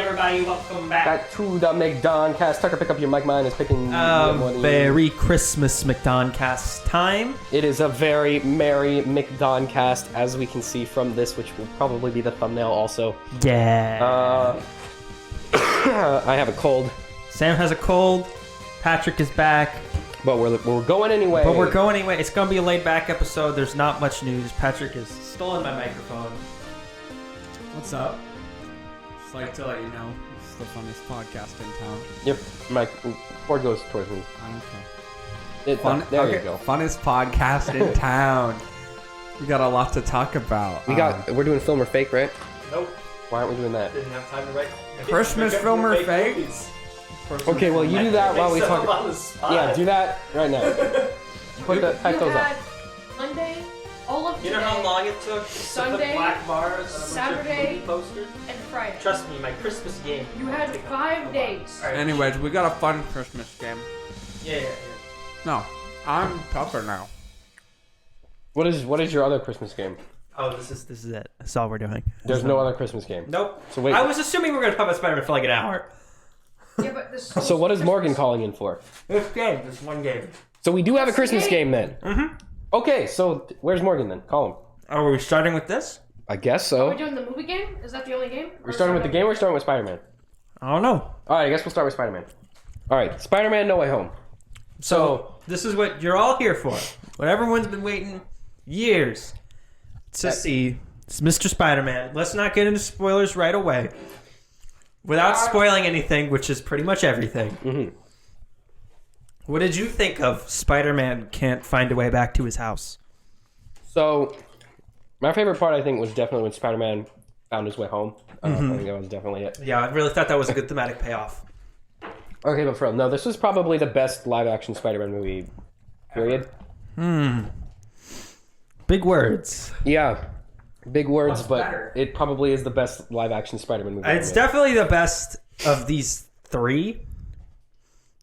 everybody, welcome back to the McDonCast. Tucker, pick up your mic. Mine is picking. Merry Christmas McDonCast time. It is a very merry McDonCast, as we can see from this, which will probably be the thumbnail also. Yeah. I have a cold. Sam has a cold. Patrick is back. But we're going anyway. It's going to be a laid-back episode. There's not much news. Patrick has stolen my microphone. What's up? Just like to let you know, it's the funnest podcast in town. Yep, my cord goes towards me. Okay. There you go. Funnest podcast in town. We got a lot to talk about. We're doing film or fake, right? Nope. Why aren't we doing that? Didn't have time to write. Christmas film or fake? Okay, well you do that while we talk. Yeah, do that right now. Type those up. Monday, all of today. You know how long it took Sunday, to put black bars on Saturday, movie posters? and Friday. Trust me, my Christmas game. You had 5 days. All right. Anyways, we got a fun Christmas game. Yeah. No, I'm tougher now. What is your other Christmas game? Oh, this is it. That's all we're doing. There's no other Christmas game. Nope. So wait. I was assuming we were going to talk about Spider-Man for like an hour. Yeah, but this So what is Morgan calling in for? This game. This one game. So we do have a Christmas game then. Mm-hmm. Okay, so where's Morgan then? Call him. Are we starting with this? I guess Are so. we doing the movie game? Is that the only game? We're starting with the game or we're starting with Spider-Man? I don't know. Alright, I guess we'll start with Spider-Man. Alright, Spider-Man No Way Home. So this is what you're all here for. What everyone's been waiting years to see. It's Mr. Spider-Man. Let's not get into spoilers right away. Without spoiling anything, which is pretty much everything. Mm-hmm. What did you think of Spider-Man can't find a way back to his house? So, my favorite part I think was definitely when Spider-Man found his way home. I think that was definitely it. Yeah, I really thought that was a good thematic payoff. Okay, but for real, no, this was probably the best live-action Spider-Man movie, period. Big words. Yeah, big words, What's but better? it probably is the best live-action Spider-Man movie. It's ever made. definitely the best of these three.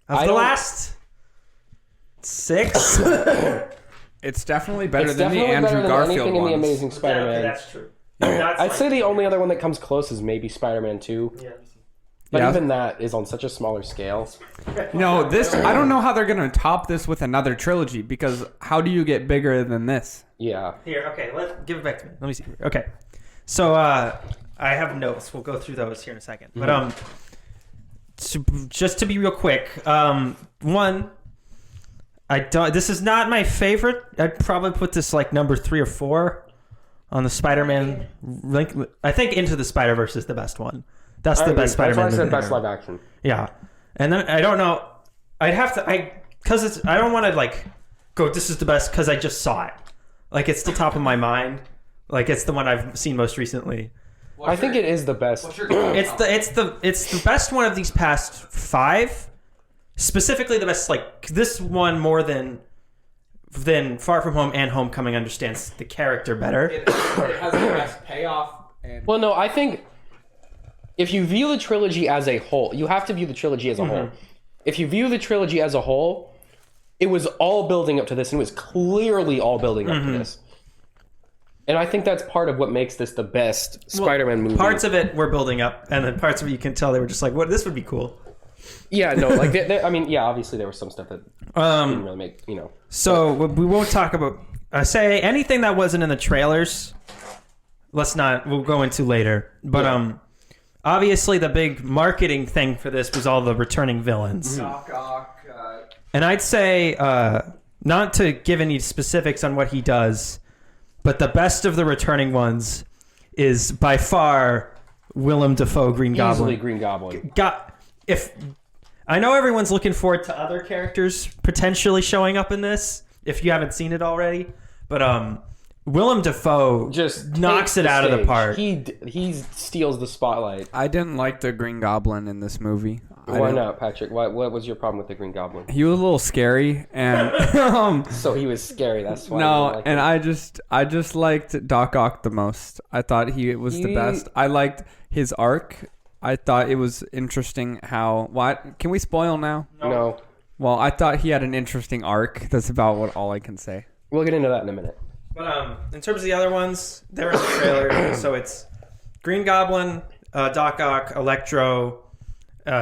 Of the last 6. It's definitely better It's than the definitely Andrew better than Garfield anything in ones. the Amazing Spider-Man. That's true. That's I'd say the only other one that comes close is maybe Spider-Man 2. Yeah. But Yeah. even that is on such a smaller scale. No, this I don't know how they're gonna top this with another trilogy because how do you get bigger than this? Yeah. Here, okay, give it back to me. Let me see. Okay. So, I have notes. We'll go through those here in a second. But, just to be real quick, one, this is not my favorite. I'd probably put this like number 3 or 4 on the Spider-Man link. I think Into the Spider-Verse is the best one. That's the best Spider-Man That's why I movie said best ever. live action. Yeah. And then I don't know. I'd have to I don't want to like go this is the best cuz I just saw it. Like it's still top of my mind. Like it's the one I've seen most recently. I think it is the best. It's the best one of these past 5. Specifically the best like this one more than Far From Home and Homecoming understands the character better. It has the best payoff. And Well, no, I think if you view the trilogy as a whole, you have to view the trilogy as a whole. If you view the trilogy as a whole, it was all building up to this, and it was clearly all building up to this. And I think that's part of what makes this the best Spider-Man movie. Parts of it were building up, and then parts of it you can tell they were just like, "What? This would be cool." Yeah, no, like I mean, yeah, obviously there was some stuff that didn't really make, So we won't talk about. Say anything that wasn't in the trailers. We'll go into later. But obviously the big marketing thing for this was all the returning villains. Doc Ock. And I'd say not to give any specifics on what he does, but the best of the returning ones is by far Willem Dafoe, Green Goblin. Easily Green Goblin. If I know everyone's looking forward to other characters potentially showing up in this, if you haven't seen it already, but Willem Dafoe Just knocks takes it out of the stage. park. He steals the spotlight. I didn't like the Green Goblin in this movie. Why not, Patrick? What was your problem with the Green Goblin? He was a little scary, and So he was scary. That's why. no, I didn't and like I just liked Doc Ock the most. I thought he was the best. I liked his arc. I thought it was interesting how. What can we spoil now? it. No, Well, I thought he had an interesting arc. That's about all I can say. we'll get into that in a minute. But in terms of the other ones, they're in the trailer. So it's Green Goblin Doc Ock, Electro,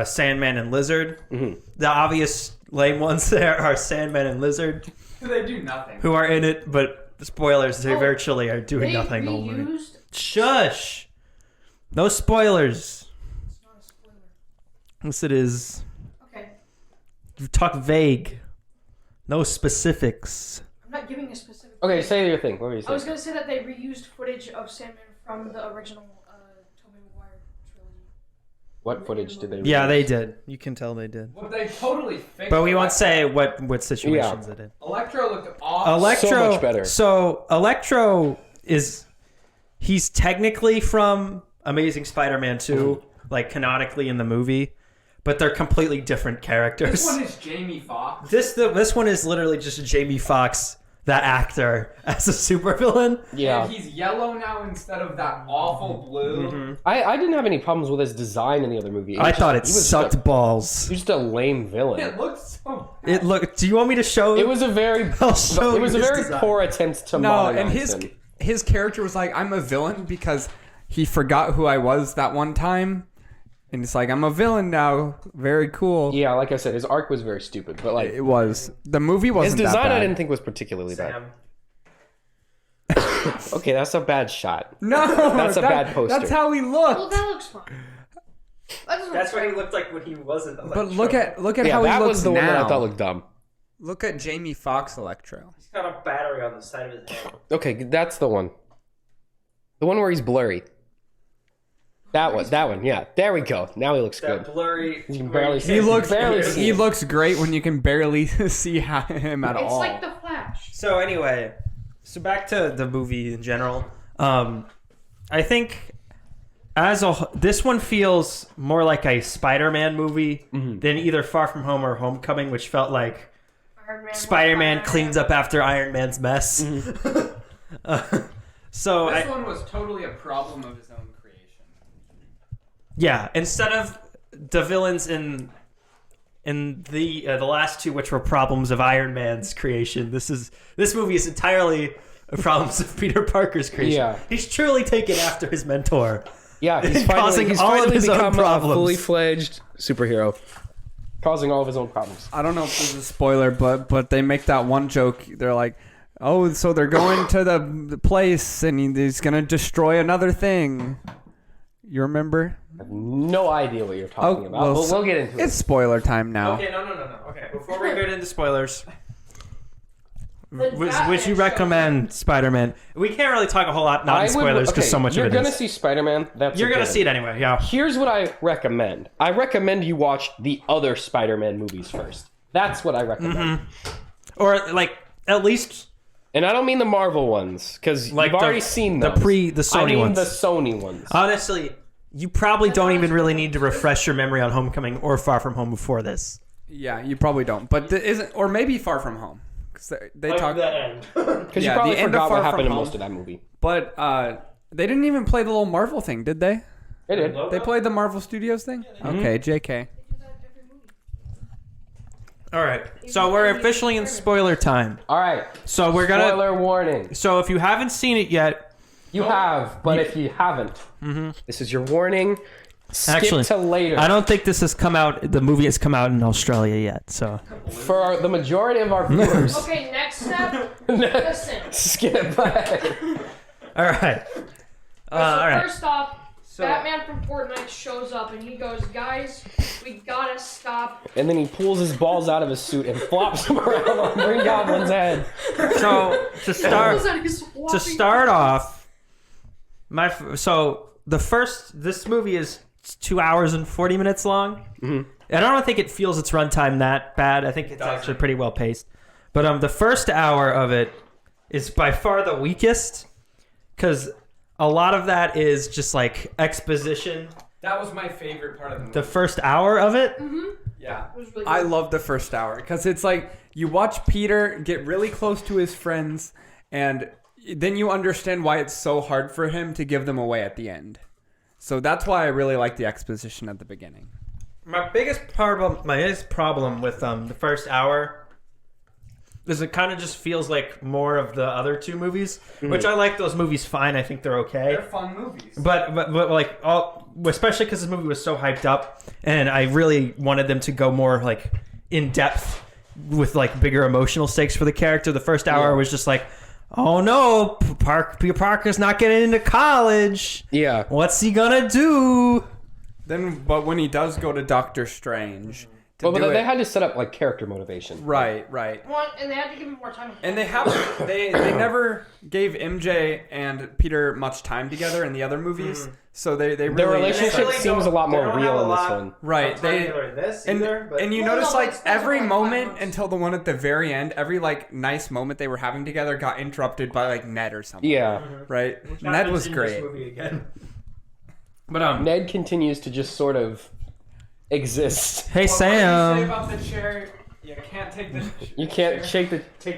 Sandman, and Lizard. Mhm. The obvious lame ones there are Sandman and Lizard, They do nothing. who are in it, but spoilers, they Oh, virtually are doing They nothing the whole movie. reused. Shush! No spoilers. It's not a spoiler. Yes, it is. Okay, You talk vague. No specifics. I'm not giving a specific. Okay, say your thing. What were you I was saying? gonna say that they reused footage of Sandman from the original Tobey Maguire trilogy. What footage did they? Yeah, reuse? they did. You can tell they did. Well, they totally fixed. But we won't Electro. say what situations Yeah. they did. Electro looked awesome. Electro, So much better. So Electro he's technically from Amazing Spider-Man 2, like canonically in the movie, but they're completely different characters. This one is Jamie Foxx. This one is literally just Jamie Foxx, that actor, as a supervillain. Yeah. And he's yellow now instead of that awful blue. Mm-hmm. I didn't have any problems with his design in the other movie. I thought it he was sucked Just balls. he was just a lame villain. It looks so. It look. Do you want me to show? It was a very, I'll show it was you a his very design. poor attempt to No, modernize and him. his character was like, I'm a villain because he forgot who I was that one time. And it's like, I'm a villain now. Very cool. Yeah, like I said, his arc was very stupid, but like It was. The movie his wasn't design, that bad. I didn't think was particularly bad. Sam. Okay, that's a bad shot. No, That's a bad poster. That's how he Well, looked. that looks fun. That doesn't That's look what he looked like when he wasn't. But look at Yeah, how he that looks was the now. one that I thought looked dumb. Look at Jamie Foxx Electro. He's got a battery on the side of his head. Okay, that's the one. The one where he's blurry. That one, yeah. There we go. Now he looks That good. blurry. You can barely see He him. looks. barely see He him. looks great when you can barely see him at It's all. like The Flash. So anyway, back to the movie in general. I think this one feels more like a Spider-Man movie than either Far From Home or Homecoming, which felt like Iron Man, Spider-Man Spider-Man. cleans up after Iron Man's mess. So This one was totally a problem of his own creation. yeah, instead of the villains in the last two, which were problems of Iron Man's creation, this movie is entirely problems of Peter Parker's creation. Yeah. He's truly taken after his mentor. Yeah, he's Causing finally, all of his own become a problems. fully fledged superhero, causing all of his own problems. I don't know if this is a spoiler, but they make that one joke. They're like, "Oh, so they're going to the place, and he's gonna destroy another thing." You remember? I have no idea what you're talking about. well, But we'll get into It's it. spoiler time now. Okay, no. Okay, before we get into spoilers, Then would Batman you shows recommend Spider-Man? We can't really talk a whole lot, not in spoilers, because so much of You're it gonna is. see Spider-Man. That's You're a gonna given. see it anyway, yeah. Here's what I recommend. I recommend you watch the other Spider-Man movies first. That's what I recommend. Or like at least And I don't mean the Marvel ones, because Like you've the- already seen the those. the Sony I mean ones. the Sony ones. Honestly, you probably don't even really need to refresh your memory on Homecoming or Far From Home before this. Yeah, you probably don't. But isn't, or maybe Far From Home, because they talk. end. Because yeah, you probably the end of forgot Far what From happened in Home. most of that movie. But they didn't even play the little Marvel thing, did they? They did. They played the Marvel Studios thing. Okay, JK. All right, so we're officially in spoiler time. All right. So we're gonna. Spoiler warning. So if you haven't seen it yet, You have, but if you haven't, this is your warning. Skip Actually, to later. I don't think this has come out. The movie has come out in Australia yet. So For the majority of our viewers, Okay, next step. Listen. skip ahead. all right, So all right. first off, Batman from Fortnite shows up and he goes, "Guys, we gotta stop." And then he pulls his balls out of his suit and flops them around on Green Goblin's head. So to start. That he's To walking- start off, this movie is 2 hours and 40 minutes long, and I don't think it feels its runtime that bad. I think it's actually pretty well paced. But the first hour of it is by far the weakest, because a lot of that is just like exposition. That was my favorite part of the movie. The first hour of it, Yeah. It was really I good. love the first hour because it's like you watch Peter get really close to his friends, and then you understand why it's so hard for him to give them away at the end. So that's why I really like the exposition at the beginning. my biggest problem with the first hour is it kind of just feels like more of the other two movies, which I like those movies fine. I think they're okay. They're fun movies. But like especially because this movie was so hyped up, and I really wanted them to go more like in depth with like bigger emotional stakes for the character. The first hour was just like, oh no, Peter Parker's not getting into college. Yeah. What's he gonna do? But when he does go to Doctor Strange, But they had to set up like character motivation. Right. Well, and they had to give him more time. And they never gave MJ and Peter much time together in the other movies, so they really Their relationship really seems a lot they more don't real have a in this lot- one. right. And you notice like every moment until the one at the very end, every like nice moment they were having together got interrupted by like Ned or something. Yeah. Right. Ned was great. But Ned continues to just sort of exist. hey Sam. about the chair? You can't take the. You can't take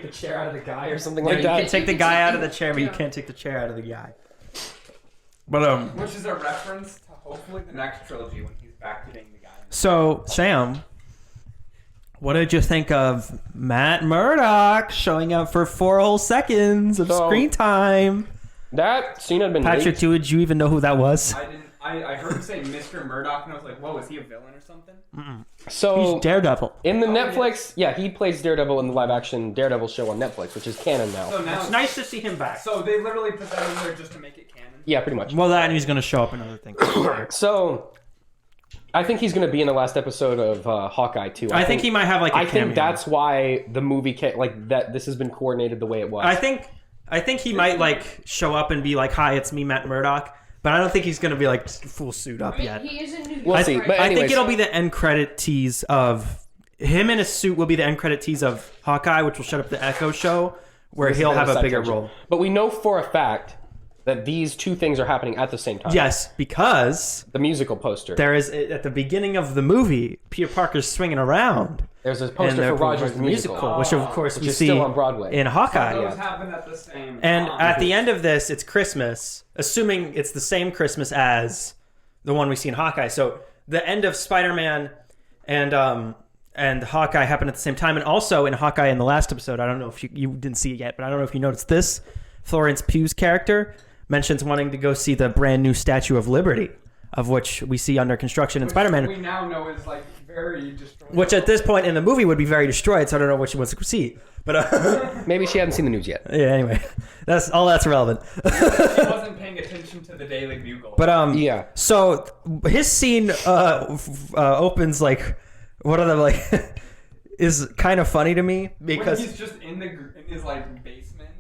the chair out of the guy or something Yeah, like you that. can take the guy out of the chair, but you can't take the chair out of the guy. But Which is a reference to hopefully the next trilogy when he's back to being the guy. So Sam, what did you think of Matt Murdock showing up for 4 whole seconds of screen time? That scene had been Patrick, leaked. did you even know who that was? I didn't. I heard him say Mr. Murdoch, and I was like, "Whoa, is he a villain or something?" So He's Daredevil. in the Netflix, he plays Daredevil in the live-action Daredevil show on Netflix, which is canon now. So now, It's nice to see him back. so they literally put that in there just to make it canon. Yeah, pretty much. Well, that and he's going to show up in other things. So I think he's going to be in the last episode of Hawkeye too. I think he might have like a I cameo. think that's why the movie that this has been coordinated the way it was. I think he might like show up and be like, "Hi, it's me, Matt Murdock." But I don't think he's going to be like full suit up yet. He is in New York. We'll see, right? but I think anyways. it'll be the end credit tease of him in a suit. Will be the end credit tease of Hawkeye, which will shut up the Echo show, where he'll have a bigger role. But we know for a fact that these two things are happening at the same time. Yes, because The musical poster. there is at the beginning of the movie, Peter Parker's swinging around. There's a And poster they're for Rogers the musical. which of course we is see still on Broadway. in Hawkeye. Those happen at the same And time. at the end of this, it's Christmas, assuming it's the same Christmas as the one we see in Hawkeye. So the end of Spider-Man and Hawkeye happen at the same time. And also in Hawkeye in the last episode, I don't know if you didn't see it yet, but I don't know if you noticed this. Florence Pugh's character mentions wanting to go see the brand new Statue of Liberty, of which we see under construction in Spider-Man. we now know is like very destroyed. Which at this point in the movie would be very destroyed, so I don't know what she wants to see. But Maybe she hadn't seen the news yet. yeah, anyway, that's relevant. She wasn't paying attention to the Daily Bugle. But Yeah. So his scene opens like one of the like is kind of funny to me when because he's just in his like basement,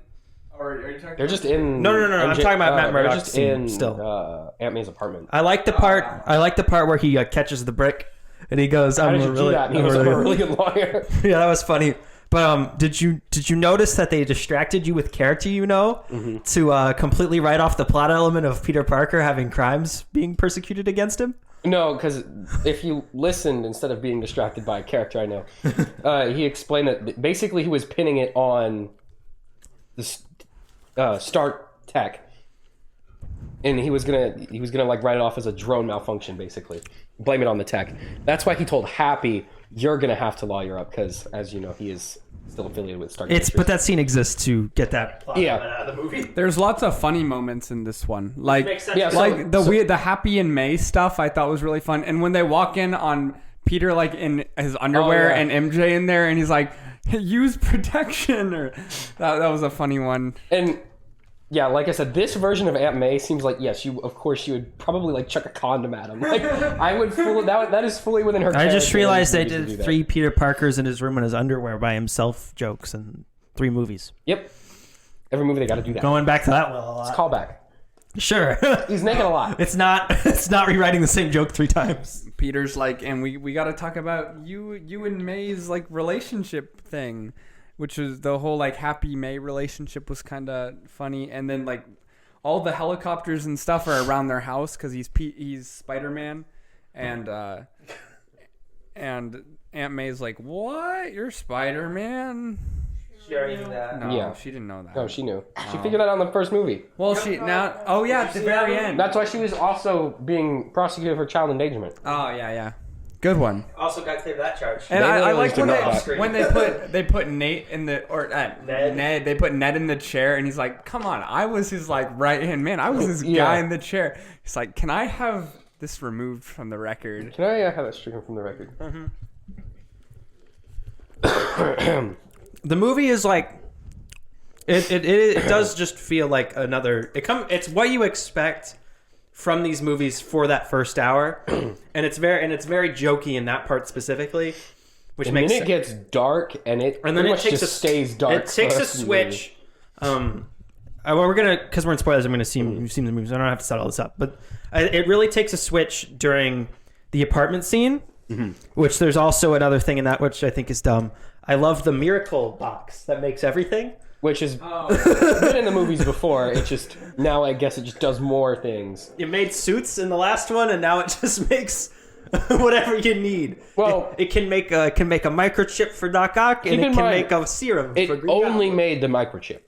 or are you talking? They're just in. No, I'm talking about Matt they're Murdock's just scene in still. Aunt May's apartment. I like the part. yeah. I like the part where he catches the brick and he goes, How "I'm did you do that? He was a really good lawyer. Yeah, that was funny. But did you notice that they distracted you with character to completely write off the plot element of Peter Parker having crimes being persecuted against him? No, because if you listened instead of being distracted by a character I know, he explained that basically he was pinning it on the Stark Tech, and he was gonna like write it off as a drone malfunction, basically blame it on the tech. That's why he told Happy, "You're gonna have to lawyer up," because as you know, he is still affiliated with Stark. But that scene exists to get that plot Yeah. element out of the movie. There's lots of funny moments in this one, like Makes sense. Yeah, so- like the Happy and May stuff. I thought was really fun, and when they walk in on Peter like in his underwear yeah. and MJ in there, and he's like, "Use protection," or that was a funny one. And yeah, like I said, this version of Aunt May seems like yes, you would probably like chuck a condom at him. Like I would that is fully within her. I just character realized and they reason to do did that. 3 Peter Parkers in his room in his underwear by himself jokes in 3 movies. Yep. Every movie they got to do that. Going back to that well a lot. Callback. Sure. He's naked a lot. It's not rewriting the same joke 3 times. Peter's like, and we got to talk about you and May's like relationship thing, which was the whole like Happy May relationship was kind of funny, and then like all the helicopters and stuff are around their house because he's Spider-Man, and Aunt May's like, "What? You're Spider-Man?" She already knew that. No, Yeah. she didn't know that. No, she knew. She figured that out in the first movie. Well, she now. Oh yeah, at the very end. That's why she was also being prosecuted for child endangerment. Oh yeah. Good one. Also got cleared that charge. And I like do when not they put Nate in the Ned. They put Ned in the chair, and he's like, "Come on, I was his like right hand man. I was this guy in the chair." He's like, "Can I have this removed from the record?" Can I have that stricken from the record? The movie is like, it does just feel like another. It's what you expect from these movies for that first hour, and it's very jokey in that part specifically, which makes it gets dark, and then it just stays dark. It takes a switch. We're gonna, because we're in spoilers. I'm gonna see you've seen the movies. I don't have to set all this up, but it really takes a switch during the apartment scene, which there's also another thing in that which I think is dumb. I love the miracle box that makes everything. Which has been in the movies before. It just now I guess it just does more things. It made suits in the last one, and now it just makes whatever you need. Well, it can make a microchip for Doc Ock, and it can make a serum. It for Green only Goblin. made the microchip.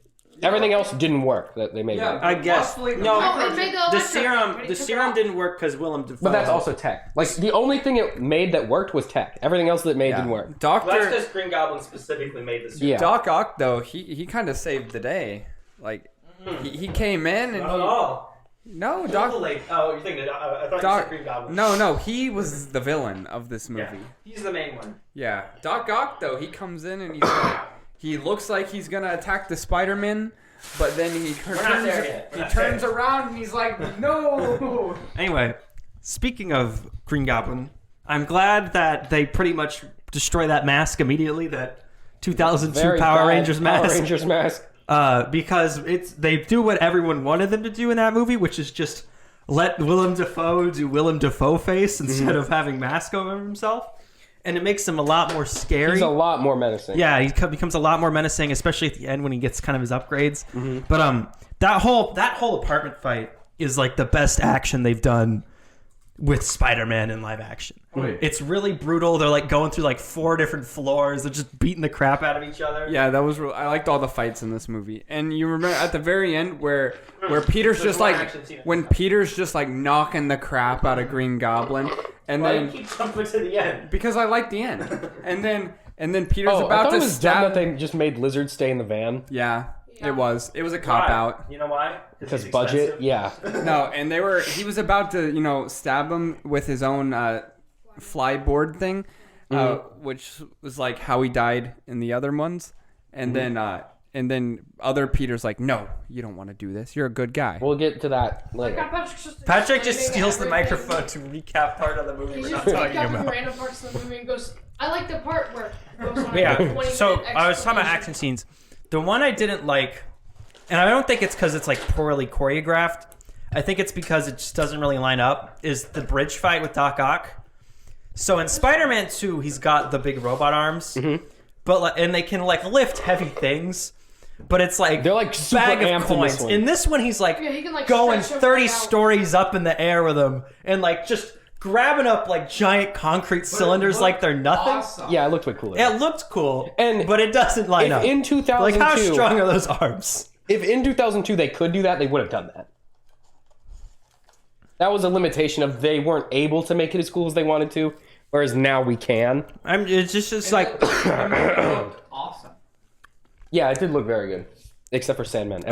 Everything else didn't work that they made. Yeah, it. I guess. Mostly the No, Oh, it made the serum didn't work because Willem Dafoe. But that's also tech. Like the only thing it made that worked was tech. Everything else that it made didn't work. Well, that's because Green Goblin specifically made the serum. Yeah. Doc Ock though, he kind of saved the day. Like he came in and Not at all. no Oh, Doc. you're thinking. I thought you Doc said Green Goblin. no, he was the villain of this movie. Yeah, he's the main one. Yeah, Doc Ock though, he comes in and he's like, he looks like he's gonna attack the Spider-Man, but then he turns around and he's like, no. Anyway, speaking of Green Goblin, I'm glad that they pretty much destroy that mask immediately. That 2002 Very Power bad Rangers mask. Power Rangers mask. Because they do what everyone wanted them to do in that movie, which is just let Willem Dafoe do Willem Dafoe face instead of having mask over himself, and it makes him a lot more scary. He's a lot more menacing. Yeah, he becomes a lot more menacing, especially at the end when he gets kind of his upgrades. But that whole apartment fight is like the best action they've done with Spider-Man in live action. It's really brutal. They're like going through like 4 different floors. They're just beating the crap out of each other. Yeah, that was real. I liked all the fights in this movie. And you remember at the very end where Peter's just like Peter's just like knocking the crap out of Green Goblin, and Why then do you keep jumping to the end? because I like the end, and then Peter's I about thought to it was dumb stab. that they just made Lizard stay in the van Yeah, it was a cop Why? out. You know why? because he's budget. expensive. Yeah. No, and he was about to stab him with his own flyboard thing, which was like how he died in the other ones, and then other Peter's like, no, you don't want to do this. You're a good guy. We'll get to that later. Patrick just steals the microphone to recap part of the movie He's we're just not picking talking up about. random parts of the movie and goes, I like the part where it goes on Yeah, 20-minute so I was talking about explanation. action scenes. The one I didn't like, and I don't think it's because it's like poorly choreographed. I think it's because it just doesn't really line up, is the bridge fight with Doc Ock. So in Spider-Man 2, he's got the big robot arms, but and they can like lift heavy things, but it's like They're like super bag of amped in coins. this one. In this one, he's like, Yeah, he can, like, going stretch 30 everything out. stories up in the air with them, and like just grabbing up like giant concrete cylinders like they're nothing. Yeah, it looked way cooler. It looked cool, And but it doesn't line if up. in 2002, Like, how strong are those arms? If in 2002 they could do that, they would have done that. That was a limitation of they weren't able to make it as cool as they wanted to, whereas now we can. It's just like Awesome. Yeah, it did look very good, except for Sandman.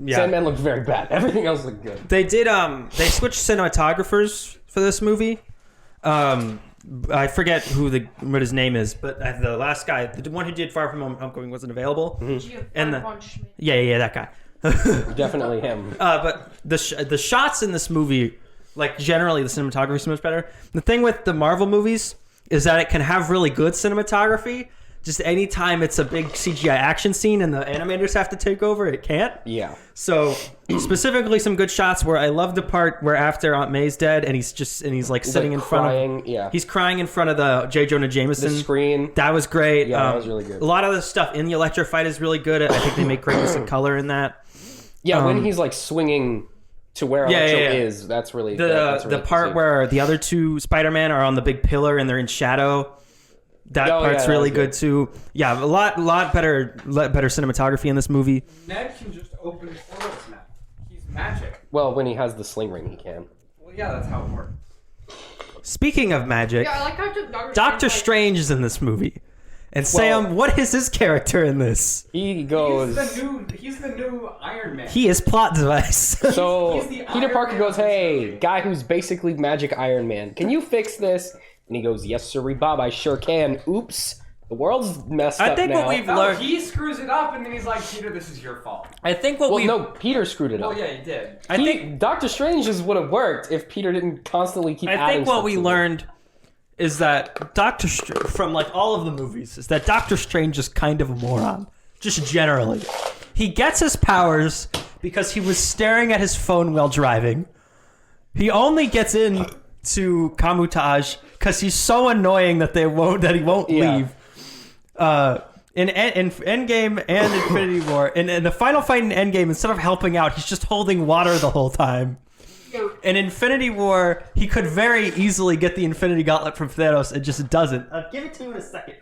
Sandman looked very bad. Everything else looked good. They switched cinematographers for this movie. I forget what his name is, but the last guy, the one who did Far From Homecoming, wasn't available. And yeah, that guy. Definitely him. But the shots in this movie, like generally the cinematography is much better. The thing with the Marvel movies is that it can have really good cinematography. Just anytime it's a big CGI action scene and the animators have to take over, it can't. Yeah. So specifically some good shots where I love the part where after Aunt May's dead and he's like sitting in front of he's crying in front of the J. Jonah Jameson the screen. That was great. Yeah, that was really good. A lot of the stuff in the Electro fight is really good. I think they make great use of color in that. Yeah, when he's like swinging to where Electro is, that's really that's really the part where the other two Spider-Man are on the big pillar and they're in shadow. That part's really good too. Yeah, a lot better cinematography in this movie. Ned can just open portals now. He's magic. Well, when he has the sling ring, he can. Well, yeah, that's how it works. Speaking of magic, Yeah, I like how Doctor Strange, Strange is in this movie. And Sam, what is his character in this? He goes. He's the new Iron Man. He is plot device. So He's the Peter Iron Parker Man goes, of this "Hey, movie." guy who's basically Magic Iron Man, can you fix this?" And he goes, "Yes, sir, Bob, I sure can." Oops, the world's messed I up think now. what we've No, learned. he screws it up, and then he's like, Peter, this is your fault. I think what Well, we. no, Peter screwed it up. Oh, yeah, he did. I think. Doctor Strange just would have worked if Peter didn't constantly keep. I adding think what stuff we to it. learned is that from like all of the movies is that Doctor Strange is kind of a moron, just generally. He gets his powers because he was staring at his phone while driving. He only gets in to Kamutage because he's so annoying that he won't Yeah. leave. In Endgame and Infinity War, in the final fight in Endgame, instead of helping out, he's just holding water the whole time. In Infinity War, he could very easily get the Infinity Gauntlet from Thanos and just doesn't. I'll give it to you in a second.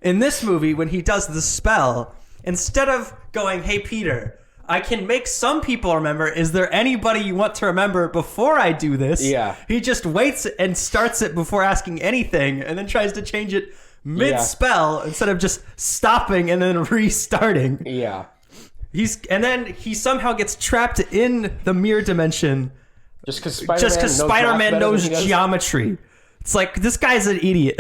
In this movie, when he does the spell, instead of going, "Hey, Peter, I can make some people remember. Is there anybody you want to remember before I do this?" Yeah. He just waits and starts it before asking anything and then tries to change it mid-spell instead of just stopping and then restarting. Yeah. And then he somehow gets trapped in the mirror dimension Just because Spider-Man knows geometry. It's like, this guy's an idiot.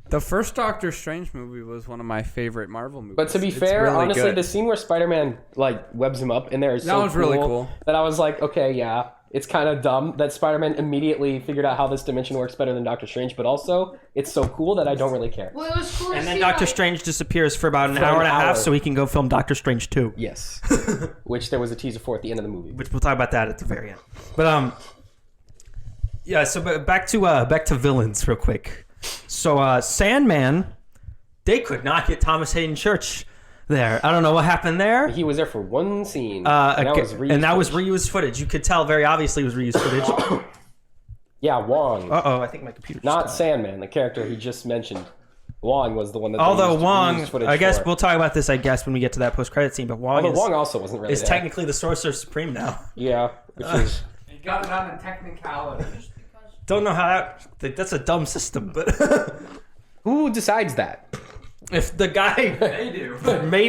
The first Doctor Strange movie was one of my favorite Marvel movies. But to be It's fair, really honestly, good. the scene where Spider-Man like webs him up in there is That so was really cool. that I was like, okay, yeah, it's kind of dumb that Spider-Man immediately figured out how this dimension works better than Doctor Strange, but also it's so cool that I don't really care. Well, it was cool to And then see, Doctor like, Strange disappears for about an For hour an and a half hour. so he can go film Doctor Strange 2. Yes, which there was a teaser for at the end of the movie. Which we'll talk about that at the very end. But yeah, so back to villains real quick. So Sandman, they could not get Thomas Hayden Church there. I don't know what happened there. He was there for one scene, And that was footage. reused footage. You could tell very obviously it was reused footage. Yeah, Wong, Uh-oh, I think my computer not just died. Sandman, the character he just mentioned. Wong was the one that. they Although used Wong, reused footage I guess for. we'll talk about this, when we get to that post-credit scene, but Wong Although Wong also wasn't really is there. technically the Sorcerer Supreme now. Yeah, which is He got it on a technicality. Don't know how that's a dumb system, but who decides that? if the guy They do.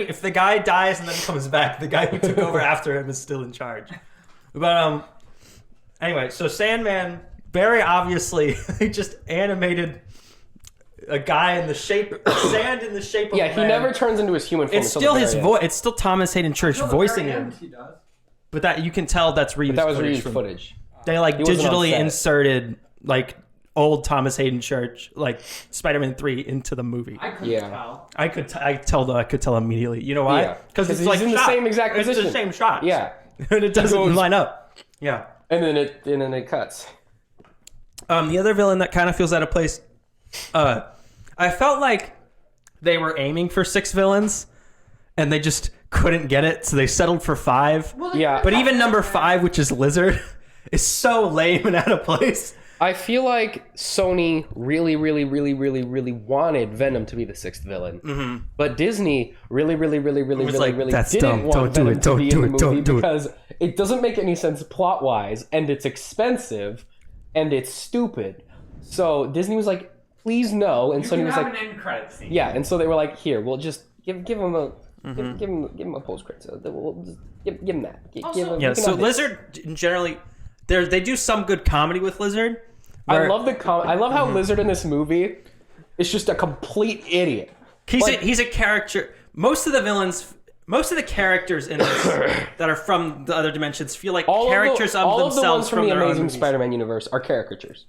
if the guy dies and then comes back, the guy who took over after him is still in charge. But anyway, so Sandman very obviously they just animated a guy in the shape sand in the shape of Yeah, a he man. never turns into his human form. It's until still the his very voice. end. It's still Thomas Hayden Church voicing him. He does. But that you can tell that's reused. That was footage reused from- footage. They like He wasn't on digitally set. inserted like old Thomas Hayden Church, like Spider-Man 3, into the movie. I couldn't Yeah. tell. I could tell immediately. You know why? Yeah. Because 'Cause it's like he's in the shot. same exact It's the position. same shot. Yeah, and it doesn't goes- line up. Yeah. and then it cuts. The other villain that kind of feels out of place. I felt like they were aiming for 6 villains, and they just couldn't get it, so they settled for 5. well, Yeah. But even number 5, which is Lizard, is so lame and out of place. I feel like Sony really wanted Venom to be the 6th villain, but Disney really like, "That's didn't dumb. want Don't do Venom it. to Don't be do in the it. Don't movie do it." because it doesn't make any sense plot wise, and it's expensive, and it's stupid. So Disney was like, "Please no," and You Sony can was have like, an end credit scene. "Yeah," and so they were like, "Here, we'll just give him a." Give him a post credit. So we'll just give him that. Also- Give him, Yeah, you can so have this. Lizard, generally, they do some good comedy with Lizard. I where- love I love how Lizard in this movie is just a complete idiot. He's a character. Most of the characters in this that are from the other dimensions feel like characters of all themselves of the ones from the their own Amazing movies. Spider-Man universe are caricatures,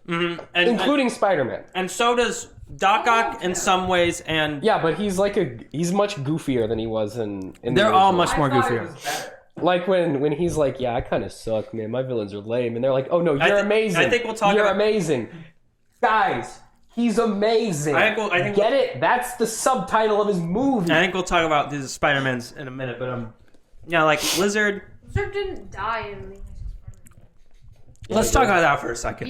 including Spider-Man. and so does Doc Ock in some ways, and Yeah, but he's much goofier than he was in the they're all original. much more I thought it goofier. was better. Like when he's like, "Yeah, I kind of suck, man. My villains are lame," and they're like, "Oh no, you're amazing. I think we'll talk You're about- amazing, guys. He's amazing. I think Get it? That's the subtitle of his movie." I think we'll talk about these Spider-Mans in a minute, but yeah, like Lizard. Lizard didn't die in the Amazing Spider-Man. Let's talk about that for a second.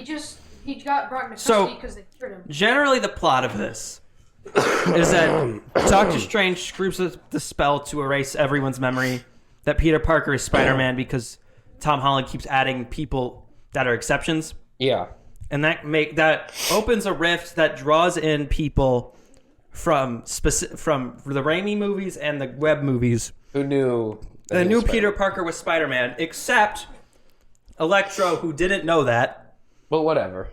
He got brought into So- custody because they cured him. Generally, the plot of this is that Doctor Strange screws the spell to erase everyone's memory that Peter Parker is Spider-Man because Tom Holland keeps adding people that are exceptions. Yeah. and that opens a rift that draws in people from the Raimi movies and the Webb movies. Who knew? The new Peter Parker was Spider-Man, except Electro, who didn't know that. But whatever.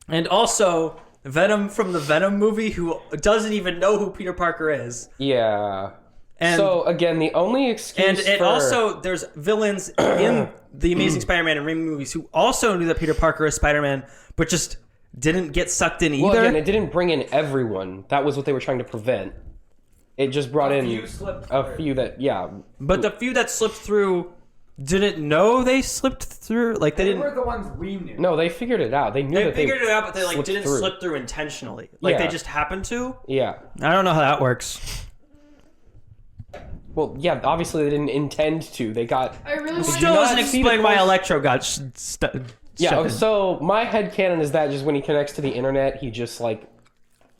And also Venom from the Venom movie, who doesn't even know who Peter Parker is. Yeah. And so again, the only excuse also there's villains in the Amazing Spider-Man and Raimi movies who also knew that Peter Parker is Spider-Man, but just didn't get sucked in either. Well, again, it didn't bring in everyone. That was what they were trying to prevent. It just brought in a few that, yeah. But the few that slipped through didn't know they slipped through. Like they didn't. were the ones we knew. No, they figured it out. They knew They figured it out, but they like didn't through. slip through intentionally. Like Yeah. they just happened to. Yeah. I don't know how that works. Well, yeah. Obviously, they didn't intend to. They got. I really want Still not doesn't see explain the why post- Electro got Yeah. shoved in. So my headcanon is that just when he connects to the internet, he just like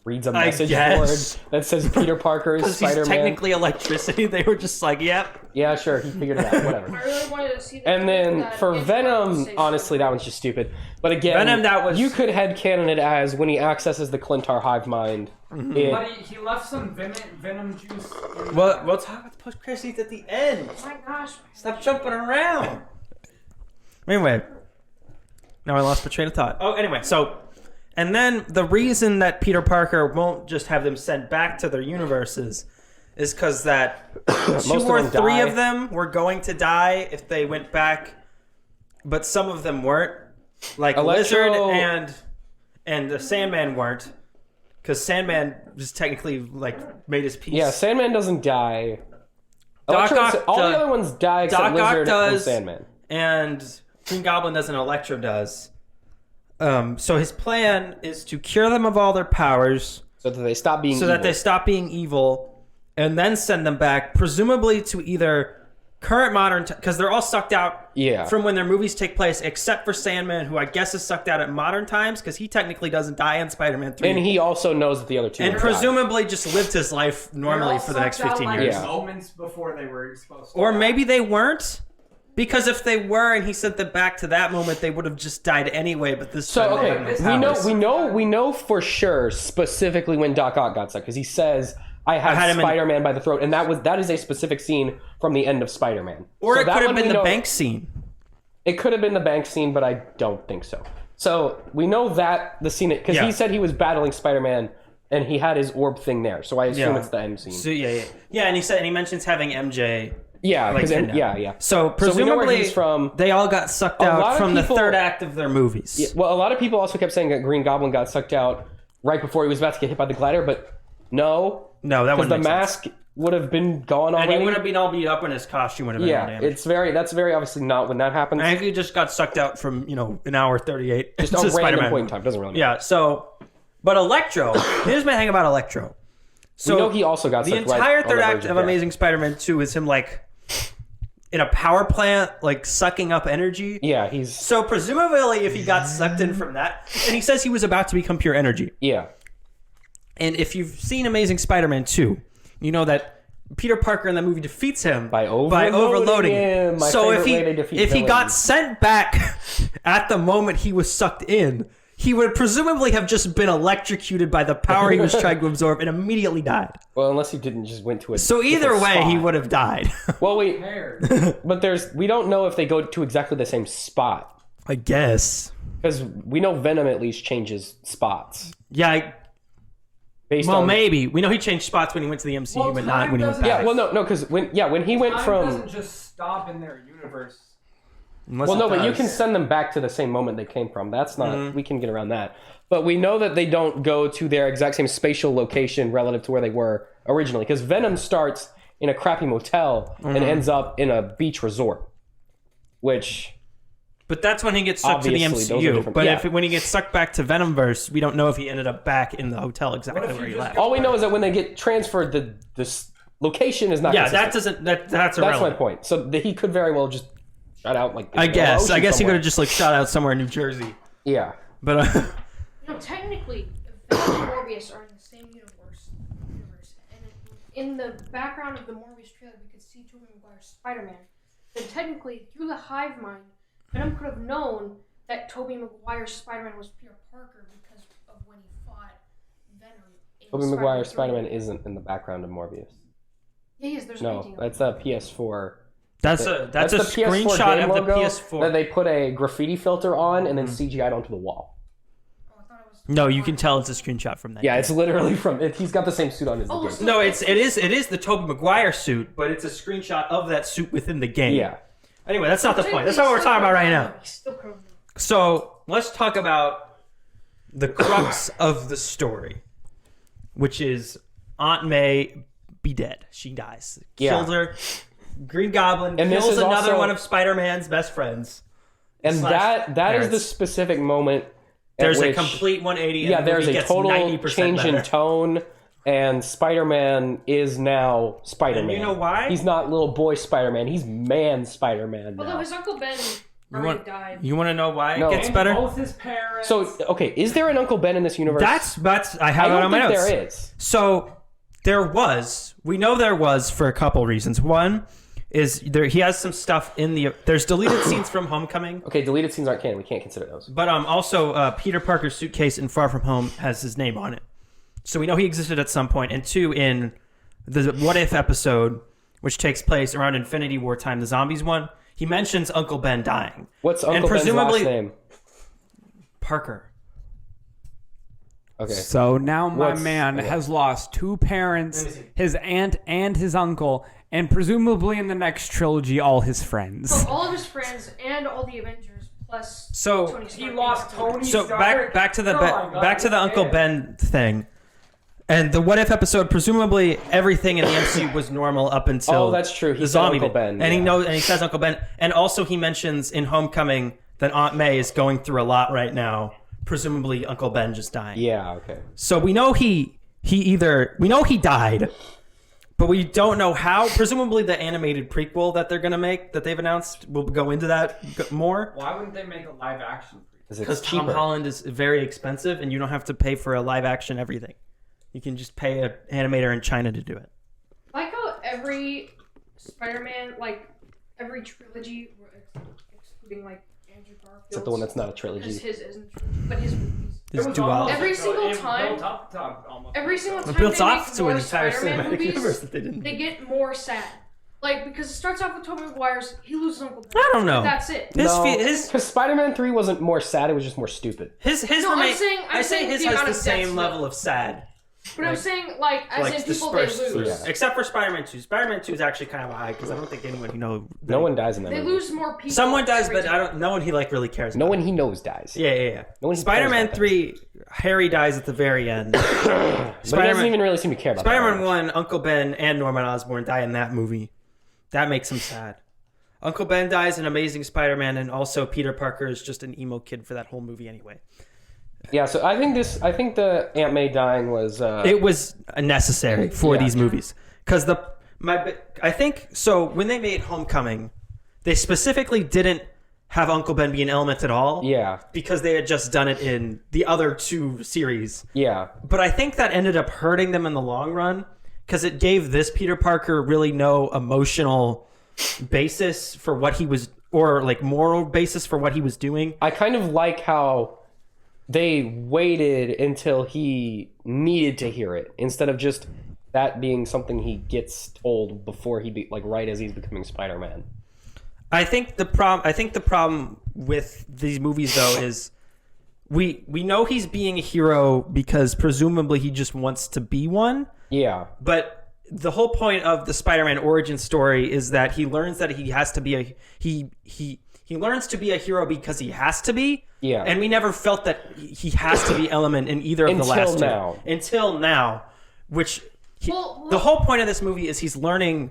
reads a message board guess. that says Peter Parker is Because he's Spider-Man. technically electricity. They were just like, yep. Yeah, sure. He figured it out. Whatever. I really wanted to see. And then for Venom, honestly, that one's just stupid. But again, Venom, that was- you could headcanon it as when he accesses the Clintar hive mind. it- But he left some venom juice. Well, we'll talk about the post-credit scenes at the end. Oh my gosh. Stop jumping around. Anyway, now I lost my train of thought. Oh, anyway, so, and then the reason that Peter Parker won't just have them sent back to their universes is because that two of or them three die. of them were going to die if they went back, but some of them weren't. Like Electro- Lizard and the Sandman weren't, because Sandman just technically like made his peace. Yeah, Sandman doesn't die. Doc Ock all does- the other ones die except Doc Ock Lizard and does. Sandman. And Green Goblin does and Electro does. So his plan is to cure them of all their powers So that they stop being so evil. that they stop being evil, and then send them back, presumably to either current modern because they're all sucked out Yeah. from when their movies take place, except for Sandman, who I guess is sucked out at modern times because he technically doesn't die in Spider-Man 3. And he also knows that the other two and will die. presumably just lived his life normally for the next 15 years. Yeah. Moments before they were supposed to. Or maybe they weren't. Because if they were and he sent them back to that moment, they would have just died anyway. But this So time they okay, had no powers. we know for sure specifically when Doc Ock got sucked because he says I had had him in- Spider-Man by the throat, and that is a specific scene from the end of Spider-Man. Or So it that could have one been we the know- bank scene. It could have been the bank scene, but I don't think so. So we know that the scene because Yeah. he said he was battling Spider-Man and he had his orb thing there, so I assume it's the end scene. So yeah, and he mentions having MJ. Yeah, Like 'cause kidnapped. yeah. So we know where presumably he's from. they all got sucked A lot out of from people- the third act of their movies. Well, a lot of people also kept saying that Green Goblin got sucked out right before he was about to get hit by the glider, but no, No, that because wouldn't the make sense. mask would have been gone And already. he would have been all beat up, and his costume would have been all Yeah, damaged. that's very obviously not when that happens. I think he just got sucked out from an hour 38. Just to a random Spider-Man. point in time doesn't really matter. Yeah. So, but Electro. Here's my thing about Electro. So We know he also got the sucked right entire on the third verge act of death. Amazing Spider-Man 2 is him like in a power plant, like sucking up energy. Yeah, he's So presumably, if he got sucked in from that, and he says he was about to become pure energy. yeah. And if you've seen Amazing Spider-Man 2, you know that Peter Parker in that movie defeats him By overloading him. My So if favorite way to defeat he got villains. sent back at the moment he was sucked in, he would presumably have just been electrocuted by the power he was trying to absorb and immediately died. Well, unless he didn't just went to a So either different way, he spot. would have died. Well, wait, Hair. but we don't know if they go to exactly the same spot I guess. because we know Venom at least changes spots Yeah. based Well, on maybe we know he changed spots when he went to the MCU, Well, but not time when he went doesn't- back. Yeah, well, no, because when he went Time from doesn't just stop in their universe. Unless well, it no, but you does. can send them back to the same moment they came from. That's not we can get around that. But we know that they don't go to their exact same spatial location relative to where they were originally, because Venom starts in a crappy motel and ends up in a beach resort, which. But that's when he gets sucked to the Obviously, those are MCU. different- But yeah. when he gets sucked back to Venomverse, we don't know if he ended up back in the hotel exactly What if where you he just left. go- All we know is that when they get transferred, the location is not. Yeah, consistent. that's That's irrelevant. my point. So he could very well just shut out like. I in the guess ocean he could somewhere. have just like shot out somewhere in New Jersey. Yeah. But Technically, Venom and Morbius are in the same universe. And in the background of the Morbius trailer, we could see Tobey Maguire's Spider-Man. Then technically, through the hive mind, Venom could have known that Tobey Maguire's Spider-Man was Peter Parker because of when he fought Venom. Tobey Maguire's Spider-Man isn't in the background of Morbius. Yeah, he is. There's No, painting. that's a PS4. That's a the screenshot game of the logo PS4. that they put a graffiti filter on and then CGI'd onto the wall. Oh, I thought it was. No, you can tell it's a screenshot from that. Yeah, game. it's literally from it. He's got the same suit on as the Oh, game. so- No, it is the Tobey Maguire suit, but it's a screenshot of that suit within the game. Yeah. Anyway, that's not the point. That's not what we're talking about right now. He's still covered. So let's talk about the crux of the story, which is Aunt May be dead. She dies. Yeah. Killed her. Green Goblin And this kills is another also- one of Spider-Man's best friends. And Slash that is the parents. specific moment. at There's a which- complete 180. And Yeah, the there's movie a gets total 90% change in better. tone, and Spider-Man is now Spider-Man. And you know why? He's not little boy Spider-Man. He's man Spider-Man now. Although his Uncle Ben already died. You want to know why No. it gets better? Both his parents. So, okay, is there an Uncle Ben in this universe? That's I I have it don't on my think notes. there is. So we know there was for a couple reasons. One is he has some stuff in there's deleted scenes from Homecoming, Okay, deleted scenes aren't canon. We can't consider those. but also Peter Parker's suitcase in Far From Home has his name on it. So we know he existed at some point. And two, in the What If episode, which takes place around Infinity War time, the zombies one, he mentions Uncle Ben dying. What's And Uncle Ben's presumably- last name? Parker. Okay. So now my What's- man yeah. has lost two parents, Let me see. his aunt and his uncle, and presumably in the next trilogy, all his friends. So all of his friends and all the Avengers plus So Tony Stark. So back to the Oh my God, back to the he's Uncle dead. Ben thing, and the What If episode. Presumably everything in the MCU was normal up until Oh, that's true. He the said zombie Uncle bit. Ben, and he yeah. knows, and he says Uncle Ben, and also he mentions in Homecoming that Aunt May is going through a lot right now. Presumably Uncle Ben just dying. Yeah, okay. So we know he died, but we don't know how. Presumably the animated prequel that they're gonna make that they've announced will go into that more. Why wouldn't they make a live action? Because It's Tom cheaper. Holland is very expensive, and you don't have to pay for a live action everything. You can just pay an animator in China to do it. I like how every Spider-Man, like every trilogy, excluding like Andrew Garfield. Except the one that's not a Because trilogy. his isn't, but his movies. This duality. Every single time- Every single time It builds they off make to more an entire Spider-Man cinematic movies, universe that they didn't. they get more sad. Like, because it starts off with Tobey Maguire's, he loses Uncle Ben. I don't know. That's it. His Because Spider-Man 3 wasn't more sad, it was just more stupid. his No, remain. I'm I say saying his the has amount the of same deaths level of sad, But I'm saying, like, as like in people they dispersed. lose. Yeah. Except for Spider-Man 2. Spider-Man 2 is actually kind of a high because I don't think anyone who knows. No one dies in that They movie. lose more people. Someone dies, every but time. no one he like really cares. No about. one he knows dies. Yeah. No one he cares Spider-Man about 3, Harry dies at the very end. But he doesn't Spider-Man even really seem to care about Spider-Man that. 1, Uncle Ben and Norman Osborn die in that movie. That makes him sad. Uncle Ben dies in Amazing Spider-Man, and also Peter Parker is just an emo kid for that whole movie anyway. Yeah, so I think the Aunt May dying was It was necessary for Yeah. these movies because I think so. When they made Homecoming, they specifically didn't have Uncle Ben be an element at all. yeah. Because they had just done it in the other two series. Yeah. But I think that ended up hurting them in the long run because it gave this Peter Parker really no emotional basis for what he was, or like moral basis for what he was doing. I kind of like how they waited until he needed to hear it instead of just that being something he gets told before right as he's becoming Spider-Man. I think the problem with these movies though is we know he's being a hero because presumably he just wants to be one. Yeah. But the whole point of the Spider-Man origin story is that he learns that he has to be he learns to be a hero because he has to be. Yeah. And we never felt that he has to be element in either of the last two. Until now, which the whole point of this movie is he's learning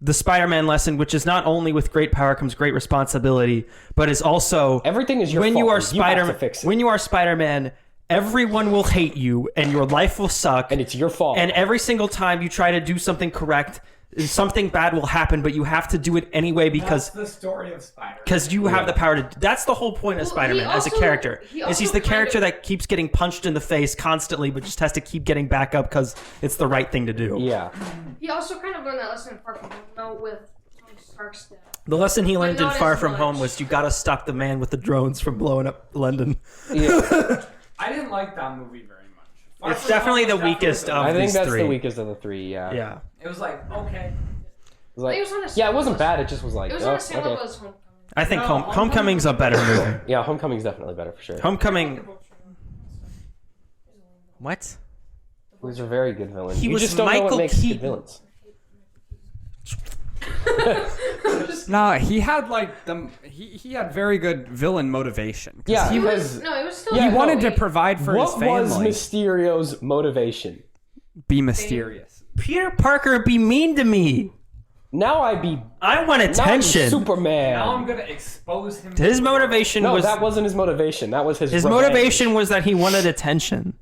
the Spider-Man lesson, which is not only with great power comes great responsibility, but is also Everything is your when fault. you are You have to Spider-Man. fix it. When you are Spider-Man, everyone will hate you, and your life will suck, And it's your fault. And every single time you try to do something correct, something bad will happen, but you have to do it anyway because the story of Spider-Man. you have the power to. That's the whole point of Well, Spider-Man he as a also- character. he Is he's also the character kind of- that keeps getting punched in the face constantly, but just has to keep getting back up because it's the right thing to do. Yeah. He also kind of learned that lesson in Far From Home, though, with Tony Stark's death. The lesson he learned in not Far as From much. Home was you gotta stop the man with the drones from blowing up London. Yeah. I didn't like that movie very much. Far It's From definitely Home the was definitely weakest of I think these that's three. the weakest of the three. Yeah. Yeah. It was like, okay. It was like, It was on the same yeah, it wasn't level bad. It just was like, It was oh, on the same okay. level as Homecoming. I think No, Homecoming's a better movie. Yeah, Homecoming's definitely better for sure. Homecoming. What? These are very good villains. He You was just don't know Michael what makes Keaton. good villains. No, he had like he had very good villain motivation. 'Cause Yeah, he It was was still. Yeah, he no, wanted to provide for his What family. was Mysterio's motivation? Be mysterious. Peter Parker be mean to me. Now I be I want now I'm attention. Superman. Now I'm gonna expose him. His motivation No, was that wasn't his motivation. That was his his revenge. motivation was that he wanted attention,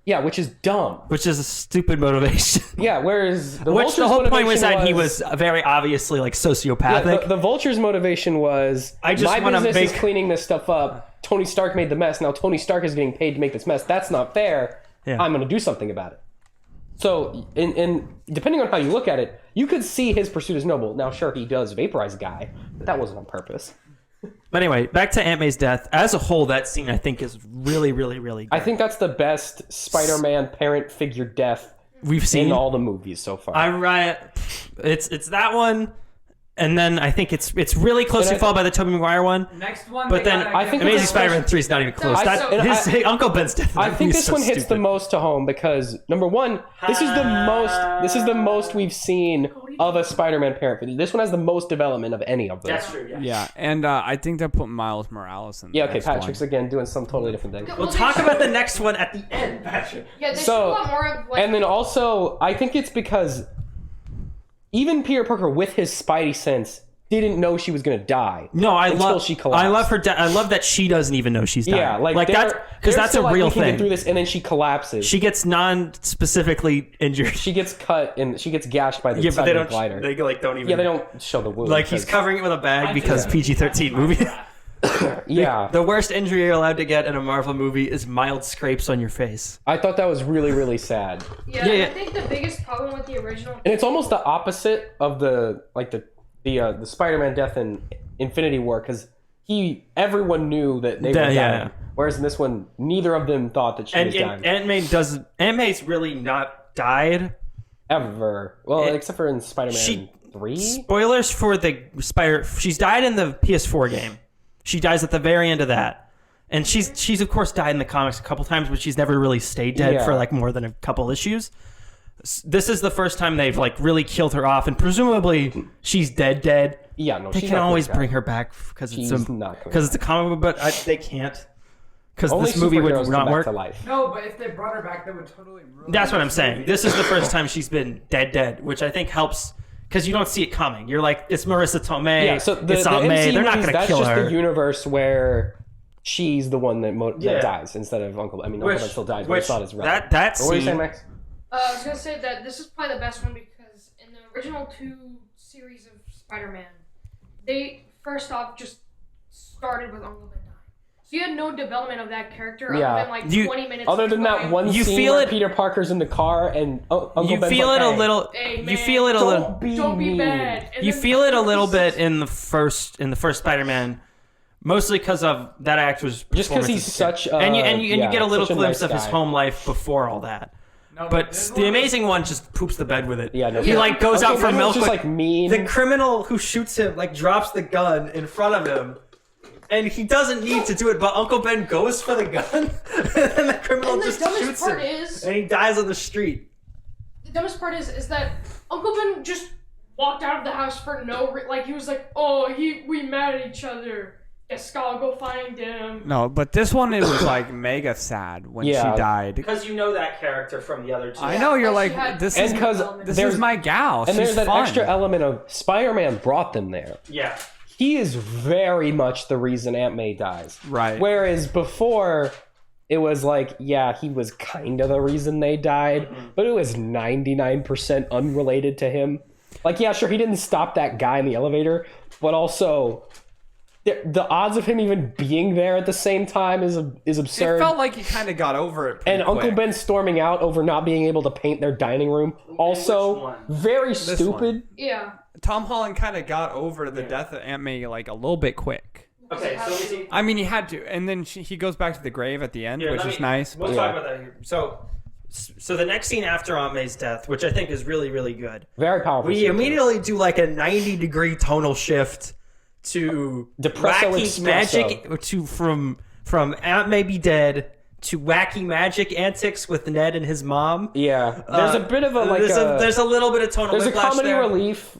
Yeah, which is dumb. which is a stupid motivation. Yeah, whereas the Which Vulture's the whole point was motivation that he was very obviously like Yeah, sociopathic. the Vulture's motivation was I just my wanna business is make- cleaning this stuff up. Tony Stark made the mess. Now Tony Stark is getting paid to make this mess. That's not fair. Yeah. I'm going to do something about it. So, in depending on how you look at it, you could see his pursuit as noble. Now, sure, he does vaporize a guy, but that wasn't on purpose. But anyway, back to Aunt May's death. As a whole, that scene I think is really, really, really good. I think that's the best Spider-Man parent figure death We've seen in all the movies so far. it's that one, and then I think it's really closely And I- followed by the Tobey Maguire one. Next one, But they then gotta I get think the- Amazing it's- Spider-Man 3 is not even close. No, That, so- his Uncle Ben's death. I think is this so one hits the stupid. most to home because number one, this is the most we've seen of a Spider-Man parent video. This one has the most development of any of them. That's true. Yeah. Yeah, and I think they put Miles Morales in. Yeah, the okay, next Patrick's one. again doing some totally different thing. We'll talk about the next one at the end, Patrick. Yeah, they So- should a lot more of like. And then also, I think it's because even Peter Parker, with his Spidey sense, didn't know she was gonna die. No, I Until love. she collapsed. I love her. I love that she doesn't even know she's dying. Yeah, like that's because they're that's still, a like, real we can get thing. through this, and then she collapses. She gets non-specifically injured. She gets cut and she gets gashed by the Yeah, but side they of the don't. glider. They like don't even. Yeah, they don't show the wound. Like he's because- covering it with a bag because PG-13 movie. Yeah, The worst injury you're allowed to get in a Marvel movie is mild scrapes on your face. I thought that was really, really sad. yeah, yeah. I think the biggest problem with the original. And it's almost the opposite of the Spider-Man death in Infinity War, because everyone knew that they were dying. Yeah. Whereas in this one, neither of them thought that she was dying. Aunt May's really not died. Ever. Well, except for in Spider-Man she- 3? Spoilers for the Spider. She's died in the PS4 game. She dies at the very end of that, and she's of course died in the comics a couple times, but she's never really stayed dead Yeah. for like more than a couple issues. This is the first time they've like really killed her off, and presumably she's dead. Yeah, no, They she's can not always gonna bring die. her back because She's it's not it's a comic book, but they can't because Only this movie would superheroes come not back work. to life. No, but if they brought her back, that would totally ruin. That's what I'm saying. This is the first time she's been dead, which I think helps because you don't see it coming. You're like, it's Marissa Tomei. Yeah, so the it's Aunt May. MCU They're not movies, going to that's kill just her. the universe where she's the one that, Yeah. that dies instead of Uncle. I mean, Uncle Ben still dies, but it's not as relevant. that What were you saying, scene, Max? I was gonna say that this is probably the best one because in the original 2 series of Spider-Man, they first off just started with Uncle Ben dying. So you had no development of that character Yeah. other than like You- 20 minutes. Other than that going, one You scene feel where it- Peter Parker's in the car and Uncle you Ben's feel like, it a "Hey, little. Hey, You man, feel it a little. Don't be mean." bad. And You then- feel it a little bit in the first Spider-Man, mostly because of that actor's. Just because he's performance. such and you yeah, get a little such glimpse nice of his guy. home life before all that. No, But this the one- Amazing One just poops the bed with it. Yeah, no, he yeah. like goes out Uncle for Ben was milk. just with- like mean. The criminal who shoots him like drops the gun in front of him, and he doesn't need to do it. But Uncle Ben goes for the gun, and the criminal And the just dumbest shoots part him, is- and he dies on the street. The dumbest part is that Uncle Ben just walked out of the house for like he was like, oh, we mad at each other. Guess I'll go find him. No, but this one it was like mega sad when Yeah. she died. Because you know that character from the other two. I know you're Plus like she had- this And is because this there's is my gal. and She's there's that fun. extra element of Spider-Man brought them there. Yeah. He is very much the reason Aunt May dies. Right. Whereas before, it was like, yeah, he was kind of the reason they died, but it was 99% unrelated to him. Like, yeah, sure, he didn't stop that guy in the elevator, but also the odds of him even being there at the same time is It absurd. felt like he kind of got over it. And pretty Uncle quick. Ben storming out over not being able to paint their dining room, Which also one? very stupid. one. Yeah. Tom Holland kind of got over the death of Aunt May like a little bit quick. Okay, so let me see. I mean, he had to, and then he goes back to the grave at the end, which is nice. We'll talk about that here. So the next scene after Aunt May's death, which I think is really, really good. Very powerful. We immediately do like a 90-degree tonal shift to Depresso wacky espresso. magic from Aunt May be dead to wacky magic antics with Ned and his mom. Yeah, there's a bit of a there's a little bit of tonal there's a whiplash comedy there. relief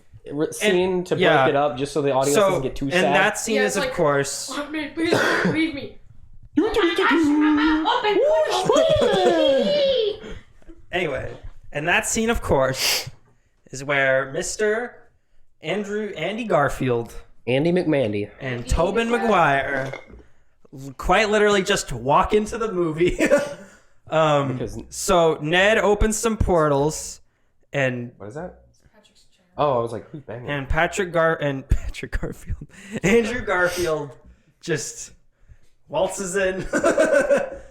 scene to break it up, just so the audience doesn't get too sad. And that scene is, of like, course. Aunt May, please leave me. Anyway, and that scene, of course, is where Mr. Andy Garfield Andy McMandy. and Tobin Maguire quite literally just walk into the movie. So Ned opens some portals, and What is that? Oh, I was like, who's banging? and Patrick Garfield, Andrew Garfield, just waltzes in.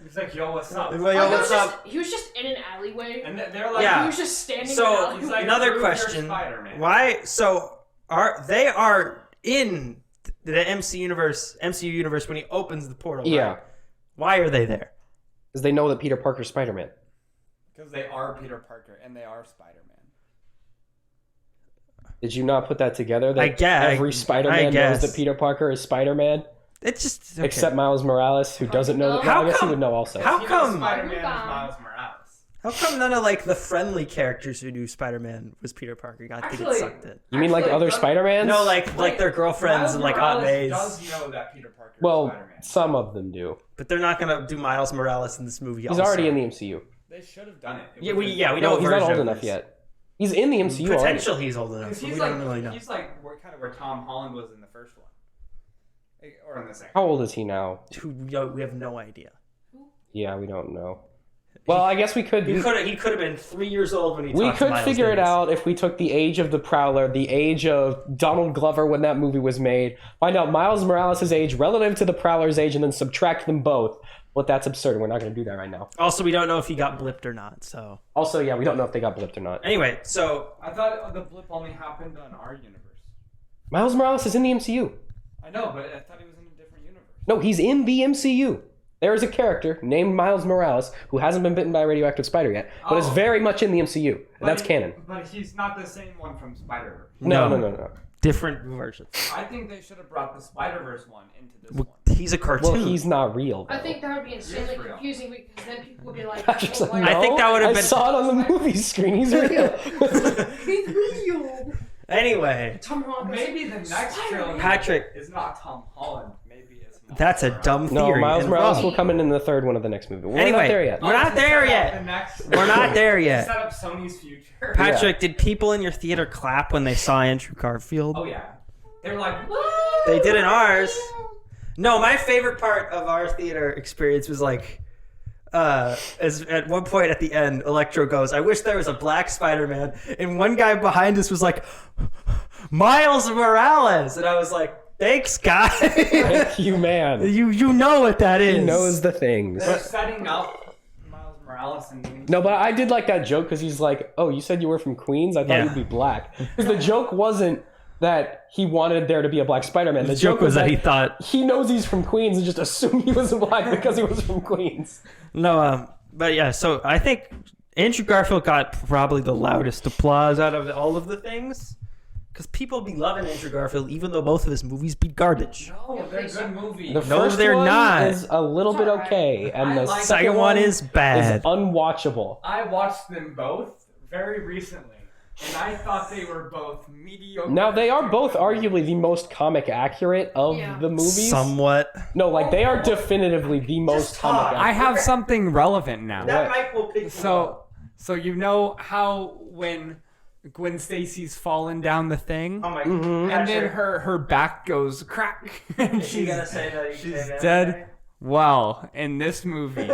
He's like, yo, what's up? Yo, what's up? He was just in an alleyway. And they're like, Yeah. He was just standing in an So alleyway. He's like, another "Prove you're question: Spider-Man." why? So they are in the MCU universe when he opens the portal. Yeah. right? Why are they there? Because they know that Peter Parker's Spider-Man. Because they are Peter Parker and they are Spider-Man. Did you not put that together? That I guess- every I Spider-Man knows guess. that Peter Parker is Spider-Man, It's just okay. except Miles Morales, who doesn't know that. How Well, I guess come- he would know also. How come? Spider-Man is Miles Morales. How come none of like the friendly characters who knew Spider-Man was Peter Parker got to get Actually- sucked in? You mean like the other Spider-Mans? No, like their girlfriends and like Aunt May's. does know that Peter Parker is Well, Spider-Man. some of them do. But they're not gonna do Miles Morales in this movie. He's already in the MCU. They should have done it. Yeah, we No, know. he's not old enough yet. He's in the MCU already. Potential, he's old enough. Because But he's we like, don't really know. he's like where Tom Holland was in the first one. Or in the second. How old is he now? We have no idea. Yeah, we don't know. Well, I guess we could. He could have been 3 years old when he. We talked to could Miles figure it Davis. out if we took the age of the Prowler, the age of Donald Glover when that movie was made, find out Miles Morales' age relative to the Prowler's age, and then subtract them both. But that's absurd, and we're not going to do that right now. Also, we don't know if he got blipped or not. So Also, yeah, we don't know if they got blipped or not. anyway, so I thought the blip only happened on our universe. Miles Morales is in the MCU. I know, but I thought he was in a different universe. No, he's in the MCU. There is a character named Miles Morales who hasn't been bitten by a radioactive spider yet, but is very much in the MCU. And that's canon. But he's not the same one from Spider-Verse. No. different versions. I think they should have brought the Spider-Verse one into this Well, one. he's a cartoon. Well, he's not real. I Though. think that would be insanely real. confusing because then people would be like, Patrick's like, oh, no, I think that would have I been- saw it on the movie screen. He's real. he's real. Anyway, Tom Holland. Maybe the next Spider-Man. trilogy Patrick, is not Tom Holland. Maybe it's Miles that's a Morales. dumb No, theory. Miles and Morales wrong. will come in the third one of the next movie. We're Anyway, not there yet. we're not there To set up yet. the next- We're not there yet. Set up Sony's future. Patrick, did people in your theater clap when they saw Andrew Garfield? Oh yeah, they were like, They did in ours. No, my favorite part of our theater experience was like, as at one point at the end, Electro goes, "I wish there was a black Spider-Man," and one guy behind us was like, "Miles Morales," and I was like, "Thanks, guy. Thank you, man. you know what that is." He knows the things. they're setting up Miles Morales and No, but I did like that joke because he's like, "Oh, you said you were from Queens? I thought Yeah. you'd be black." Because the joke wasn't that he wanted there to be a black Spider-Man. The joke was that he thought. he knows he's from Queens and just assumed he was black because he was from Queens. No, but yeah, so I think Andrew Garfield got probably the loudest applause out of all of the things. Because people be loving Andrew Garfield, even though both of his movies be garbage. no, they're good movies. The No, first they're one not. is a little bit okay, and the I like- second Second one is bad. unwatchable. I watched them both very recently, and I thought they were both mediocre. Now they are both arguably the most comic accurate of Yeah. the movies. Somewhat. No, like they are definitively the most comic talk. accurate. I have something relevant now. That mic will pick you up. So you know how when Gwen Stacy's falling down the thing, Oh my and then her back goes crack, and You she's gotta say that. she's dead. Well, in this movie,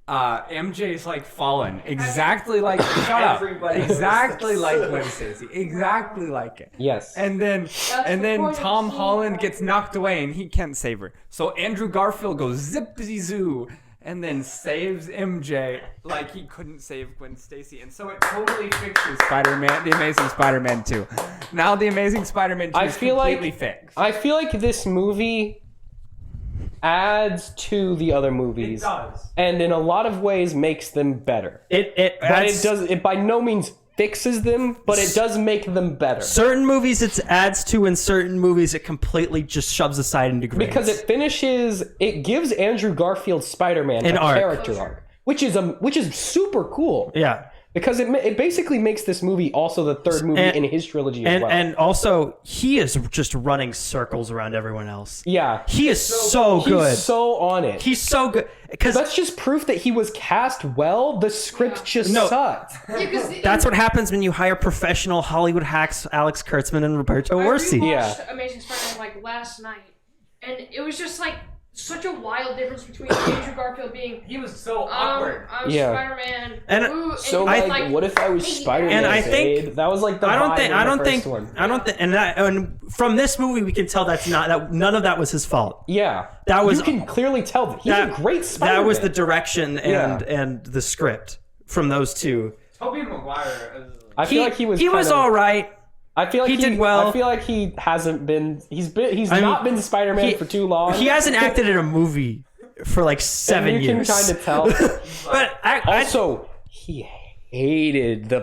MJ's like fallen exactly like shut up, Everybody exactly knows like this. Gwen Stacy, exactly like it. Yes. And then the point of Tom seeing Holland that. gets knocked away and he can't save her. So Andrew Garfield goes zippity zoo and then saves MJ like he couldn't save Gwen Stacy. And so it totally fixes Spider-Man, the Amazing Spider-Man 2. Now the Amazing Spider-Man 2 is completely fixed. I feel like this movie adds to the other movies. It does. And in a lot of ways makes them better. It by no means fixes them, but it does make them better. Certain movies it adds to, and certain movies it completely just shoves aside into grades. Because it gives Andrew Garfield's Spider-Man An a arc. character arc, which is super cool. Yeah. Because it basically makes this movie also the third movie in his trilogy as well. And also, he is just running circles around everyone else. Yeah. He is so good. He's so on it. He's so good. Because That's just proof that he was cast well. The script just sucked. Yeah, 'cause that's what happens when you hire professional Hollywood hacks Alex Kurtzman and Roberto Orsi. I Yeah. rewatched Amazing Spider-Man like last night, and it was just like such a wild difference between Andrew Garfield being He was so awkward. I'm Yeah. Spider-Man. And ooh, So and what if I was Spider-Man? And I think- Zayd? That was like the I don't vibe think. in I the don't first think. one. I don't think. And from this movie, we can tell that none of that was his fault. Yeah, That was- you can clearly tell that he's a great Spider-Man. That was the direction Yeah. and the script from those two. Tobey Maguire. I feel like he was. He was kind of- all right. I feel like he did well. I feel like he hasn't been. He's I not mean, been Spider-Man for too long. He hasn't acted in a movie for like 7 and you years. can kind of tell. But Also, he hated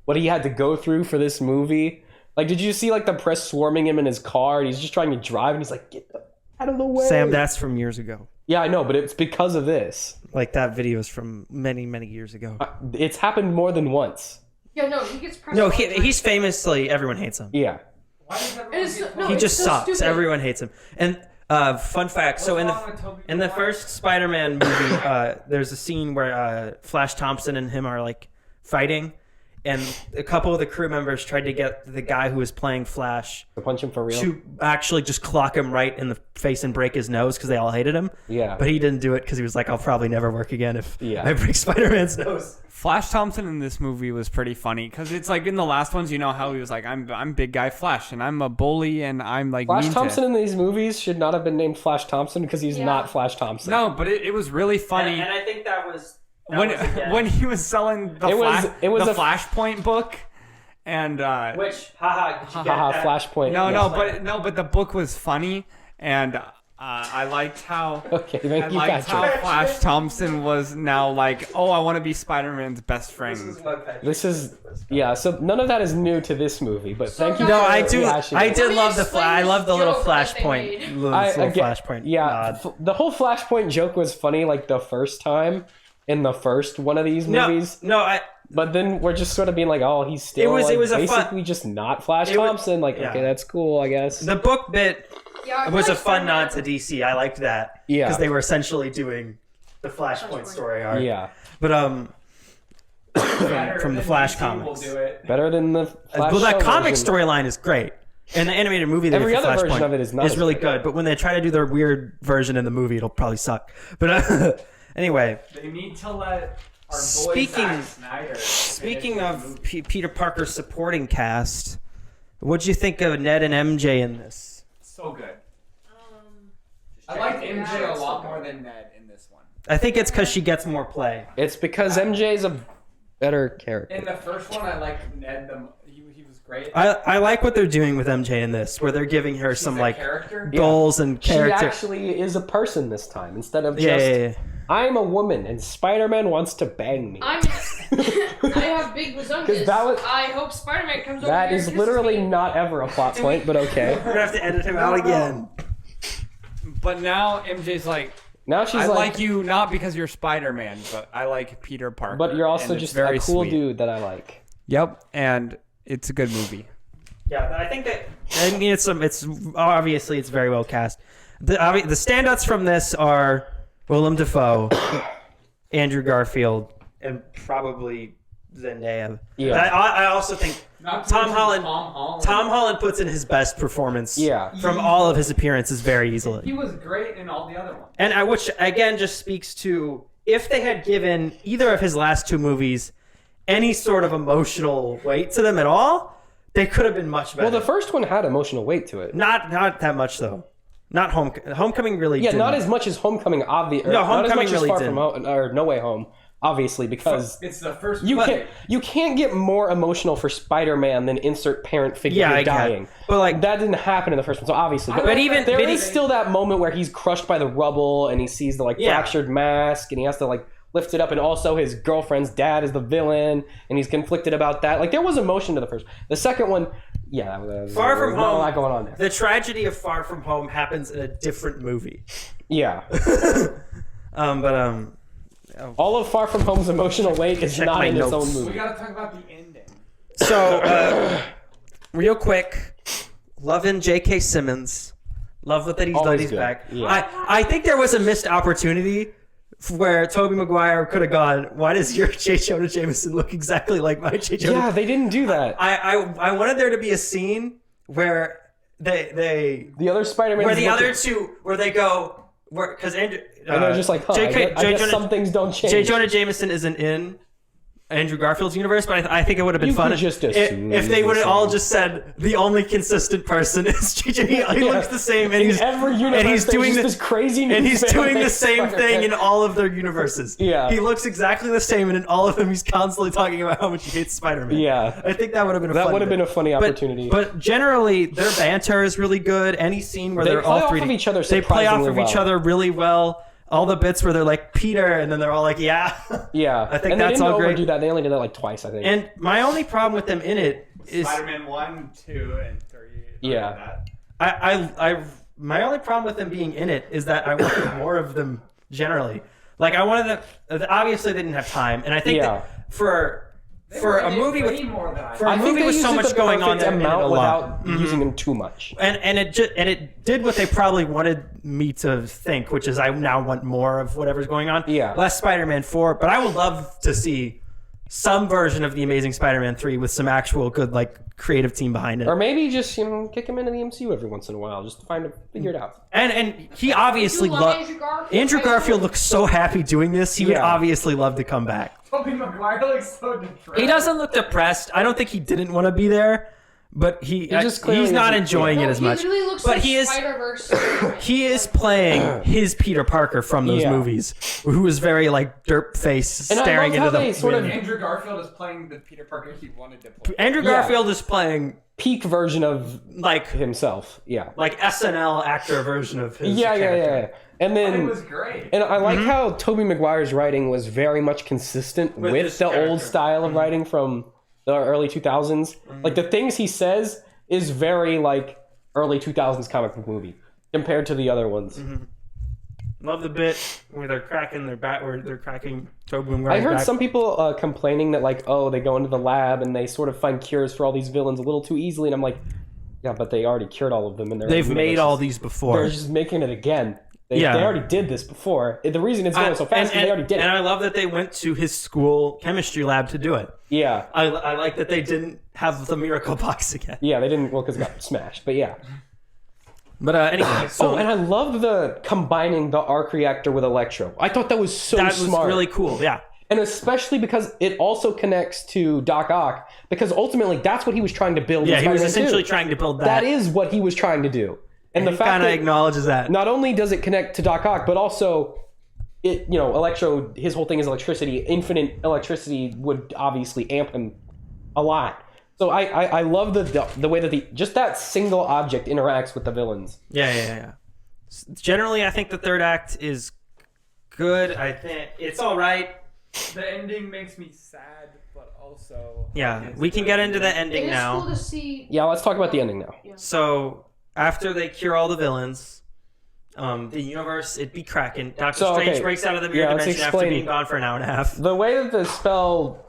what he had to go through for this movie. Like, did you see like the press swarming him in his car? And he's just trying to drive, and he's like, "Get out of the way!" Sam, that's from years ago. Yeah, I know, but it's because of this. Like that video is from many, many years ago. It's happened more than once. Yeah, no, he gets pressed. No, all the time. he's famously everyone hates him. Yeah. Why does And everyone it's, get no, He it's just so sucks. stupid. Everyone hates him. And fun fact: so in wrong with Tobey the Maguire? first Spider-Man movie, there's a scene where Flash Thompson and him are like fighting, and a couple of the crew members tried to get the guy who was playing Flash To punch him for real. to actually just clock him right in the face and break his nose because they all hated him. Yeah. But he didn't do it because he was like, I'll probably never work again if Yeah. I break Spider-Man's nose. Flash Thompson in this movie was pretty funny because it's like in the last ones, you know how he was like, I'm big guy Flash and I'm a bully and I'm like Flash mean Thompson to... in these movies should not have been named Flash Thompson because he's Yeah. not Flash Thompson. No, but it was really funny And I think that was when he was selling the It was a- Flashpoint book and which haha, did you get Haha, that? Flashpoint. but the book was funny and I liked how Okay, thank I you, liked how Patrick. Flash Thompson was now like, oh, I want to be Spider-Man's best friend. This is so none of that is new to this movie, but thank you. No, for I do. rehashing I it. did me love the. explain I this love the little joke that they flashpoint. made. Little Again, flashpoint. Yeah, nod. the whole Flashpoint joke was funny, like the first time in the first one of these movies. No. But then we're just sort of being like, oh, he's still It was a fun- basically just not Flash It was- Thompson. Like, yeah. okay, that's cool, I guess. The book bit Yeah, I feel was a like fun Spider-Man- nod to DC. I liked that. Yeah. Because they were essentially doing the Flashpoint story arc. Yeah, But from the Flash comics. better than the Flash. Well, that show comic version. storyline is great. And the animated movie they Every did for other Flashpoint version of it is not is as really good. good. But when they try to do their weird version in the movie, it'll probably suck. But anyway, They need to let our boy Speaking- Zack Snyder. speaking of Peter Parker's supporting cast, what'd you think of Ned and MJ in this? So good. I liked MJ a lot more than Ned in this one. I think it's because she gets more play. It's because MJ's a better character. In the first one, I liked Ned. He was great. I like what they're doing with MJ in this, where they're giving her some a like character. goals and She character. actually is a person this time instead of just Yeah. I'm a woman and Spider-Man wants to bang me. I have big bazungas. that was- I hope Spider-Man comes over That here is and literally kisses me. not ever a plot point, but okay. We're gonna have to edit him out again. But now MJ's like, Now she's I like, like you not because you're Spider-Man, but I like Peter Parker. but you're also and it's just very a cool sweet. dude that I like. Yep, and it's a good movie. Yeah, but I think that it's obviously it's very well cast. The standouts from this are Willem Dafoe, Andrew Garfield, and probably Zendaya. Yeah. But I also think Not Tom Holland. Holland. Tom Holland puts in his best performance. Yeah. From all of his appearances very He easily. was great in all the other ones. And which again just speaks to if they had given either of his last two movies any sort of emotional weight to them at all, they could have been much better. Well, the first one had emotional weight to it. not that much though. Not Homecoming really. Yeah, didn't. not as much as Homecoming. Obvious. No, not Homecoming as much really as Far didn't. From Home or No Way Home. Obviously, because It's the first. you can't get more emotional for Spider-Man than insert parent figure I get dying. it. But like That didn't happen in the first one, so obviously. But even- there but is still that moment where he's crushed by the rubble and he sees the fractured mask and he has to lift it up, and also his girlfriend's dad is the villain and he's conflicted about that. Like there was emotion to the first. The second one, Far From not a Home, lot going on there. the tragedy of Far From Home happens in a different movie. Yeah. All All of Far From Home's emotional weight is Check not my in its notes. own We movie. gotta talk about the ending. So, real quick, loving J.K. Simmons. Love that he's Always that he's good. back. Yeah. I think there was a missed opportunity where Tobey Maguire could have gone, why does your J. Jonah Jameson look exactly like my J. Jonah? Yeah, they didn't do that. I wanted there to be a scene where they The other Spider-Man. where the other two where they go because Andrew and they're just like, huh, J.K. I guess Jonah- some things don't change. J. Jonah Jameson isn't in Andrew Garfield's universe, but I think it would have been You fun could just if assume they he's would the have all same. just said the only consistent person is JJ. He looks the same, and In he's every universe, and he's there's doing just this this crazy new and he's doing the fan-made same thing Spider-Man. in all of their universes. Yeah. He looks exactly the same, and in all of them, he's constantly talking about how much he hates Spider-Man. Yeah. I think that would have been a That fun would have bit. been a funny But- opportunity. But generally, their banter is really good. Any scene where They they're play all off three, of each other they play off of surprisingly each well. other really well. All the bits where they're like Peter, and then they're all like, yeah. Yeah, I think and that's they didn't all great. overdo that. They only did that like twice, I think. And my only problem with them in it is Spider-Man 1, 2, and 3. Yeah. my only problem with them being in it is that I wanted more of them generally. Like I wanted them. Obviously, they didn't have time, and I think Yeah. that for a movie with for a I think movie they with used so it much the going on, perfect there, amount a lot. without using them too much. And it did what they probably wanted me to think, which is I now want more of whatever's going on. Yeah. Less Spider-Man 4, but I would love to see some version of the Amazing Spider-Man 3 with some actual good creative team behind it. Or maybe just kick him into the MCU every once in a while, just to figure it out. And he obviously You love Andrew Garfield. Andrew Garfield looks so happy doing this. He would Yeah. obviously love to come back. Tobey Maguire looks so depressed. He doesn't look depressed. I don't think he didn't want to be there, but just clearly he's not isn't- enjoying it No, as he much. literally looks But like he is Spider-Verse. he is playing his Peter Parker from those Yeah. movies, who is very derp face And I staring love into how the they sort of wind. Andrew Garfield is playing the Peter Parker he wanted to play. Andrew Yeah. Garfield is playing peak version of like himself. Yeah. SNL actor version of his Yeah. character. And It then was great. and I like how Tobey Maguire's writing was very much consistent with his the character. old style of writing from the early 2000s. Like the things he says is very early 2000s comic book movie compared to the other ones. Love the bit where they're cracking their back, where they're cracking Tobey Maguire's I heard back. some people complaining that they go into the lab and they sort of find cures for all these villains a little too easily, and I'm like, yeah, but they already cured all of them in their They've own made universes. all these before. They're just making it again. They Yeah. already did this before. The reason it's going so fast is they already did it. And I love that they went to his school chemistry lab to do it. Yeah. I like that they didn't have the miracle box again. Yeah, they didn't, because it got smashed, but yeah. But anyway, so Oh, and I loved the combining the arc reactor with Electro. I thought that was so that smart. was really cool. Yeah. And especially because it also connects to Doc Ock, because ultimately that's what he was trying to build. Yeah, in he was Spider-Man essentially 2. trying to build that. That is what he was trying to do. And the he fact kind of that acknowledges that. not only does it connect to Doc Ock, but also Electro, his whole thing is electricity. Infinite electricity would obviously amp him a lot. So I love the way that just that single object interacts with the villains. Yeah. Generally, I think the third act is good. I think it's all right. The ending makes me sad, but also... Yeah, we can get into the It ending is now. cool to see. Yeah, let's talk about the ending now. So after they cure all the villains, the universe it'd be cracking. Doctor So, Strange okay. breaks out of the Yeah, mirror let's dimension after explain. being gone for an hour and a half. The way that the spell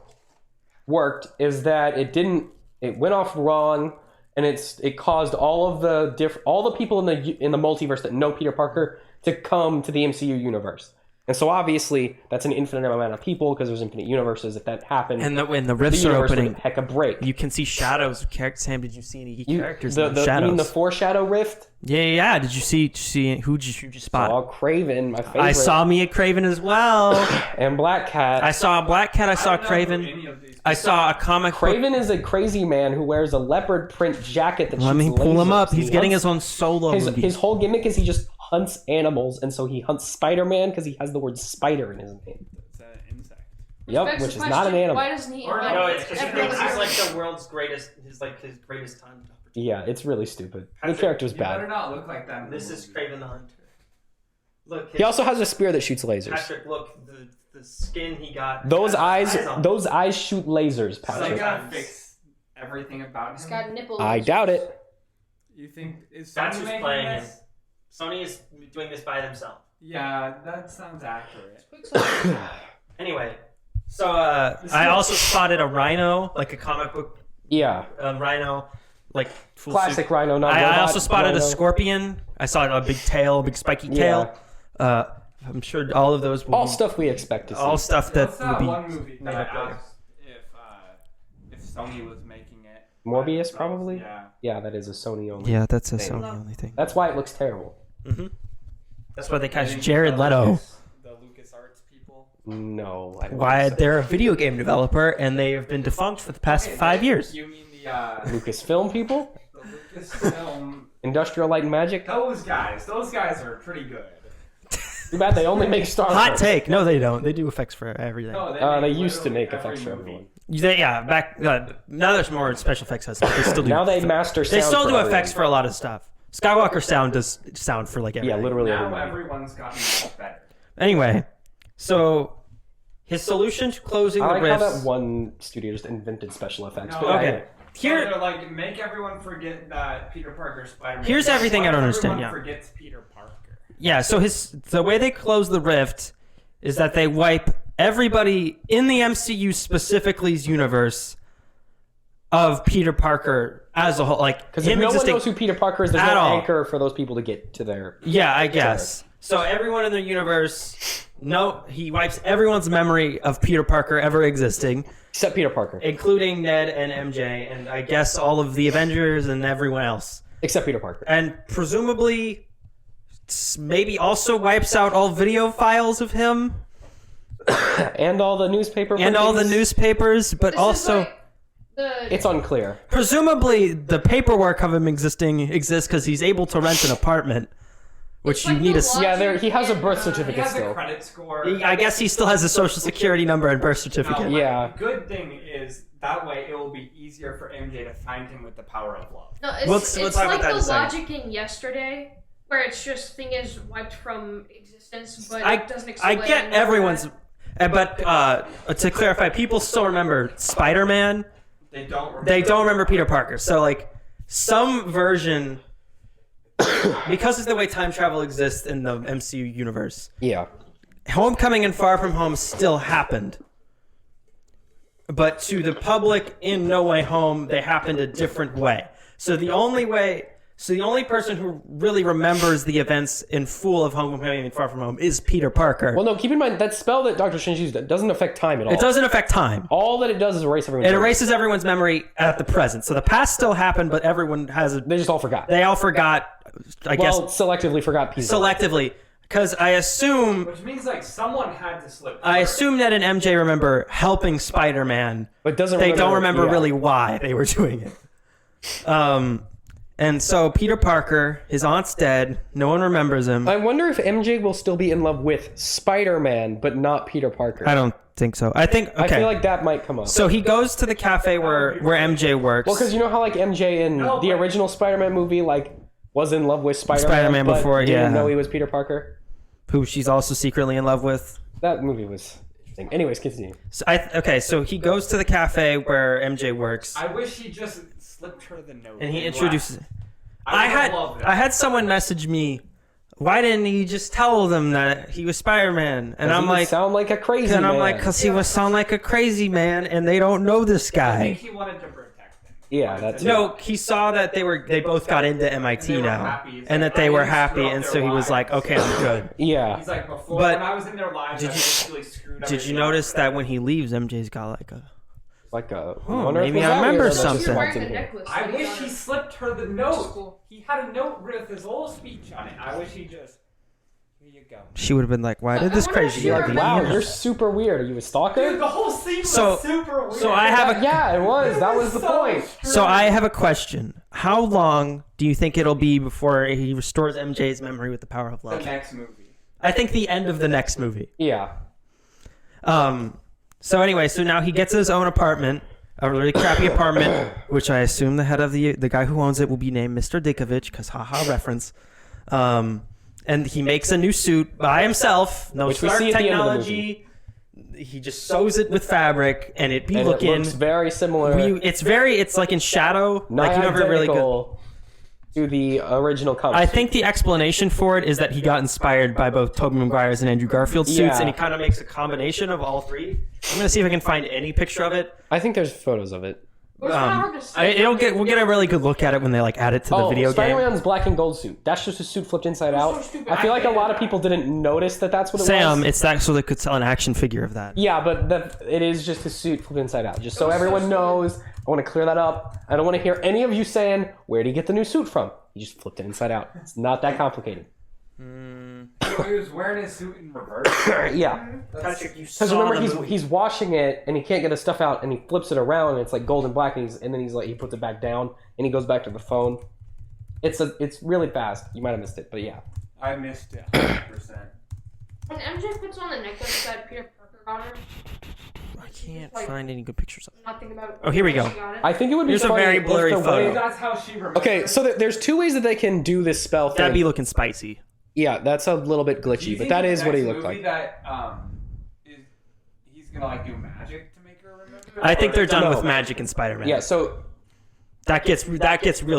worked is that it went off wrong, and it caused all the people in the multiverse that know Peter Parker to come to the MCU universe. And so obviously that's an infinite amount of people because there's infinite universes. If that happened, And when the the rifts are universe would opening, heck a break. you can see shadows of characters. Sam, did you see any characters in You shadows? mean the foreshadow rift? Yeah. Did you see who'd you spot? Oh, Craven, my favorite. I saw me a Craven as well. and Black Cat. I saw a Black Cat. I saw a Craven. I saw a comic book. Craven is a crazy man who wears a leopard print jacket that Let me shoots pull him lasers. up. He's He getting hunts- his own solo movie. his whole gimmick is he just hunts animals, and so he hunts Spider-Man because he has the word spider in his name. It's an insect. Yep, Begs which the is not an question, animal. Why doesn't he? Or invite no, it's because he everyone thinks he's else? like the world's greatest. His greatest time. Yeah, it's really stupid. The Patrick, character's You better bad. not look like that. in the This is movie. Craven the Hunter. Look, He also has a spear that shoots lasers. Patrick. Look, the skin he got. Those eyes, on. those eyes shoot lasers, So they Patrick. gotta fix everything about He's him. got nipples. I doubt it. You think is That's Sony who's making playing him. this? Sony is doing this by themselves. Yeah, that sounds accurate. Anyway, so I also spotted a rhino, like a comic book Yeah, rhino, like full classic suit. Rhino. Not I robot also spotted Rhino. a scorpion. I saw a big tail, a big spiky tail. I'm sure all of those will All be stuff we expect to see. all stuff that What's will that be. one movie that I made up later. asked if Sony was making it? Morbius, probably? Yeah. Yeah, that is a Sony only. Yeah, that's a Thing. Sony only thing. That's why it looks terrible. That's why they I cast think Jared the Leto. The LucasArts people. No. I don't Why think so. they're a video game developer and they have been defunct for the past 5 years. You mean the Lucasfilm people? Lucasfilm? Industrial Light and Magic? Those guys are pretty good. Too bad they only make Star Wars. Hot take. No, they don't. They do effects for everything. No, They make used to literally make effects for every everyone. Back now there's more special effects. They still do. Now they master sound They still for do everyone. effects for a lot of stuff. Skywalker sound does sound for like everything. Yeah, literally Now everyone. everyone's gotten much better. Anyway, so his solution to closing I the like how rifts. that one studio just invented special effects. No, but Okay. Here, Here, they're like, make everyone forget that Peter Parker's Spider-Man. Here's everything I don't understand, Everyone yeah. forgets Peter Parker. yeah. So the way they close the rift is that they wipe everybody in the MCU, specifically's universe, of Peter Parker as a whole. Like Because if him no one existing. knows who Peter Parker is, there's at no all. anchor for those people to get to their... Yeah, I guess. So everyone in the universe, he wipes everyone's memory of Peter Parker ever existing, Except Peter Parker. including Ned and MJ, and I guess all of the Avengers and everyone else. Except Peter Parker. And presumably, maybe also wipes out all video files of him And all the newspaper and all the clippings. newspapers, but This is also like the It's unclear. presumably the paperwork of him exists because he's able to rent an apartment, which It's you like need the a. Yeah, he has a birth He certificate has a still. credit score. I guess he still has a social security number and birth certificate. Now, Yeah. The good thing is that way it will be easier for MJ to find him with the power of love. No, it's, We'll it's talk like about that in the a second. logic in Yesterday, where it's just thing is wiped from existence, but I it doesn't I explain. get everyone's, but to clarify, people still remember Spider-Man. They don't remember. They don't remember Peter Parker. So like some version, because of the way time travel exists in the MCU universe, Yeah. Homecoming and Far From Home still happened. But to the public in No Way Home, they happened a different way. So the only person who really remembers the events in full of Homecoming and Far From Home is Peter Parker. Well, no, keep in mind, that spell that Dr. Strange used doesn't affect time at all. It doesn't affect time. All that it does is erase everyone's It memory. erases everyone's memory at the present. So the past still happened, but everyone has They just all forgot. they all forgot, I guess, Selectively forgot pieces. selectively. Because I assume Which means like someone had to slip. Ned and MJ remember helping Spider-Man. But doesn't They don't remember yeah. really why they were doing it. And so Peter Parker, his aunt's dead. No one remembers him. I wonder if MJ will still be in love with Spider-Man, but not Peter Parker. I don't think so. I think okay. I feel like that might come up. So he goes to the cafe where MJ works. Well, because you know how like MJ in the original Spider-Man movie like was in love with Spider-Man but before, didn't yeah. know he was Peter Parker. who she's also secretly in love with. That movie was interesting. Anyways, continue. So so he goes to the cafe where MJ works, I wish he just slipped her the note. and he left. introduces. I would love that. I had someone message me, why didn't he just tell them that he was Spider-Man? And I'm He would like, sound like a crazy man. because he would sound like a crazy man, and they don't know this I guy. think he wanted to protect him. Yeah, that's No, he saw that they both got into MIT now, and that they were happy, and so he was like, okay, I'm good. Yeah. He's like, before But when I was in their lives, I basically screwed Did you notice that when he leaves, MJ's got like a... Like a. maybe I remember She's something. wearing the necklace. I like, wish on he her- slipped her the Which is note. cool. He had a note with his whole speech on it. I wish he just. Here you go. She would have been like, why did this I wonder if crazy she guy like, leave Wow, me? you're super weird. Are you a stalker? Dude, the whole scene So- was super weird. so I have a- Yeah, it was. That was the So point. So I have a question. How long do you think it'll be before he restores MJ's memory with the power of the love? next movie. I think the end of the next movie. Yeah. So anyway, so now he gets his own apartment, a really crappy apartment, which I assume the head of the guy who owns it will be named Mr. Dickovich, because haha reference. And he makes a new suit by himself. No Which we smart see at the end of the technology. He just sews it with fabric, and it be And looking. it looks very similar. It's like in shadow. not Like you never really go. identical to the original comic. I think the explanation for it is that he got inspired by both Tobey Maguire's and Andrew Garfield's suits, Yeah. and he kind of makes a combination of all three. I'm gonna see if I can find any picture of it. I think there's photos of it. But it's not hard to see. We'll get a really good look at it when they like add it to the video game. Spider-Man's black and gold suit. That's just a suit flipped inside out. so stupid. I feel like a lot of people didn't notice that that's what it was. Sam, it's that so they could sell an action figure of that. Yeah, but it is just a suit flipped inside out. Just so was so everyone stupid. knows. I want to clear that up. I don't want to hear any of you saying, where did he get the new suit from? He just flipped it inside out. It's not that complicated. So he was wearing his suit in reverse. Yeah. Patrick, you Because remember, he's washing it, and he can't get his stuff out, and he flips it around, and it's like gold and black, and then he's like, he puts it back down, and he goes back to the phone. It's really fast. You might have missed it, but yeah. I missed it 100%. When MJ puts on the necklace that Peter Parker got her, I can't find any good pictures of it. not think about. Oh, here we go. She got it. I think it would be Here's a funny very if blurry the photo. way- That's how she remembers. Okay, so there's two ways that they can do this spell thing. That'd be looking spicy. Yeah, that's a little bit glitchy, but that is what he looked like. That he's gonna like do magic to make her remember. I think they're done No. with magic and Spider-Man. Yeah, so That gets real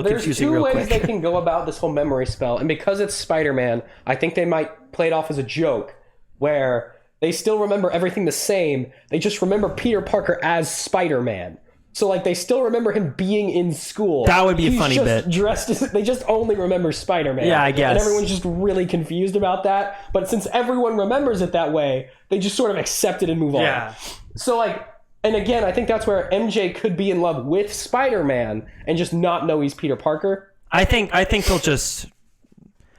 there's confusing two real ways quick. they can go about this whole memory spell, and because it's Spider-Man, I think they might play it off as a joke, where they still remember everything the same. They just remember Peter Parker as Spider-Man. So like they still remember him being in school. That would be a He's funny just bit. Dressed as, they just only remember Spider-Man. Yeah, I guess. And everyone's just really confused about that. But since everyone remembers it that way, they just sort of accept it and move on. Yeah. So like, and again, I think that's where MJ could be in love with Spider-Man and just not know he's Peter Parker. I think they'll just.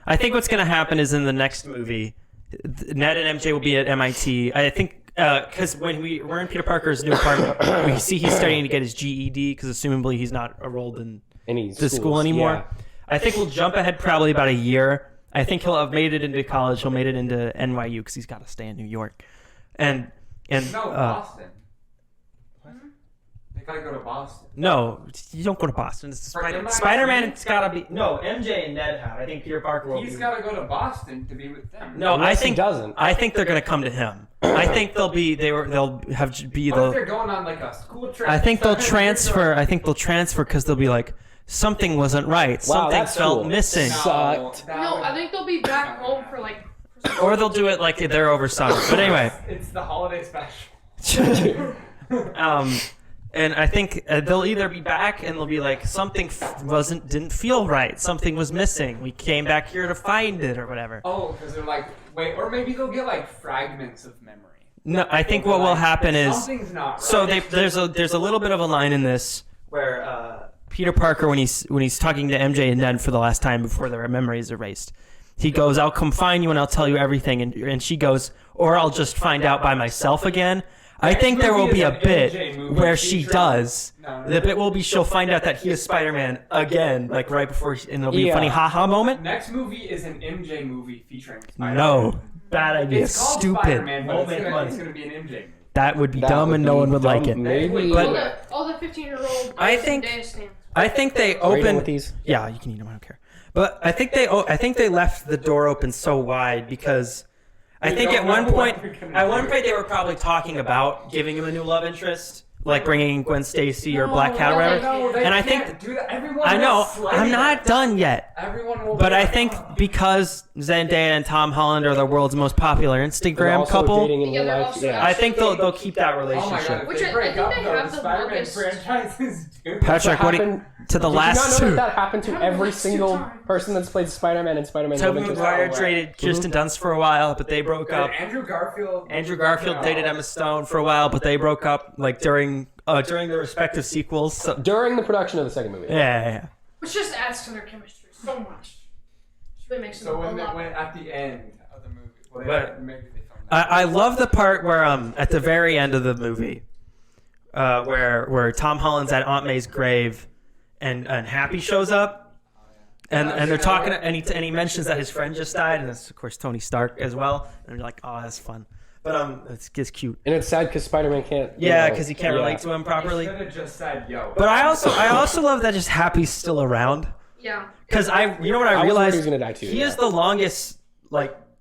I think what's gonna happen is in the next movie, Ned and MJ will be at MIT. I think because when we're in Peter Parker's new apartment, we see he's starting to get his GED because assumably he's not enrolled in Any the school anymore. Yeah. I think we'll jump ahead probably about a year. I think he'll have made it into college. He'll made it into NYU because he's got to stay in New York, and No, Boston. They gotta go to Boston. no, you don't go to Boston. It's Right, Spider-Man. It's gotta be no. MJ and Ned have. I think Peter Parker will. He's be. gotta go to Boston to be with them. No, Unless I he think doesn't. I think they're gonna come to him. I think they'll be. They'll have be What if the. they're going on like a school trip? I think they'll transfer. I think they'll transfer because they'll be like something wasn't right. Wow, Something that's felt cool. missing. Sucked. No, I think they'll be back home for like. Or they'll do it like they're over summer. But anyway, It's the holiday special. and I think they'll either be back and they'll be like something didn't feel right. Something was missing. We came back here to find it or whatever. Oh, because they're like, wait, or maybe they'll get like fragments of memory. No, I think what will happen is Something's not right. so there's a little bit of a line in this where Peter Parker when he's talking to MJ and Ned for the last time before their memories erased. He goes, "I'll come find you and I'll tell you everything," and she goes, "Or I'll just find out by myself again." I think there will be a bit where she does. The bit will be she'll find out that he is Spider-Man again, like right before, and it'll be a funny haha moment. Next movie is an MJ movie featuring Spider-Man. No, bad idea. It's called Stupid. Spider-Man, but Won't it's make gonna, money. it's gonna be an MJ movie. That would be That dumb would and no be one would dumb. like it. Maybe. But- All the 15-year-old. I think- Stands. I think they Are you done opened. with these? Yeah, you can eat them. I don't care. But I think they left the door open so wide because I think at one point they were probably talking about giving him a new love interest, like bringing Gwen Stacy or Black Cat or whatever. No, they And I can't think do that. Everyone I know has I'm not slave done yet. Everyone will. But be I like, think "Oh." because Zendaya and Tom Holland are the world's most popular They're Instagram also couple. dating in Yeah, real they're life. also- Yeah. I think they'll keep that Oh my relationship. god, if Which they I break think up, they though, have the the Spider-Man longest- franchise is doomed. Patrick, what do you, to the Did last you not know two? that happened to every single person that's played Spider-Man and Spider-Man? Tobey Love Interest? Maguire traded Kirsten Dunst for a while, but they broke up. Andrew Garfield. Andrew Garfield dated Emma Stone for a while, but they broke up like during their respective sequels. So, During the production of the second movie. yeah. Which just adds to their chemistry so much. Just really makes them So a when they lot went better. at the end of the movie, well, But- maybe they filmed that. I love the part where at the very end of the movie, where Tom Holland's at Aunt May's grave, and Happy shows up, and they're talking, and he mentions that his friend just died, and it's of course Tony Stark as well, and you're like, oh, that's fun, but it's cute. And it's sad because Spider-Man can't. Yeah, because he can't relate to him He properly. should have just said, yo. But I also love that just Happy's still around. Yeah. Because you know what I I was worried realized? he was gonna die too, He yeah. is the longest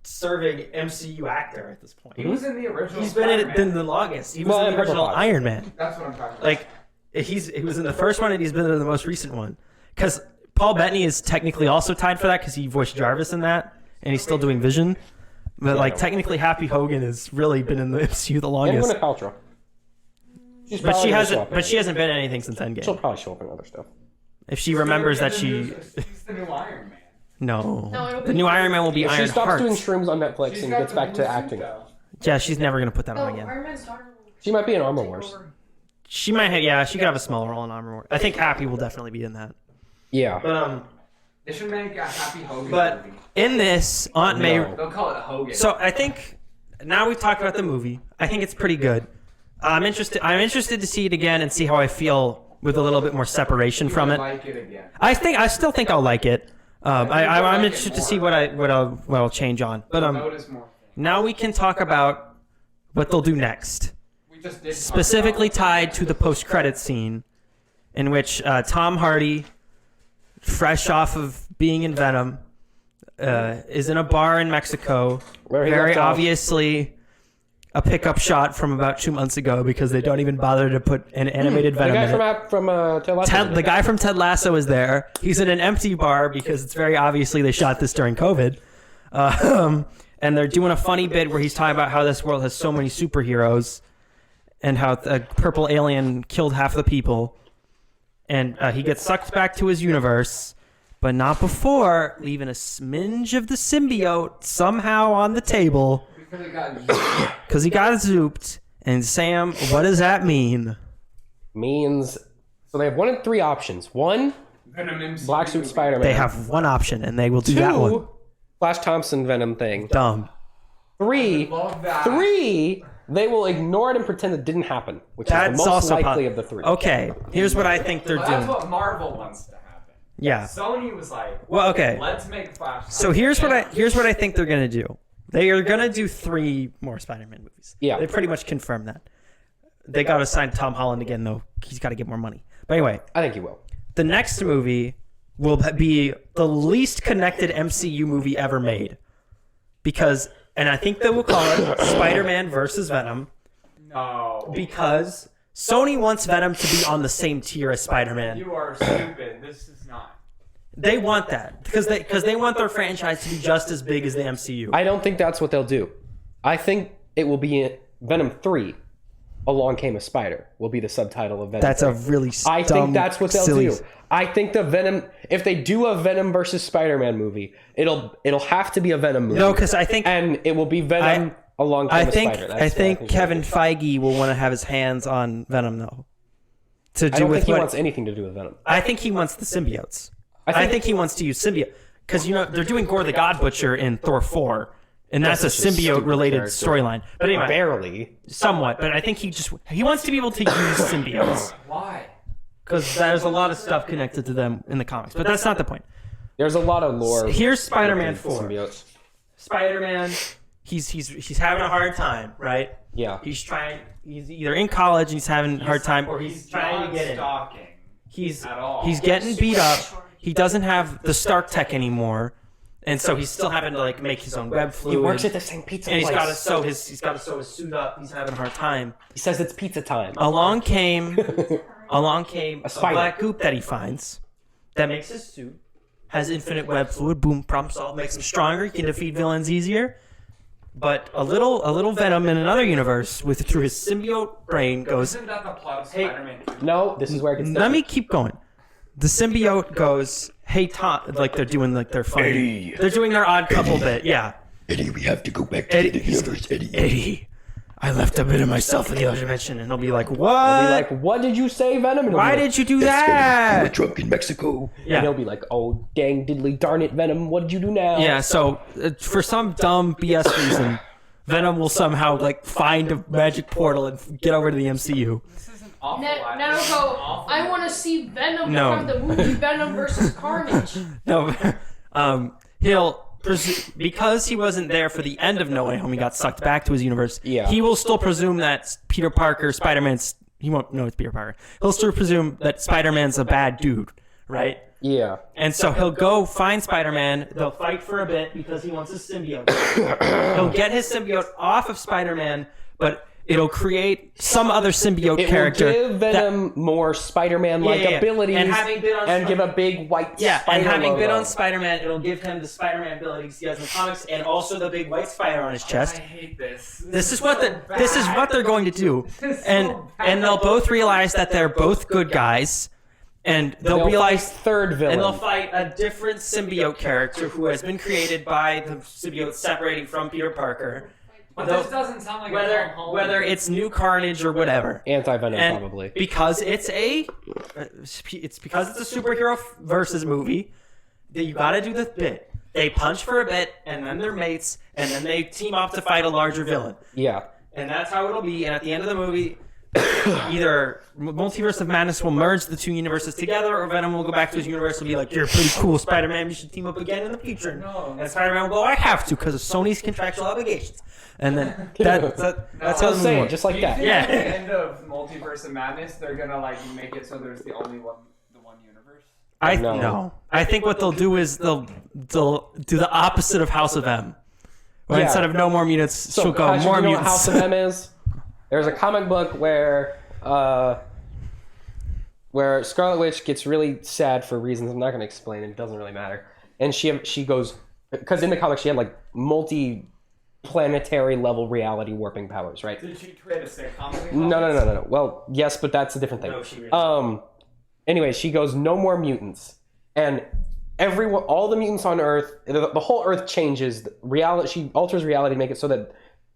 serving MCU actor at this point. He was in the original. He's been in it Spider-Man. the longest. He was Well, in and the original Purple Fox. Iron Man. That's what I'm talking about. Like he was in the first one and he's been in the most recent one. Because Paul Bettany is technically also tied for that because he voiced Jarvis in that, and he's still doing Vision. But like technically, Happy Hogan has really been in the MCU the And longest. Gwyneth Paltrow. She's But probably she gonna show hasn't. up in But it. she hasn't been in anything since She'll Endgame. probably show up in other stuff. If she remembers that she. He's the new Iron Man. No. No, it'll The be- new Iron Man will be If Iron she stops Heart. doing shrooms on Netflix She's and got gets the back blue to suit, acting, though. Yeah, she's never gonna put that No, on again. Iron Man's daughter will she might be in Armor take Wars. over. She might have. Yeah, she could have a small role in Armor Wars. I think Happy will definitely be in that. Yeah. But They should make a Happy Hogan But movie. in this, Aunt May. No. They'll call it Hogan. So I think now we've talked about the movie. I think it's pretty good. I'm interested to see it again and see how I feel with a little bit more separation from it. Like it again. I still think I'll like it. I'm like it interested to more. see what I'll change on. But Notice more. now we can talk about what they'll do next. We just did talk Specifically about- tied to the post-credit scene, in which Tom Hardy, fresh off of being in Venom, is in a bar in Mexico. Where he Very left off. obviously a pickup shot from about 2 months ago because they don't even bother to put an animated The Venom guy in it. from Ted Lasso. The guy from Ted Lasso is there. He's in an empty bar because it's very obviously they shot this during COVID. And they're doing a funny bit where he's talking about how this world has so many superheroes and how a purple alien killed half the people. And he gets sucked back to his universe, but not before leaving a smidge of the symbiote somehow on the table Because it got because he got zooped. And Sam, what does that mean? Means so they have 1 of 3 options. 1, Venom MCU Black Suit movie. Spider-Man. They have one option, and they will do 2, that one. Flash Thompson Venom thing. Dumb. 3, Love that. 3, they will ignore it and pretend it didn't happen, which is That's the most also likely of the 3. Okay, here's what I think they're But that's doing. what Marvel wants to happen. Yeah. Sony was like, Well, okay. let's make Flash. So here's what I think they're gonna do. They are gonna do 3 more Spider-Man movies. Yeah. They pretty much confirmed that. They got to sign Tom Holland again, though. He's got to get more money. But anyway, I think he will. the next movie will be the least connected MCU movie ever made, because, and I think they will call it Spider-Man versus Venom, No. because Sony wants Venom to be on the same tier as Spider-Man. You are stupid. This is not. They want that because they want their franchise to be just as big as the MCU. I don't think that's what they'll do. I think it will be Venom 3. Along Came a Spider will be the subtitle of Venom. That's a 3. really I dumb, think that's what they'll silly. do. I think the Venom, if they do a Venom versus Spider-Man movie, it'll have to be a Venom movie. No, because I think and it will be Venom Along Came I a think Spider. I That's think what Kevin they'll do. Feige will want to have his hands on Venom though. To do I don't with think he what wants anything to do with Venom. I think he wants the symbiotes. I think he wants to use symbiote because they're doing Gore the God Butcher in Thor 4, and that's a such a symbiote stupid related character. storyline. But anyway, Barely. somewhat. But I think he wants to be able to use symbiotes Why? because there's a lot of stuff connected to them in the comics. But that's not the point. There's a lot of lore. Here's Spider-Man with 4. symbiotes. Spider-Man, he's having a hard time, right? Yeah. He's either in college and he's having a hard time, or he's trying to not get in. stalking. He's at all. he's getting beat up. He doesn't have the Stark tech anymore, and so he's still having to make his own web fluid. He works at the same pizza and place. he's got to sew his suit up. He's having a hard time. He says it's pizza time. Along came a spider. black goop that he finds that makes his suit has infinite web fluid. Boom, problem solved. Makes him stronger. He can defeat villains easier. But a little Venom in another universe through his symbiote brain goes. Isn't that the plot of Hey, Spider-Man 2? No, this is where it gets Let me keep going. The symbiote goes, "Hey Tom," like they're doing like their funny. Eddie. They're doing their odd couple bit. Yeah. Eddie, we have to go back to the universe, Eddie. Eddie, I left a bit of myself in the other dimension, and he'll be like, "What? I'll be like, what did you say, Venom? And he'll Why be like, did you do We're that?" drunk in Mexico. Yeah. And he'll be like, oh, dang diddly darn it, Venom, what did you do now? Yeah, so for some dumb BS reason, Venom will somehow like find a magic portal and get over to the MCU. This is an awful Now go. I want to see Venom No. from the movie Venom versus Carnage. No, because he wasn't there for the end of No Way Home, he got sucked back to his universe. Yeah. He will still presume that Peter Parker, Spider-Man's. He won't know it's Peter Parker. He'll still presume that Spider-Man's a bad dude, right? Yeah. And so he'll go find Spider-Man. They'll fight for a bit because he wants his symbiote. He'll get his symbiote off of Spider-Man, but it'll create some other symbiote It character. will give Venom more Spider-Man-like Yeah, yeah, yeah. abilities And having been on give a big white Yeah, spider and having been logo. on Spider-Man, it'll give him the Spider-Man abilities he has in the comics, and also the big white spider on his chest. I hate this. This is what they're going to do, and they'll both realize that they're both good guys, and they'll realize. fight third villain. And they'll fight a different symbiote character who has been created by the symbiote separating from Peter Parker. But this doesn't sound like a Tom Holland. Whether it's New Carnage or whatever. Anti-Venom, And probably. because it's a superhero versus movie, that you gotta do the bit. They punch for a bit, and then they're mates, and then they team up to fight a larger villain. Yeah. And that's how it'll be. And at the end of the movie, either Multiverse of Madness will merge the two universes together, or Venom will go back to his universe and be like, "You're pretty cool, Spider-Man. We should team up again in the future." No. And Spider-Man will go, "I have to because of Sony's contractual obligations." And then that's how I'll the say movie it, works. just like that. Yeah. At the end of Multiverse of Madness, they're gonna like make it so there's the only one universe. I No. no. I think what they'll do is they'll do the opposite of House of M. Where Yeah. instead of no more mutants, she'll go Patrick, more you know what mutants. House of M is? There's a comic book where Scarlet Witch gets really sad for reasons I'm not going to explain. It doesn't really matter. And she goes, because in the comic she had like multi-planetary level reality warping powers, right? Did she create a sitcom? No. Well, yes, but that's a different thing. No, she really Anyway, she goes, no more mutants, and all the mutants on Earth, the whole Earth changes. Reality, she alters reality to make it so that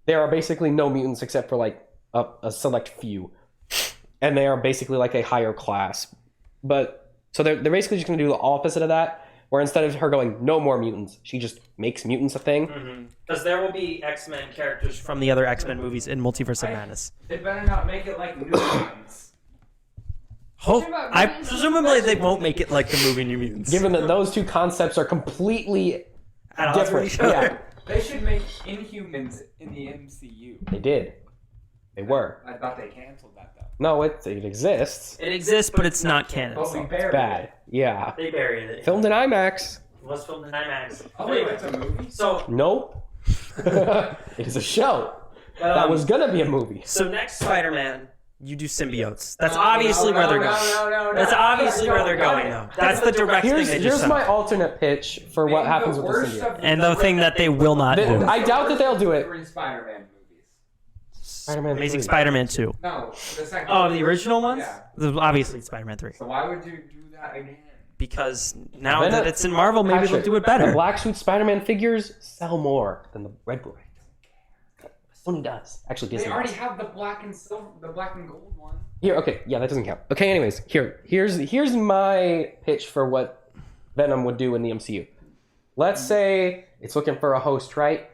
there are basically no mutants except for like a select few, and they are basically like a higher class. But so they're basically just going to do the opposite of that, where instead of her going no more mutants, she just makes mutants a thing. Because there will be X-Men characters from the other X-Men movies in Multiverse of Madness. They better not make it like New Mutants. Presumably they won't make it like the movie New Mutants. Given that those two concepts are completely At odds with different. each other. Yeah, They should make Inhumans in the MCU. they did. They were. I thought they canceled that though. No, it exists. It exists, but it's not canon. But we So buried Bad. it. Yeah. they buried it. Filmed in IMAX. It was filmed in IMAX. Oh wait, it's a movie? So Nope. It is a show. That was gonna be a movie. So next Spider-Man, you do symbiotes. That's obviously where they're going. That's obviously where they're going, though. That's the direct thing they just Here's said. my alternate pitch for what happens with the symbiote. And the thing that they will not do. I doubt that they'll do it. Three Spider-Man movies. Spider-Man Amazing 3. Spider-Man 2. No, the second. Oh, the original ones? Yeah. Obviously Spider-Man 3. So why would you do that again? Because now Then that it's in Marvel, maybe they'll Patrick, do it The better. black suit Spider-Man figures sell more than the red boy. Sony does. Actually, They Disney already does. have the black and silver, the black and gold one. Here, okay, yeah, that doesn't count. Okay, anyways, here's my pitch for what Venom would do in the MCU. Let's say it's looking for a host, right?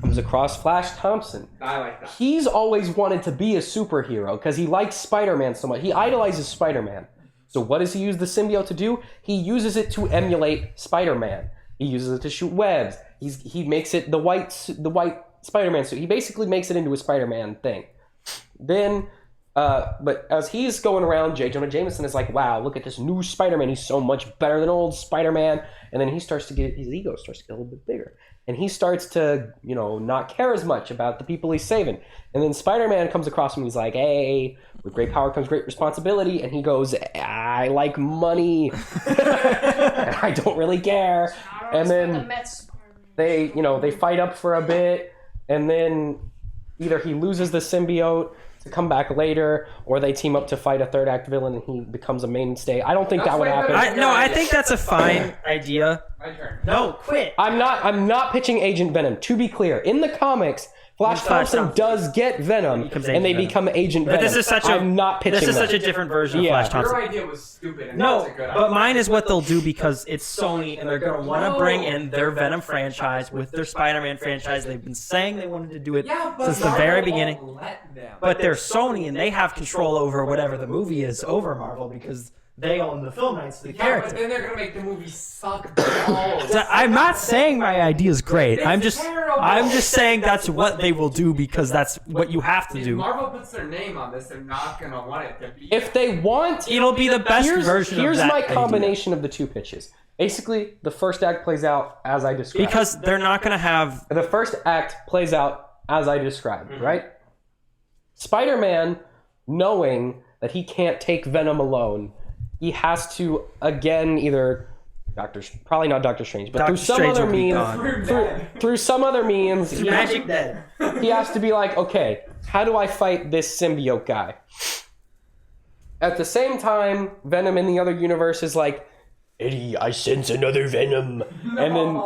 Comes across Flash Thompson. I like that. He's always wanted to be a superhero because he likes Spider-Man so much. He idolizes Spider-Man. So what does he use the symbiote to do? He uses it to emulate Spider-Man. He uses it to shoot webs. He makes it the white Spider-Man suit. He basically makes it into a Spider-Man thing. Then, but as he's going around, J. Jonah Jameson is like, wow, look at this new Spider-Man. He's so much better than old Spider-Man. And then he starts to get, his ego starts to get a little bit bigger. and he starts to, not care as much about the people he's saving. And then Spider-Man comes across him and he's like, hey, with great power comes great responsibility. And he goes, I like money. And I don't really care. And then they fight up for a bit, and then either he loses the symbiote to come back later, or they team up to fight a third act villain and he becomes a mainstay. I don't think that would happen. I think that's a fine idea. My turn. No, quit. I'm not pitching Agent Venom. To be clear, in the comics, Flash Thompson does get Venom, and they become Agent Venom. But this is such I'm not pitching This is that. such a different version of Flash Thompson. Your idea was stupid. And No, that's a good but idea. mine is what they'll do because it's Sony and they're going to want to bring in their Venom franchise with their Spider-Man franchise. They've been saying they wanted to do it since the very beginning. But they're Sony and they have control over whatever the movie is over Marvel because they own the film rights to the Yeah, character. but then they're gonna make the movie suck balls. So I'm not saying my idea is great. I'm It's just terrible. saying that's what they will do because that's what you have to If do. Marvel puts their name on this, they're not gonna want it to be. If they want, It'll be the best here's version of that my idea. combination of the two pitches. Basically, the first act plays out as I described. Because they're not going to have... The first act plays out as I described, right? Spider-Man, knowing that he can't take Venom alone, he has to, again, either... probably not Doctor Strange, but Doctor through some Strange other will be means... gone. Through some other means... he has- Magic dead. he has to be like, okay, how do I fight this symbiote guy? At the same time, Venom in the other universe is like, Eddie, I sense another Venom. and then,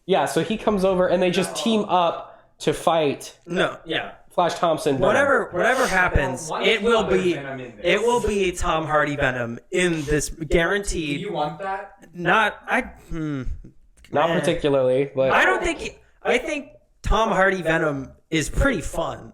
yeah, so he comes over and they just team up to fight No, yeah. Flash Thompson. Venom. Whatever happens, it will be Tom Hardy Venom in this Do guaranteed. you want that? Not particularly, but I think Tom Hardy Venom is pretty fun.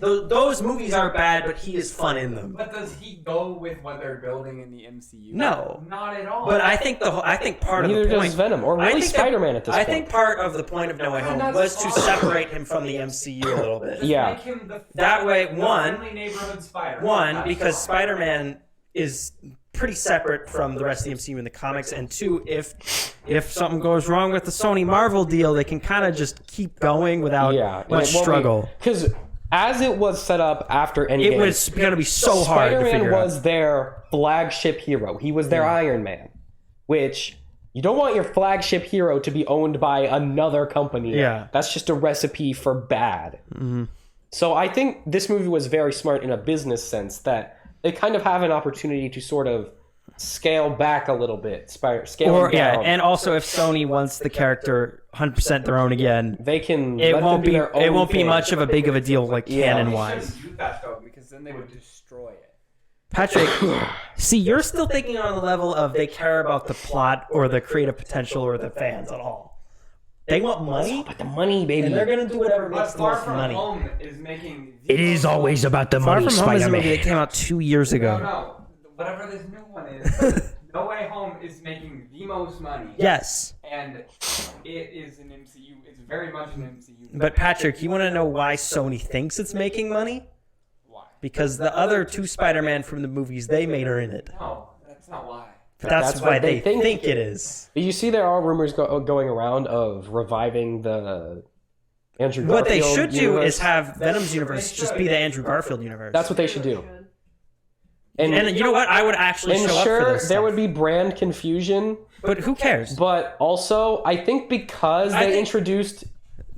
Those movies aren't bad, but he is fun in them. But does he go with what they're building in the MCU? No. Not at all. But I think part neither of the does point. Venom or I really think Spider-Man at this I point. think part of the point of No Way Home was to separate him from the MCU a little bit. Yeah. Make him the That way, the one- friendly neighborhood Spider-Man. One, because Spider-Man is pretty separate from the rest of the MCU in the comics, and two, if something goes wrong with the Sony Marvel deal, they can kind of just keep going without much struggle. Because as it was set up after Endgame, It was going to be so hard to Spider-Man figure out. was their flagship hero. He was their Iron Man, which you don't want your flagship hero to be owned by another company. Yeah. That's just a recipe for bad. Mm-hmm. So I think this movie was very smart in a business sense that they kind of have an opportunity to sort of scale back a little bit, scale down. And also if Sony wants the character 100% their own again, they can. it let won't them do be their own it won't be thing. much of a big of a deal like Yeah. canon They wise. shouldn't do that though, because then they would destroy it. Patrick, see, you're still thinking on the level of they care about the plot or the creative potential or the fans at all. They want money, But the money, baby. and they're gonna do whatever But makes the Far most From money. Home is making. It is always about the Far money, From Home is a movie that Spider-Man. came out 2 years ago. No, whatever this new one is. No Way Home is making the most money. Yes, And it is an MCU. It's very much an MCU. but Patrick, you want to know why Sony thinks it's making money? Why? Because the other two Spider-Man from the movies they made are in it. No, that's not why. That's That's why what they they think think it is. You see, there are rumors going around of reviving the Andrew Garfield What they should do universe. is have Venom's universe just be the Andrew Garfield universe. That's what they should do. And you know what? I would actually And show up for sure, this. there stuff. would be brand confusion, But who cares? but also I think because I they think introduced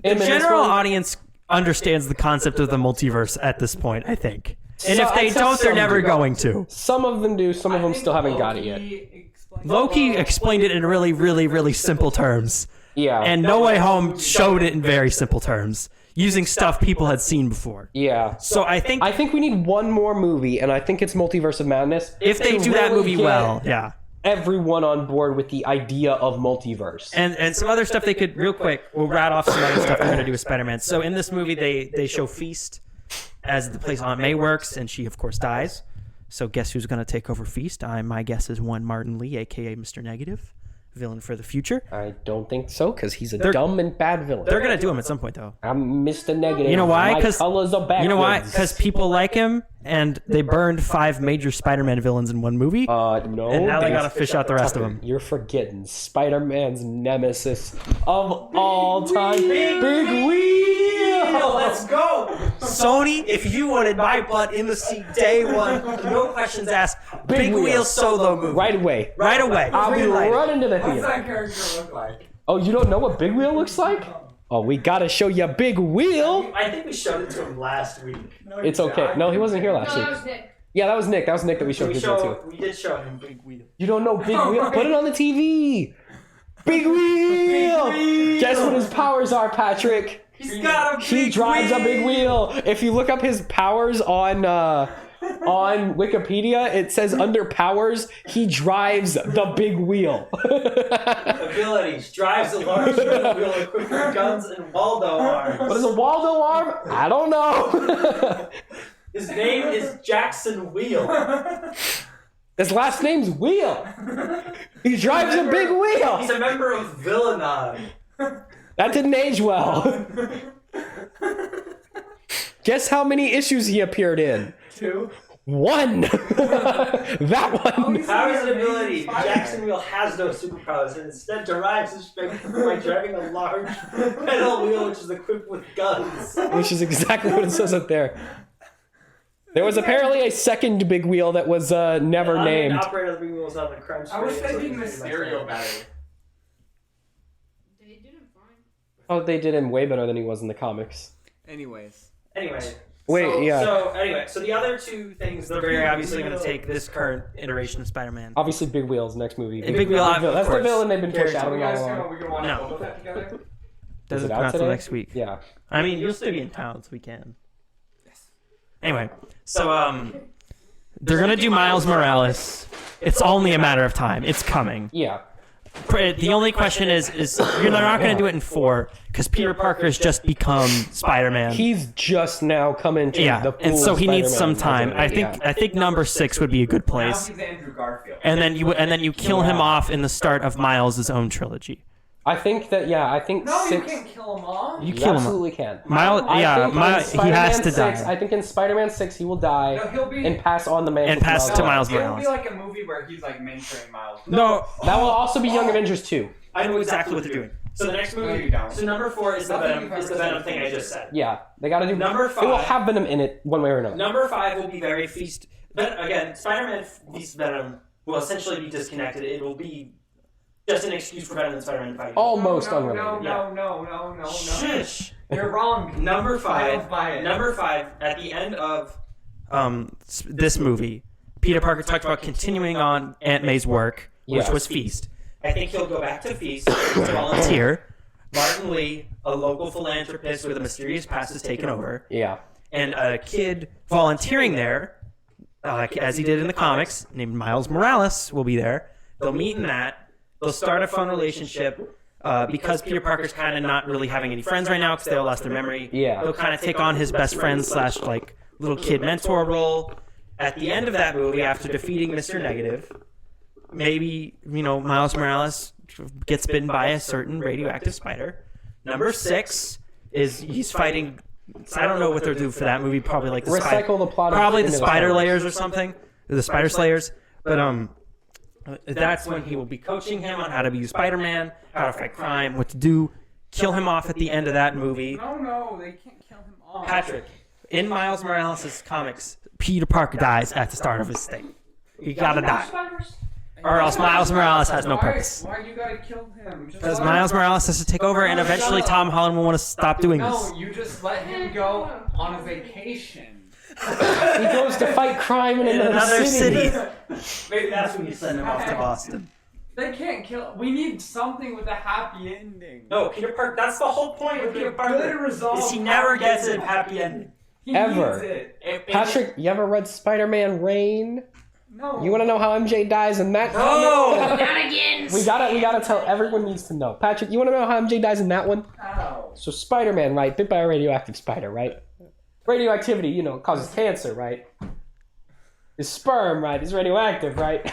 The him in this general one- audience understands the concept of the multiverse at this point, I think. And So- if they I'd say don't, they're some never do. going to. Some of them do, some of them still haven't got it yet. Loki explained it in really, really, really simple terms. Yeah, And No Way Home showed it in very simple terms, using stuff people had seen before. yeah. So I think we need one more movie, and I think it's Multiverse of Madness. if they to do that really movie get well, yeah. everyone on board with the idea of multiverse. And some other stuff they could, real quick, we'll rat off some other stuff they're going to do with Spider-Man. So in this movie, they show Feast as the place Aunt May works, and she, of course, dies. So guess who's going to take over Feast? My guess is one Martin Lee, a.k.a. Mr. Negative, villain for the future. I don't think so, because he's a dumb and bad villain. They're going to do him at some point, though. I'm Mr. Negative. You know why? My colors are backwards. You know why? Because people like him, and they burned 5 major Spider-Man villains in one movie. No. And now they gotta fish out the rest of them. You're forgetting Spider-Man's nemesis of all time, Big Wheel. Let's go! Sony, if you wanted my butt in the seat day one, no questions asked. Big Wheel solo movie. Right away. Right away. I'll be running to the What's theater. that character look like? Oh, you don't know what Big Wheel looks like? Oh, we gotta show you Big Wheel. I think we showed it to him last week. It's okay. No, he wasn't here last No, that week. was Nick. Yeah, that was Nick. That was Nick that we showed Big Wheel to. We did show him Big Wheel. You don't know Big Wheel? Put it on the TV. Big Wheel. Guess what his powers are, Patrick? He's got a He drives a big wheel. If you look up his powers on Wikipedia, it says under powers, he drives the big wheel. Abilities. Drives a large wheel equipped with guns and Waldo arms. What is a Waldo arm? I don't know. His name is Jackson Wheel. His last name's Wheel. He drives a big wheel. He's a member of Villainod. That didn't age well. Guess how many issues he appeared in? 2. 1. That one. Powers and ability. Jackson Wheel has no superpowers and instead derives his strength by driving a large metal wheel which is equipped with guns. Which is exactly what it says up there. There was apparently a second big wheel that was never named. Operator of the big wheel was on the crime I was spree, so thinking he's Mysterio better. They did him fine. Oh, they did him way better than he was in the comics. Anyways. Anyway. Wait, yeah. So the other two things that are very obviously going to take this current iteration of Spider-Man. Obviously, Big Wheel's next movie. Big Wheel, of That's the course. villain they've been So we foreshadowing all guys along. we can watch No. Boba Fett together? Doesn't Is it come out out till today? next week. Yeah. I mean, you'll still be in town, so we can. Anyway, so they're gonna do Miles Morales. It's only a matter of time. It's coming. Yeah. The only question is you're not gonna do it in 4 because Peter Parker's just become Spider-Man. He's just now coming to the Yeah, pool and so of he needs Spider-Man. some time. I think number 6 would be a good Now place. he's Andrew Garfield. And then you kill him off in the start of Miles' own trilogy. I think that, I think No, 6... you can't kill him all. You You kill him. absolutely can. Miles, I think in he has Spider-Man to 6, die I think in Spider-Man 6 he will die No, he'll be. and pass on the mantle and pass to Miles It'll Morales. be like a movie where he's like mentoring Miles. No, That will also be Young Avengers 2. I know exactly what they're doing. So the next No, movie. you don't. So number 4 is the Venom thing I just said. Yeah, they gotta do... Number It will 5. have Venom in it, one way or another. Number 5 will be very feast. But again, Spider-Man vs. Venom will essentially be disconnected. It will be just an excuse for Venom and Spider-Man to fight. Almost no, unrelated. No. Shush. You're wrong. Number I don't buy 5. it. Number 5. At the end of this movie, Peter Parker talked about continuing on Aunt May's work, which Yeah. was Feast. I think he'll go back to Feast to volunteer. Martin Lee, a local philanthropist with a mysterious past, has taken over. Yeah. And a kid volunteering there, as he did in the comics, named Miles Morales, will be there. They'll meet in that. They'll start a fun relationship. Because Peter Parker's kind of not really having any friends right now because they all lost their memory. Yeah. He'll kind of take on his best friend / like little kid mentor role. At the end of that movie, after defeating Mr. Negative, maybe, Miles Morales gets bitten by a certain radioactive spider. Number 6 is he's fighting. I don't know what they'll do for that movie. Probably like the Recycle the plot of probably the Into the Spider Spider-Verse. Layers or something, or the Spider Slayers. But that's when he will be coaching him on how to be Spider-Man, how to fight crime, what to do. Kill him off at the end of that movie. No, they can't kill him off. Patrick, in Miles Morales' comics, Peter Parker dies at the start of his thing. He gotta die. Spiders? Or else Miles Morales has no purpose. Why you gotta kill him? Just Because let Miles him- Morales has to take over, and eventually Tom Holland will want to stop doing this. No, you just let him go on a vacation. He goes to fight crime in In another another city. Maybe that's when you send him off to Boston. They can't kill. We need something with a happy ending. No, Peter Parker, that's the whole point of With Peter a good Parker. resolve. Is he never gets a happy ending. He Ever. needs it. Patrick, you ever read Spider-Man Reign? No. You want to know how MJ dies in that No! comic? Shenanigans! We gotta tell everyone needs to know. Patrick, you want to know how MJ dies in that one? How? So Spider-Man, right? Bit by a radioactive spider, right? Radioactivity, causes cancer, right? His sperm, right, is radioactive, right?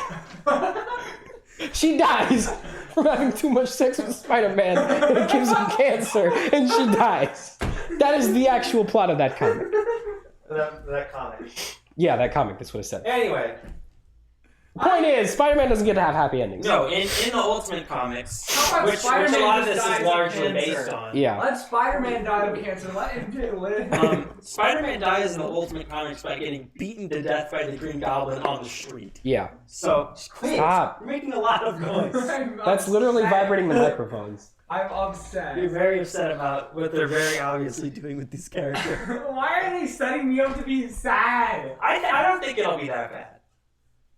She dies from having too much sex with Spider-Man, and it gives him cancer, and she dies. That is the actual plot of that comic. That comic. Yeah, that comic. That's what it said. Anyway, Point is, Spider-Man doesn't get to have happy endings. no, in the Ultimate Comics, How about which a Spider-Man lot of just this dies is of largely cancer? based on. Yeah. Let Spider-Man die of cancer. Let him live. Spider-Man dies in the Ultimate Comics by getting beaten to death by the Green Goblin on the street. Yeah. So, quit. Stop. You're making a lot of noise. That's literally vibrating the microphones. I'm upset. You're very upset about what they're very obviously doing with these characters. Why are they setting me up to be sad? I don't think it'll be that bad.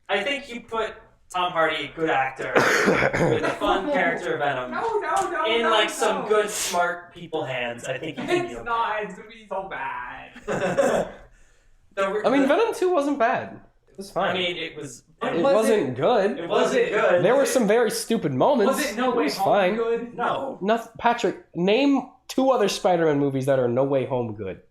I think you put Tom Hardy, a good actor, with a fun character Venom, in like some good, smart people hands. I think you can be It's okay. not. It's gonna be so bad. I mean, Venom 2 wasn't bad. It was fine. I mean, it was. it wasn't good. It wasn't good. There were some very stupid moments. Was it No It Way was Home fine. good? No. Patrick, name 2 other Spider-Man movies that are No Way Home good.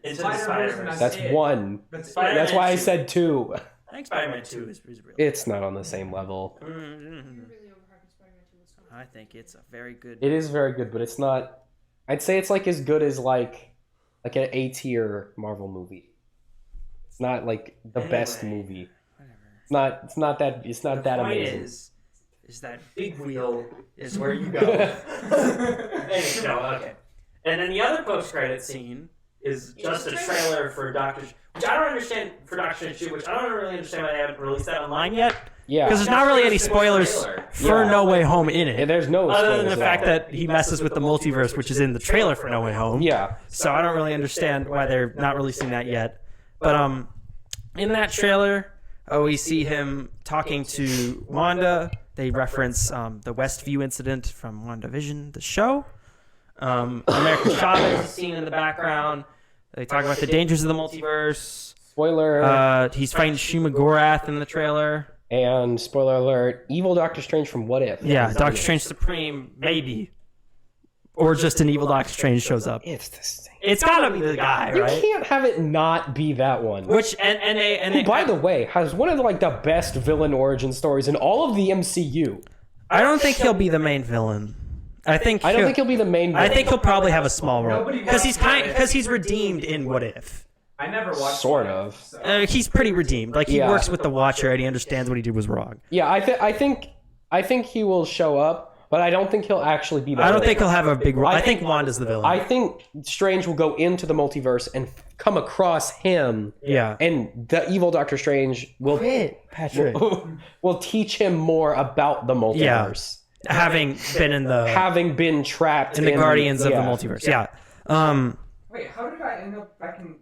Into the Spider-Verse. That's it. 1. Spider-Man That's why I 2. said 2. I think Spider-Man 2 is real. It's not on the same level. You're really overhyping Spider-Man 2. It's not. I think it's a very good. It is very good, but it's not. I'd say it's like as good as like an A-tier Marvel movie. It's not like the best movie. Whatever. It's not that. It's not that point amazing. is that big wheel is where you go. Anyway, no, okay. And then the other post-credit scene is just a trailer for Doctor, which I don't understand for Doctor Strange 2, which I don't really understand why they haven't released that online yet. Yeah. Because there's not really any spoilers for Yeah. No Way Home in Yeah, it. there's no Other than the spoilers at fact all. that he messes with the multiverse, which is in the trailer for No Way Home. Yeah. So I don't really understand why they're not releasing that yet. But in that trailer, we see him talking to Wanda. They reference the Westview incident from WandaVision, the show. American Chavez is seen in the background. They talk about the dangers of the multiverse. Spoiler. He's fighting Shuma Gorath in the trailer. And spoiler alert: evil Doctor Strange from What If? Yeah, Doctor Strange Supreme, maybe. Or just an evil Doctor Strange shows up. It's the same. It's gotta be the guy, You right? can't have it not be that one. Which and they By the way, has one of like the best villain origin stories in all of the MCU. I don't think he'll be the main villain. I don't think he'll be the main villain. I think he'll probably have a small role Nobody because wants he's redeemed in What If. I never watched Sort it, of. so- He's pretty redeemed. Like he Yeah. works with the Watcher and he understands what he did was wrong. Yeah, I think he will show up, but I don't think he'll actually be the I don't villain. think he'll have a big role. I think Wanda's the villain. I think Strange will go into the multiverse and come across him. Yeah. And the evil Doctor Strange will Patrick. will teach him more about the multiverse. Having been in the Having been trapped in the Guardians of the yeah. Multiverse. Yeah. Wait, how did I end up back in?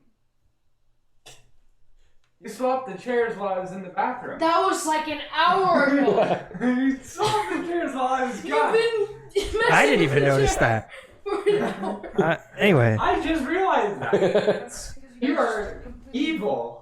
You swapped the chairs while I was in the bathroom. That was like an hour ago. You swapped the chairs while I was You've gone. been. I didn't even notice that. For an hour. Anyway. I just realized that. You are evil.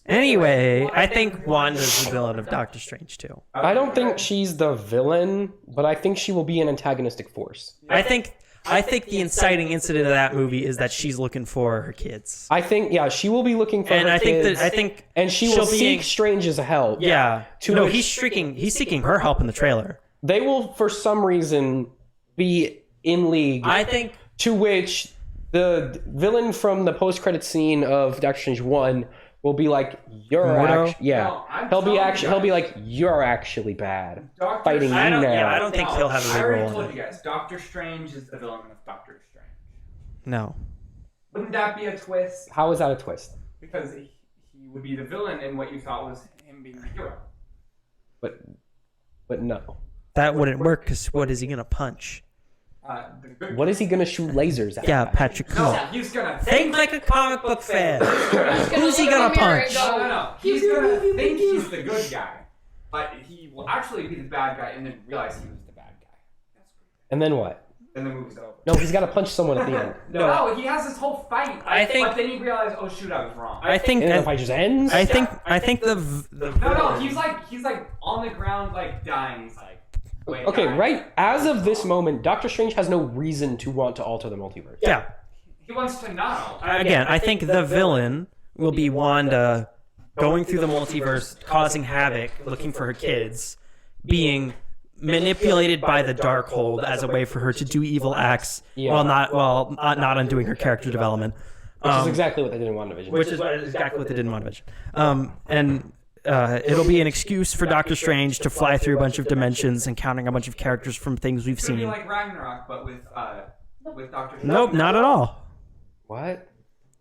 Anyway, I think Wanda's the villain of Doctor Strange too. I don't think she's the villain, but I think she will be an antagonistic force. I think the inciting incident of that movie is that she's looking for her kids. I think she will be looking for And her I think kids, and she will she'll be seek Strange's help. Yeah. To which- He's seeking her help in the trailer. They will, for some reason, be in league. I think To which the villain from the post-credit scene of Doctor Strange 1 will be like, "You're Mordo? actually, yeah." No, I'm he'll be telling actually, you he'll be guys. like, "You're actually bad." Doctor Fighting I you don't, now. yeah, I don't think he'll have a I big already role told in you it. guys, Doctor Strange is the villain of Doctor Strange. No. Wouldn't that be a twist? How is that a twist? Because he would be the villain in what you thought was him being the hero. But no. That wouldn't work because what is he gonna punch? The good What is he gonna shoot lasers at? Yeah, Patrick, come No, on. he's gonna Think like a comic book fan. Who's he look gonna in the mirror and punch? go, No. He's gonna think he's the good guy, but he will actually be the bad guy and then realize he was the bad guy. And then what? Then the movie's over. No, he's got to punch someone at the end. No, he has this whole fight. I think- But then he realized, oh shoot, I was wrong. I think And then the fight just ends. I think the No, villain- he's like on the ground, like dying. He's like, wait. Okay, dying. right as of this moment, Doctor Strange has no reason to want to alter the multiverse. yeah. He wants to not. Again, I think the villain will be Wanda going through the multiverse, causing havoc, looking for her kids, being manipulated by the Darkhold as a way for her to do evil acts while not undoing her character development. Which is exactly what they did in WandaVision. Which is exactly what they did in WandaVision. And it'll be an excuse for Doctor Strange to fly through a bunch of dimensions, encountering a bunch of characters from things we've It's gonna be seen. like Ragnarok, but with Doctor Strange. Nope, not at all. What?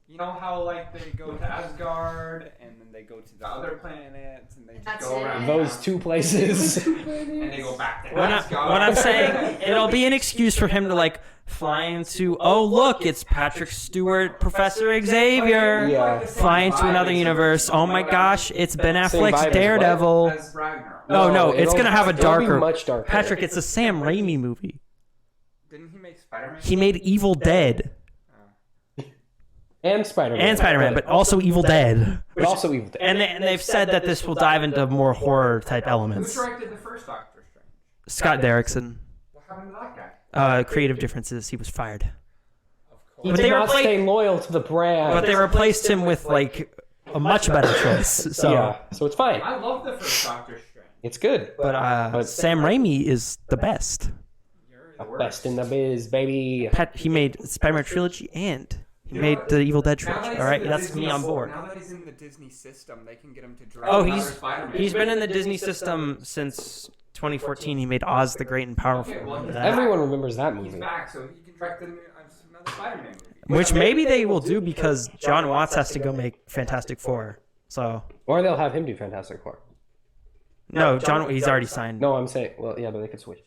You know how like they go to Asgard and then they go to the other planets and they just That's go it. around Those two places. and they go back to What Asgard. I'm saying, it'll be an excuse for him to like fly into. Oh look, it's Patrick Stewart, Professor Xavier. Yeah. Fly into another universe. Oh my gosh, it's Ben Same Affleck's vibe as Daredevil. As Ragnarok. No, it's gonna have a it'll be darker. much darker. Patrick, it's a Sam Raimi movie. Didn't he make Spider-Man? He made Evil Dead And Spider-Man. and Spider-Man, but also Evil Dead. But also Evil Dead. And they've said that this will dive into more horror type Who elements. directed the first Doctor Strange? Scott Derrickson. What happened to that guy? Creative differences. He was fired. He But did they not replaced- stay loyal to the brand. But they replaced him with like a much better choice. So, Yeah, so it's fine. I love the first Doctor Strange. It's good. but Sam Raimi is the best. You're The the worst. best in the biz, baby. He made Spider-Man trilogy and he made the Evil Dead Now that trilogy. he's All right, in the that's Disney- me on board. Now that he's in the Disney system, they can get him to direct Oh, another Spider-Man. he's been in the Disney system since 2014. He made Oz the Great and Powerful. Okay, well, Remember he's that? Everyone remembers that He's movie. back, so he can direct another Spider-Man movie. Which maybe they will do because John Watts has to go make Fantastic Four. So Or they'll have him do Fantastic Four. no, he's already signed. No, I'm saying, well, yeah, but they could switch.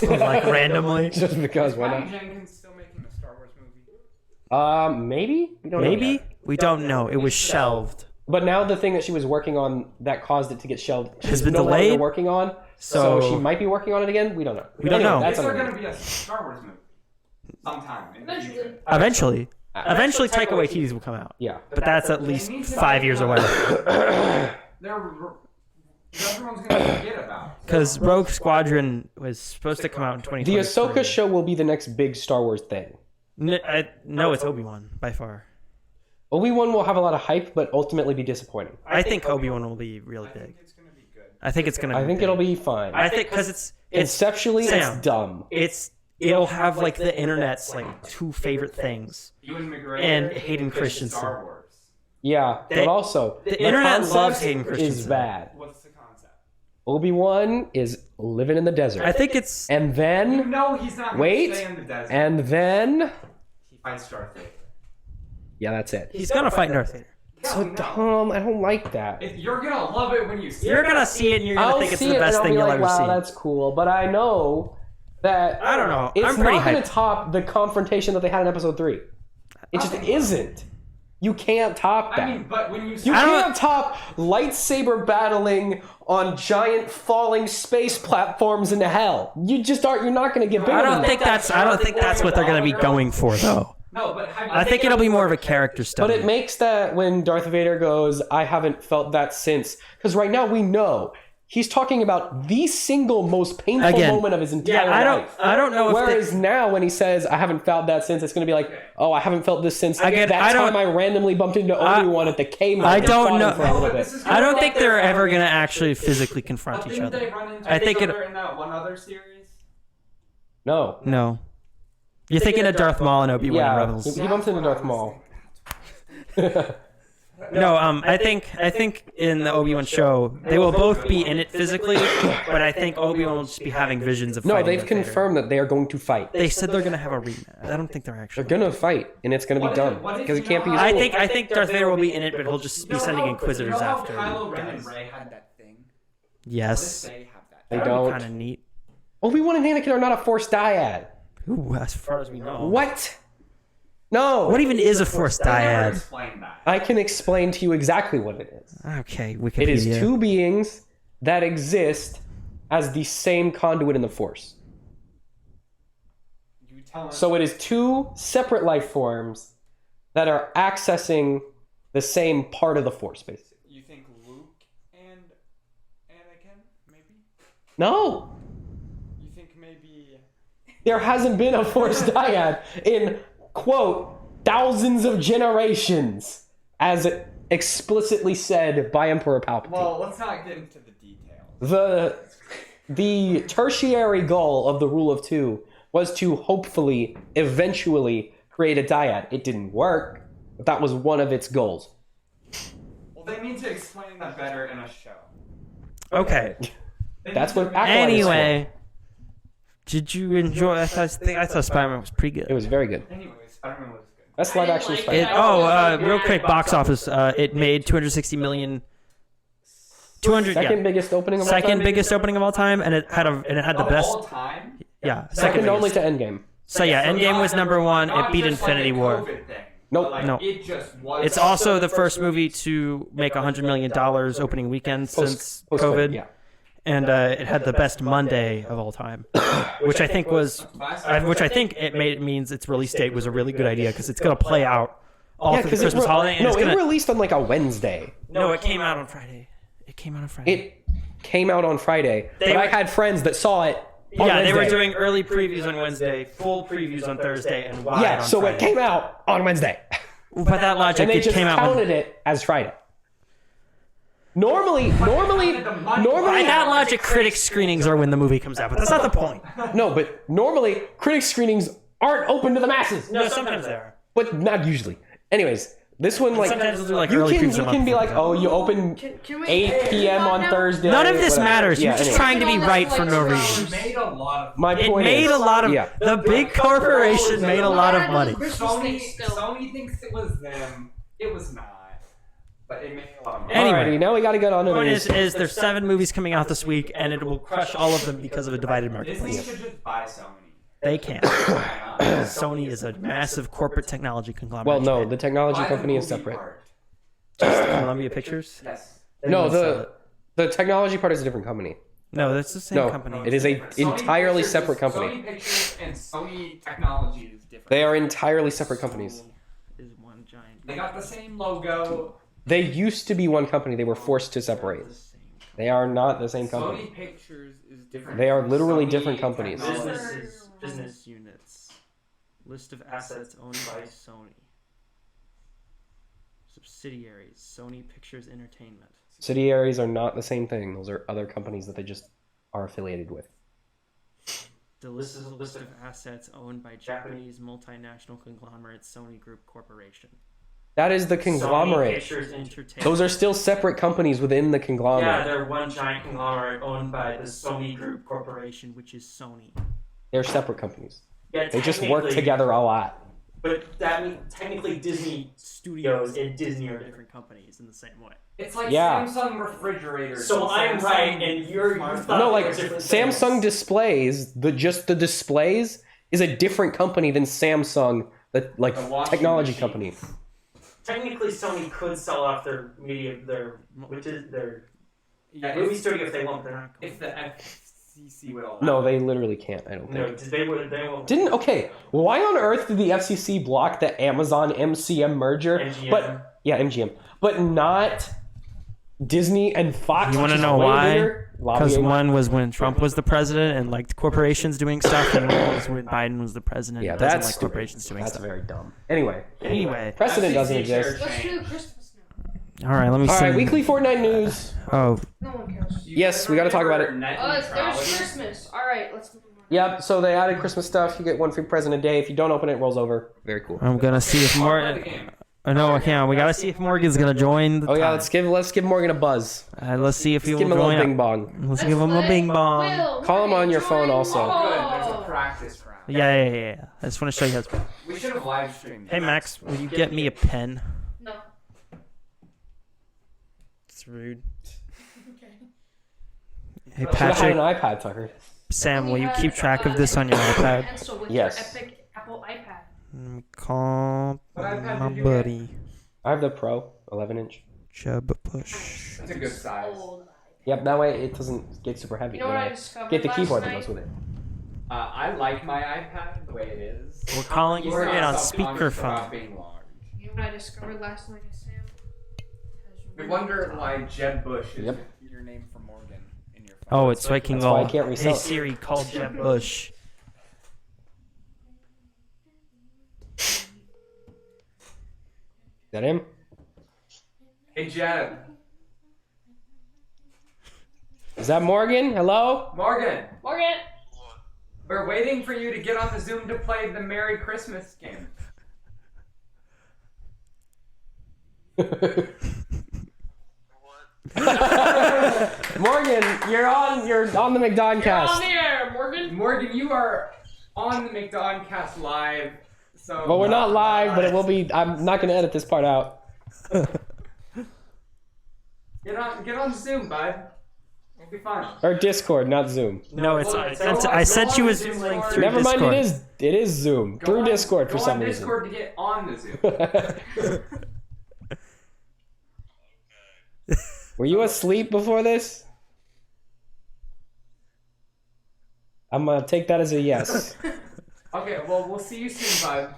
Like randomly. Just because, why Patty not? Jenkins still making a Star Wars movie? Maybe? We don't know Maybe yet. we don't know. It was shelved. But now the thing that she was working on that caused it to get shelved Has she's been no longer delayed? working on. So she So might be working on it again. We don't know. We don't know. That's Is there unreal. going to be a Star Wars movie sometime in the future? Eventually. eventually Taika Waititi's will come out, Yeah. but that's at least 5 years away. Everyone's going to forget about. Because Rogue Squadron was supposed to come out in 2020. The Ahsoka show will be the next big Star Wars thing. No, it's Obi-Wan by far. Obi-Wan will have a lot of hype, but ultimately be disappointing. I think Obi-Wan will be really big. It's going to be good. I think it's gonna. I think it'll be fine. I think because it's Conceptually, Sam. it's dumb. it'll have like the internet's like two favorite things. Ewan McGregor And Hayden Christensen. Star Wars. Yeah, The- but also the internet concept loves Hayden is Christensen. bad. What's the concept? Obi-Wan is living in the desert, I think it's. and then No, he's not going Wait, to stay in the desert. and then He fights Darth Vader. yeah, that's it. He's gonna fight Darth Vader. So dumb. I don't like that. If you're going to love it when you see You're it. gonna see it and you're gonna I'll think it's see the it best and I'll thing be you'll like, ever wow, see. that's cool. But I know that I don't know. it's I'm pretty not going hyped. to top the confrontation that they had in episode 3. It just isn't. You can't top that. I mean, but when you see You I don't- can't top lightsaber battling on giant falling space platforms into hell. You just aren't. You're not going to get bigger. I don't than think that. I don't think that's what they're gonna be going for though. No, but I think it'll be more of a character But study. it makes that when Darth Vader goes, I haven't felt that since. Because right now we know he's talking about the single most painful Again, moment of his entire life. I don't know if Whereas now when he says, I haven't felt that since, it's going to be like, oh, I haven't felt this since Again, that I don't- time I randomly bumped into Obi-Wan at the K-Mart. I and don't fought him know- for a little But bit. this is I don't kinda think like they're their- ever gonna actually physically confront But each didn't other. they run into I think each it- other in that one other series? No. No. You're thinking of Darth Maul and Obi-Wan and Yeah, Rebels. he bumped into Darth Maul. No, I think in the Obi-Wan show they will both be in it physically, but I think Obi-Wan will just be having visions of No, fighting they've with Vader. confirmed that they are going to fight. They said they're gonna have a rematch. I don't think they're actually. They're going to fight, and it's going to be dumb. Because it can't be I useful. think Darth Vader will be in it, but he'll just be sending Inquisitors after. Kylo Ren guys. and Rey had that thing. Yes, They have that. They kind don't. of neat. Obi-Wan and Anakin are not a Force dyad. Ooh, as far as we know. What? No. What even is a Force They never dyad? explained that. I can explain to you exactly what it is. Okay, It Wikipedia. is two beings that exist as the same conduit in the Force. You tell us. So it is two separate life forms that are accessing the same part of the Force, basically. You think Luke and Anakin, maybe? No. You think maybe... There hasn't been a Force dyad in, quote, thousands of generations, as explicitly said by Emperor Palpatine. Well, let's not get into the details. The tertiary goal of the Rule of Two was to hopefully, eventually, create a dyad. It didn't work, but that was one of its goals. Well, they need to explain that better in a show. Okay. That's what Acolyte is for. Anyway, did you enjoy? I thought Spider-Man was pretty It good. was very good. Anyway, Spider-Man was good. Best live action like Spider-Man. Real quick, box office. It made 260 million. 200. Second biggest opening of all Second time? biggest opening of all time, and it had the best. All time? Yeah, Second only biggest. to Endgame. So yeah, Endgame was number one. It Not beat just Infinity like a War. COVID thing, Nope. but, like, No. It just was. It's also the first movie to make $100 million opening weekend since COVID, Yeah. and it had the best Monday of all time, which I think means its release date was a really good idea because it's gonna play out all through the Christmas holiday. And no, it's it gonna, released on like a Wednesday. no, it came out on Friday. It came out on Friday. It came out on Friday, but I had friends that saw it on Yeah, they were Wednesday. doing early previews on Wednesday, full previews on Thursday, and wide Yeah, on so Friday. it came out on Wednesday. By that logic, And they it just came out. counted it as Friday. Normally, By that logic, critic screenings are when the movie comes out, but that's not the point. no, but normally critic screenings aren't open to the masses. No, sometimes they are. But not usually. Anyways, this one like Sometimes they'll do like you early can previews you a can month be like, before. oh, you open Can we 8 p.m. on Thursday. None of this whatever. matters. You're Yeah, just anyway. trying to be Put it on right for Netflix no or reason. It made a lot of. My It point made is, a lot of. yeah. The big corporation made a lot of money. Sony thinks it was them. It was not. But it made a lot of money. Anyway. Alrighty, now we got to get on to the Point news. is there's 7 movies coming out this week, and it will crush all of them because of a divided Disney marketplace. should just buy Sony. They can't. Why not? Sony is a massive corporate technology conglomerate. Well, no, the technology Buy the company is movie separate. part. Columbia Pictures. Yes. They No, won't sell it. the technology part is a different company. No, that's the same No, company. it is a Sony entirely Pictures separate is- company. Sony Pictures and Sony Technology is different. They are entirely separate companies. Is one giant. They got the same logo. They used to be one company. They were forced to separate. They are not the same company. Sony Pictures is different. They are from literally Sony different companies. Technology. Business units. List of assets owned by Sony. Subsidiaries. Sony Pictures Entertainment. Subsidiaries are not the same thing. Those are other companies that they just are affiliated with. The list is a list of assets owned by Japanese multinational conglomerate Sony Group Corporation. That is the Sony conglomerate. Pictures Entertainment. Those are still separate companies within the Yeah, conglomerate. they're one giant conglomerate owned by the Sony Group Corporation, which is Sony. They're separate companies. Yeah, They just work technically- together a lot. But that means technically Disney Studios and Disney are different companies in the same way. It's like Yeah. Samsung refrigerators. So I'm Samsung- right, and you thought No, they like were different Samsung things. displays, the displays is a different company than Samsung, the like The washing technology machine. company. Technically, Sony could sell off their media, which is their Yeah, movie if, studio if they want, but they're not. if the FCC would allow. No, they literally can't. I don't No, think. they would. They won't. Didn't okay? Why on earth did the FCC block the Amazon MCM merger? MGM. But yeah, MGM, but not Disney and Fox. You want to which is know way why? bigger? Because Lobbying. one was when Trump was the president and liked corporations doing stuff, and one was when Biden was the president Yeah, and doesn't that's like stupid. corporations doing That's stuff. very dumb. Anyway, Anyway, precedent doesn't FCC exist. chair Let's do change. Christmas now. all right, let me All see. right, weekly Fortnite news. Oh, No one cares. Yes, we gotta talk about it. Net There's neutrality. Christmas. All right, let's move on. Yep. So they added Christmas stuff. You get one free present a day. If you don't open it, it rolls over. Very cool. I'm gonna see if Play the Morgan. game. No, I can't. We gotta see if Morgan's gonna join. The Oh yeah, time. let's give Morgan a buzz. Let's see if he Let's give will him a little join. bing bong. Let's give him a bing bong. Will, Call him on your phone join. also. Oh, good. There's a Oh. practice round. Yeah. I just want to show you how it's. We should have live streamed. Hey Max, will you get me a pen? No. It's rude. Okay. Hey Should have had an Patrick, iPad, Tucker. Sam, will We you had, keep track of this on your iPad? Pencil with Yes. your epic Apple iPad. Let me call What iPad my did you buddy I have the Pro 11-inch. Chub Push. That's a good size. Old. Yep. That way it doesn't get super heavy. You know Then what I I discovered get the last keyboard that night? goes with it. I like my iPad the way it is. We're calling He's Morgan not on self-conscious about speakerphone. being large. You know what I discovered last night, Sam? We wonder why Jeb Bush is Yep. your name for Morgan in your phone. Oh, it's so I can That's why I go. can't Hey resell it. Siri, call Jeb Bush. Is that him? Hey Jeb. Is that Morgan? Hello? Morgan, Morgan! we're waiting for you to get on the Zoom to play the Merry Christmas game. Morgan, you're on the McDonCast. You're on the air, Morgan. Morgan, you are on the McDonCast live. So Well, we're not live, but it will be. I'm not gonna edit this part out. Get on Zoom, bud. It'll be fun. Or Discord, not Zoom. No, I sent you a Zoom link through Never mind, Discord. it is Zoom through Discord for Go some on reason. Discord to get on the Zoom. Were you asleep before this? I'm gonna take that as a yes. Okay, well, we'll see you soon, bud.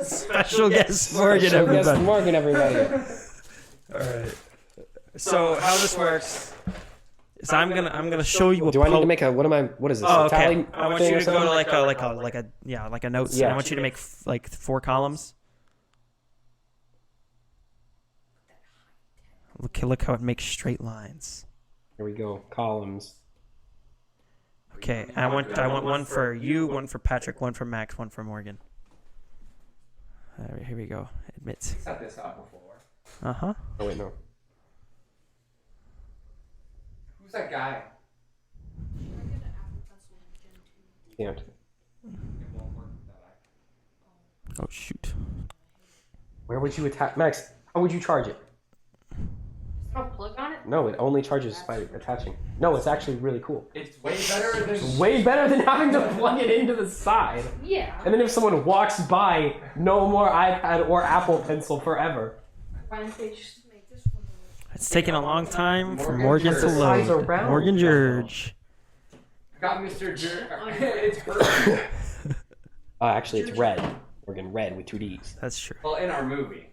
Special guest Morgan, Yes, everybody. Morgan, everybody. All right. So how this works is I'm gonna show you a. Do I need to make a? What is this? Oh, a okay. tally I want thing you or to go something? to like a notes. Yeah. I want you to make like 4 columns. Look how it makes straight lines. Here we go. Columns. Okay, I want one for you, one for Patrick, one for Max, one for Morgan. Here we go. Admit. Set this up before. Uh-huh. Oh wait, no. Who's that guy? Can't. Oh shoot. Where would you attach, Max? How would you charge it? No plug on it? No, it only charges by attaching. No, it's actually really cool. It's way better than. Way better than having to plug it into the side. Yeah. And then if someone walks by, no more iPad or Apple Pencil forever. Why don't they just make this one? It's taking a long time for Morgan Morgan to the size load. around. Morgan George. Got Mr. It's purple. Actually, it's red. Morgan Red with 2 Ds. That's true. Well, in our movie.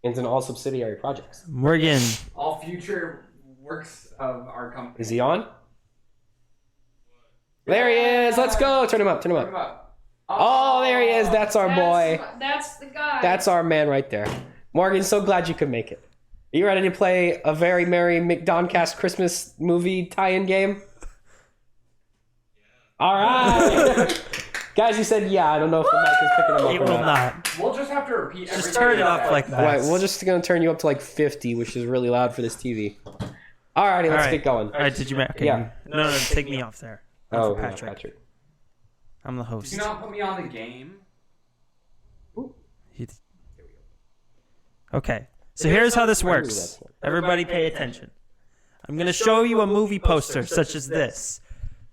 It's in all subsidiary projects. Morgan. All future works of our company. Is he on? There he is. Let's go. Turn him up. Turn him Put him up. up. Oh, there he is. That's our boy. That's the guy. That's our man right there. Morgan, so glad you could make it. Are you ready to play a very merry McDonCast Christmas movie tie-in game? All right. Guys, you said yeah. I don't know if the mic is picking him up It or will not. not. We'll just have to repeat everything. Just turn it up like that. Right, we're just going to turn you up to like 50, which is really loud for this TV. Alrighty, let's get going. All right, did you make? Okay. Yeah. No, take me off there. I'm Oh, for yeah, Patrick. Patrick. I'm the Do host. you not put me on the game? Okay. So here's how this works. Everybody pay attention. I'm going to show you a movie poster such as this.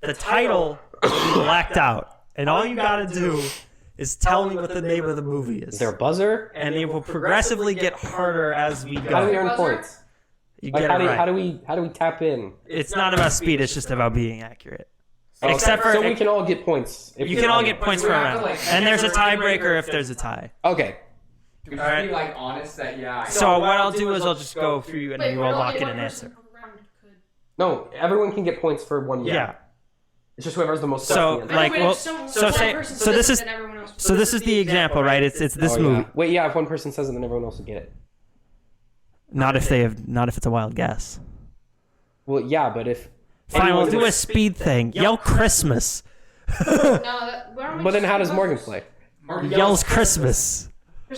The title will be blacked out. And all you got to do is tell me what the name of the movie is. Is there a buzzer? And it will progressively get harder as we How do we go. earn points? You Like, get how it do, right. how do we tap in? It's not about speed, it's just about being accurate. Okay, Except for so we can all get points. If you we- can all get points we for a have to, round. like, And there's a every tiebreaker if there's a tie. Okay. We All right. be like honest that yeah. So what I'll do is I'll just go through you and Wait, you but will only lock in one an person answer. per round could. No, everyone can get points for one year. Yeah. It's just whoever's the most So, stuff at the end. like, Wait, well, if so one say- person so says this it, is- then everyone else So this is the example, right? It's this Oh, movie. yeah. Wait, yeah, if one person says it, then everyone else will get it. Not if it's a wild guess. Well, yeah, but if... Fine, we'll anyone- do a speed thing. Yell Christmas. No, why don't we But then just how do does Morgan buzzers? play? Yells Christmas.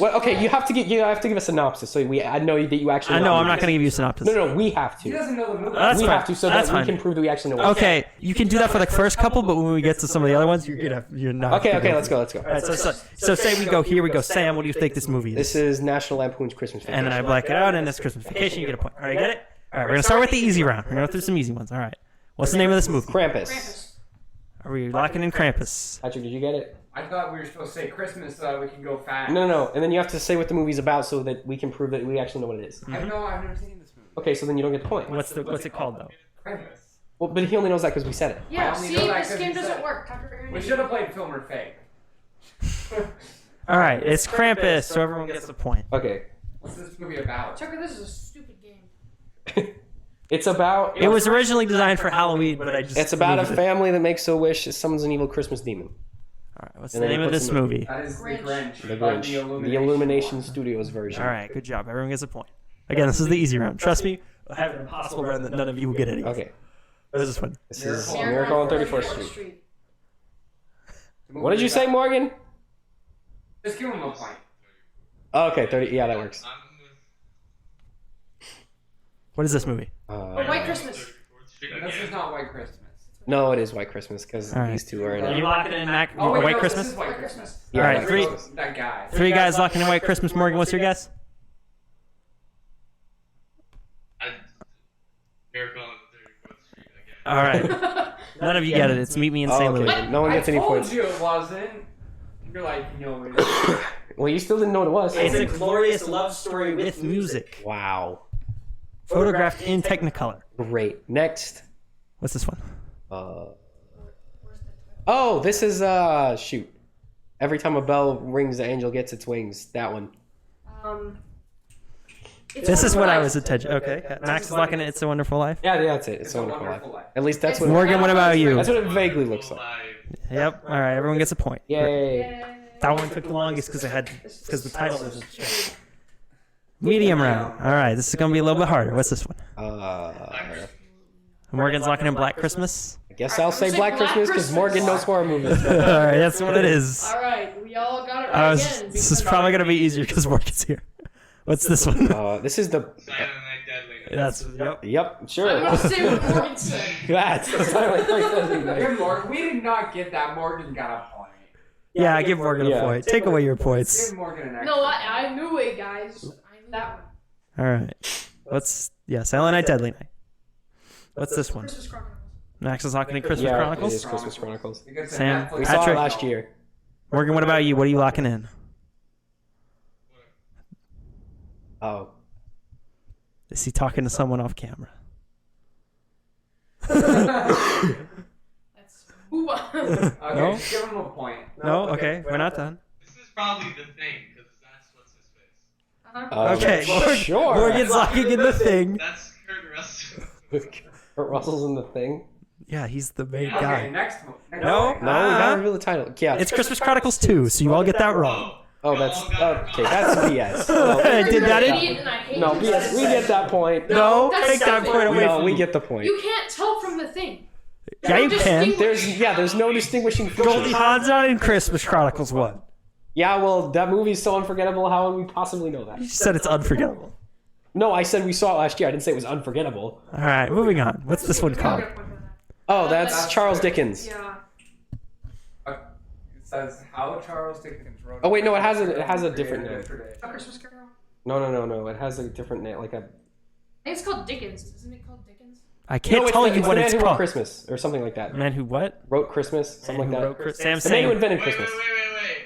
Well, okay, you have to give a synopsis, so I know that you actually. I know, I'm not going going to give you a synopsis. No, we have He to. doesn't know the movie. That's We fine. have to, so That's that fine. we can prove that we actually know. What Okay, you can do that for the first couple, but when we get to some of the other ones, you're not. Okay, gonna let's go. All right, so say we go here. We go. Sam, what do you think this movie is? This is National Lampoon's Christmas Vacation. And then I black it out, and it's Christmas Vacation. You get a point. All right, get it? All right, we're gonna start with the easy round. We're gonna go through some easy ones. All right. What's the name of this movie? Krampus. Krampus. Are we locking in Krampus? Patrick, did you get it? I thought we were supposed to say Christmas so that we can go fast. No. And then you have to say what the movie's about so that we can prove that we actually know what it is. I've never seen this movie. Okay, so then you don't get the point. What's it called though? Krampus. Well, but he only knows that because we said it. Yeah, I only see, know that this 'cause game you doesn't said- work. Tucker, We should have played film or fake. All right, it's Krampus, so everyone gets a point. Okay. What's this movie about? Tucker, this is a stupid game. It's about It was originally designed for Halloween, but I just. it's about a moved it. family that makes a wish. Summons an evil Christmas demon. All right, what's and the then name he of puts this them in- movie? That is Grinch. the Grinch. The but Grinch. The Illumination Studios version. All right, good job. Everyone gets a point. Again, this is the easy round. Trust me, I have an impossible round that none of you will get any. Okay. What is this one? This is Miracle Miracle on 34th Street. What did you say, Morgan? Just give him a point. Okay, 30. Yeah, that works. What is this movie? Or White Christmas. This is not White Christmas. No, it is White Christmas because All right. these two are in Are you it. locking in Mac? Oh, wait, White no, Christmas? This is White Christmas. Yeah, All right, White three- Christmas. That guy. Three guys locking in White Christmas. Morgan, what's your guess? Miracle on 34th Street again. All right. None of you get it. It's Meet Me in St. Oh, Louis. okay. No one gets any points. I told you it wasn't. You're like, no, it Well, you still didn't know what it was. It's a glorious love story with music, Wow. photographed in Technicolor. Great. Next. What's this one? Oh, this is shoot. Every time a bell rings, the angel gets its wings. That one. It's This is what I Wonderful was attention. Okay, Max is locking in It's a Wonderful Life. Yeah, that's it. It's It's a a wonderful Wonderful life. Life. At least that's what. Morgan, what about you? That's what it vaguely looks like. Yep. All right, everyone gets a point. Yay. That one took the longest because the title was straight. Medium round. All right, this is gonna be a little bit harder. What's this one? Morgan's locking in Black Christmas. I guess I'll say Black Christmas because Morgan knows horror movies. All right, that's what it is. All right, we all got it right again. This is probably gonna be easier because Morgan's here. What's this one? This is the. Silent Night, Deadly Night. That's yep. Yep, I'm sure. gonna say what Morgan said. That's the Silent Night, Deadly Night. Good Morgan. We did not get that. Morgan got a point. Yeah, give Morgan a Yeah. point. Take away your points. Give Morgan an extra. No, I knew it, guys. I knew that one. All right. Silent Night, Deadly Night. What's this one? Christmas Chronicles. Max is locking in Christmas Yeah, Chronicles. it is Christmas Chronicles. Because the Sam, Netflix- We saw it Patrick. last year. Morgan, what about you? What are you locking in? Oh. Is he talking to someone off camera? That's ooh. Okay, No? just give him a point. No? Okay, we're not done. This is probably the thing, because that's what's his face. Okay, Sure. Morgan's locking in the thing. That's Kurt Russell. Kurt Russell's in the thing. Yeah, he's the main Okay, guy. next one. No? No, we gotta reveal the title. Yeah. It's Christmas Chronicles 2, so you all get that wrong. Oh, that's okay. That's BS. Did that You're an in? idiot and I hate No, you. BS. We get that point. No, That's take that stupid. point away No, from we me. get the point. You can't tell from the thing. Yeah, you can. There's no distinguishing Goldie features. Hawn's not in Christmas Chronicles 1. Yeah, well, that movie's so unforgettable. How would we possibly know that? You said it's unforgettable. No, I said we saw it last year. I didn't say it was unforgettable. All right, moving on. What's this one I'll called? get a point for that. Oh, that's Charles Dickens. Yeah. It says how Charles Dickens wrote. Oh, wait, no, it has a different name. A Christmas Carol. No. It has a different name, like a. I think it's called Dickens. Isn't it called Dickens? I can't No, tell you it's what the man it's who wrote called. Christmas or something like that. Man who what? Wrote Christmas, something Man who like wrote that. Sam The man who Sam. invented Wait. Christmas.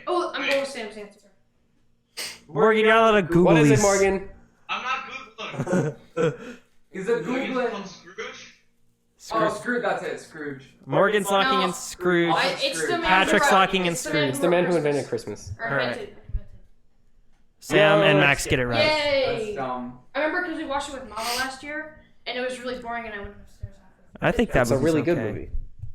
Oh, I'm going with Sam's answer. Morgan, you're not allowed to Google What is it, these. Morgan? I'm not Googling. Is it Look, it's Googling? called Scrooge. Oh, Scrooge. That's it. Scrooge. Morgan's locking in No. Scrooge. It's the man Patrick's who wrote- locking in it's the man Scrooge. It's the man who wrote invented Christmas. Or Alright. invented. Sam and Yo. Max get it right. That's Yay! dumb. I remember because we watched it with Mama last year, and it was really boring, and I went upstairs after. I think that That's a movie's really good okay. movie,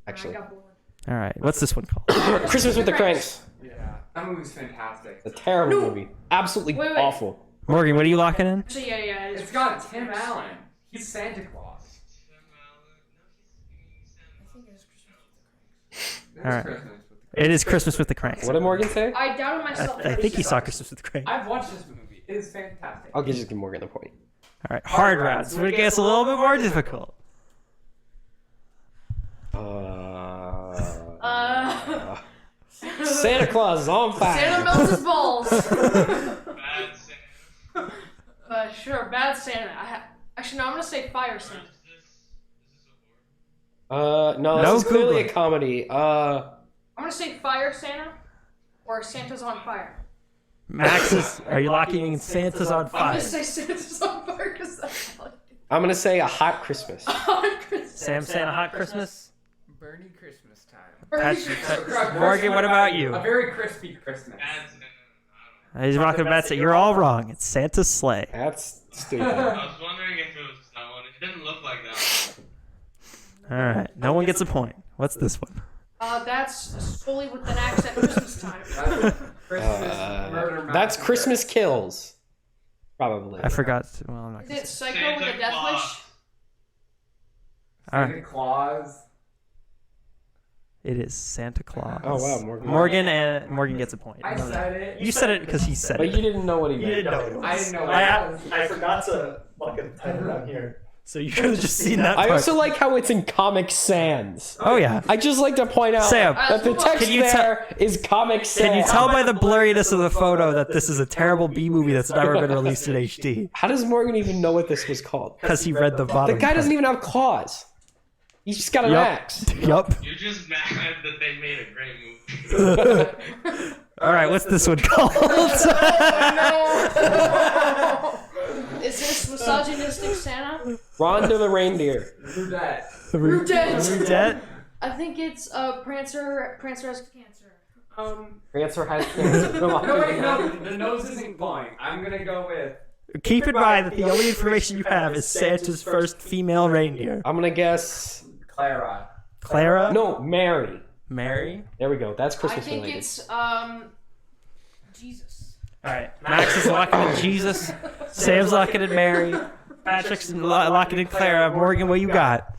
actually. I got bored. All right, what's this one called? Christmas with the Cranks. Yeah, that movie's fantastic. A terrible No. movie. Absolutely Wait. awful. Morgan, what are you locking in? So yeah, it is. It's got Tim Allen. He's Santa Claus. I think it is Christmas. It is Alright. Christmas with the It is Christmas with the Cranks. What did Morgan say? I doubted myself. I think he saw Christmas with the Cranks. I've watched this movie. It is fantastic. I'll just give Morgan the point. All right, hard round. So it gets a little bit more difficult. Santa Claus is on fire. Santa melts his balls. Bad Santa. Sure, bad Santa. Actually, no, I'm gonna say fire Santa. Is this a horror? No, No this is clearly Googling. a comedy. I'm gonna say fire Santa, or Santa's on fire. Max is. Are you locking in Santa's on I'm fire? gonna say Santa's on fire because that's all I'm gonna say a hot Christmas. on Christmas. Sam Santa Hot Christmas. Bernie Christmas time. Patrick, Morgan, what about you? A very crispy Christmas. Bad Santa. I don't know. He's rocking bets that you're all wrong. It's Santa's sleigh. That's stupid. I was wondering if it was that one. It didn't look like that one. All right, no one gets a point. What's this one? That's fully with an accent Christmas time. That's Christmas murder. That's massacre. Christmas Kills. Probably. I forgot. Well, I'm not Is gonna it say. Psycho with a death wish? All Santa right. Claus. It is Santa Claus. Oh, wow, Morgan. Morgan gets a point. I said it. You said it because he said But it. you didn't know what he You meant. didn't know it. I didn't know what I forgot to fucking type it down here. So you could have just seen that I part. also like how it's in Comic Sans. Oh yeah. I just like to point out Sam, that the text can you there is Comic Sans. Can you tell by the blurriness of the photo that this is a terrible B movie that's never been released in HD? How does Morgan even know what this was called? Because he read the bottom. The guy doesn't even have claws. He's just got an axe. Yup. You're just mad that they made a great movie. All right, what's this one called? Is this misogynistic Santa? Rhonda the reindeer. Rudette. Rudette? I think it's Prancer. Prancer has cancer. Prancer has cancer. No, wait, no. The nose isn't glowing. I'm gonna go with. Keep in mind that the only information you have is Santa's first female reindeer. I'm gonna guess Clara. Clara? no, Mary. Mary? There we go. That's I Christmas think related. it's Jesus. All right. Max is locking in Jesus. Sam's locking in Mary. Patrick's locking in Clara. Morgan, what you got?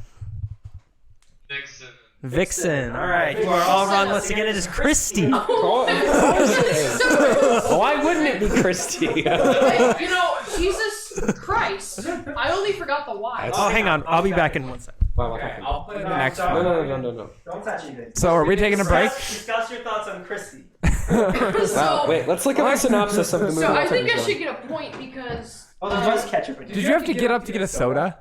Vixen. Vixen. All right. You are all wrong once again. It is Christy. Why wouldn't it be Christy? Like, Jesus Christ. I only forgot the why. Oh, hang on. I'll be back in 1 second. Okay, I'll put it Next on. No. Don't touch anything. So are we taking a break? Discuss your thoughts on Christy. Wow, wait, let's look at the synopsis of the movie. So I I'll think take I this should one. get a point because. Oh, there's ketchup in Did you have to get up to get a soda?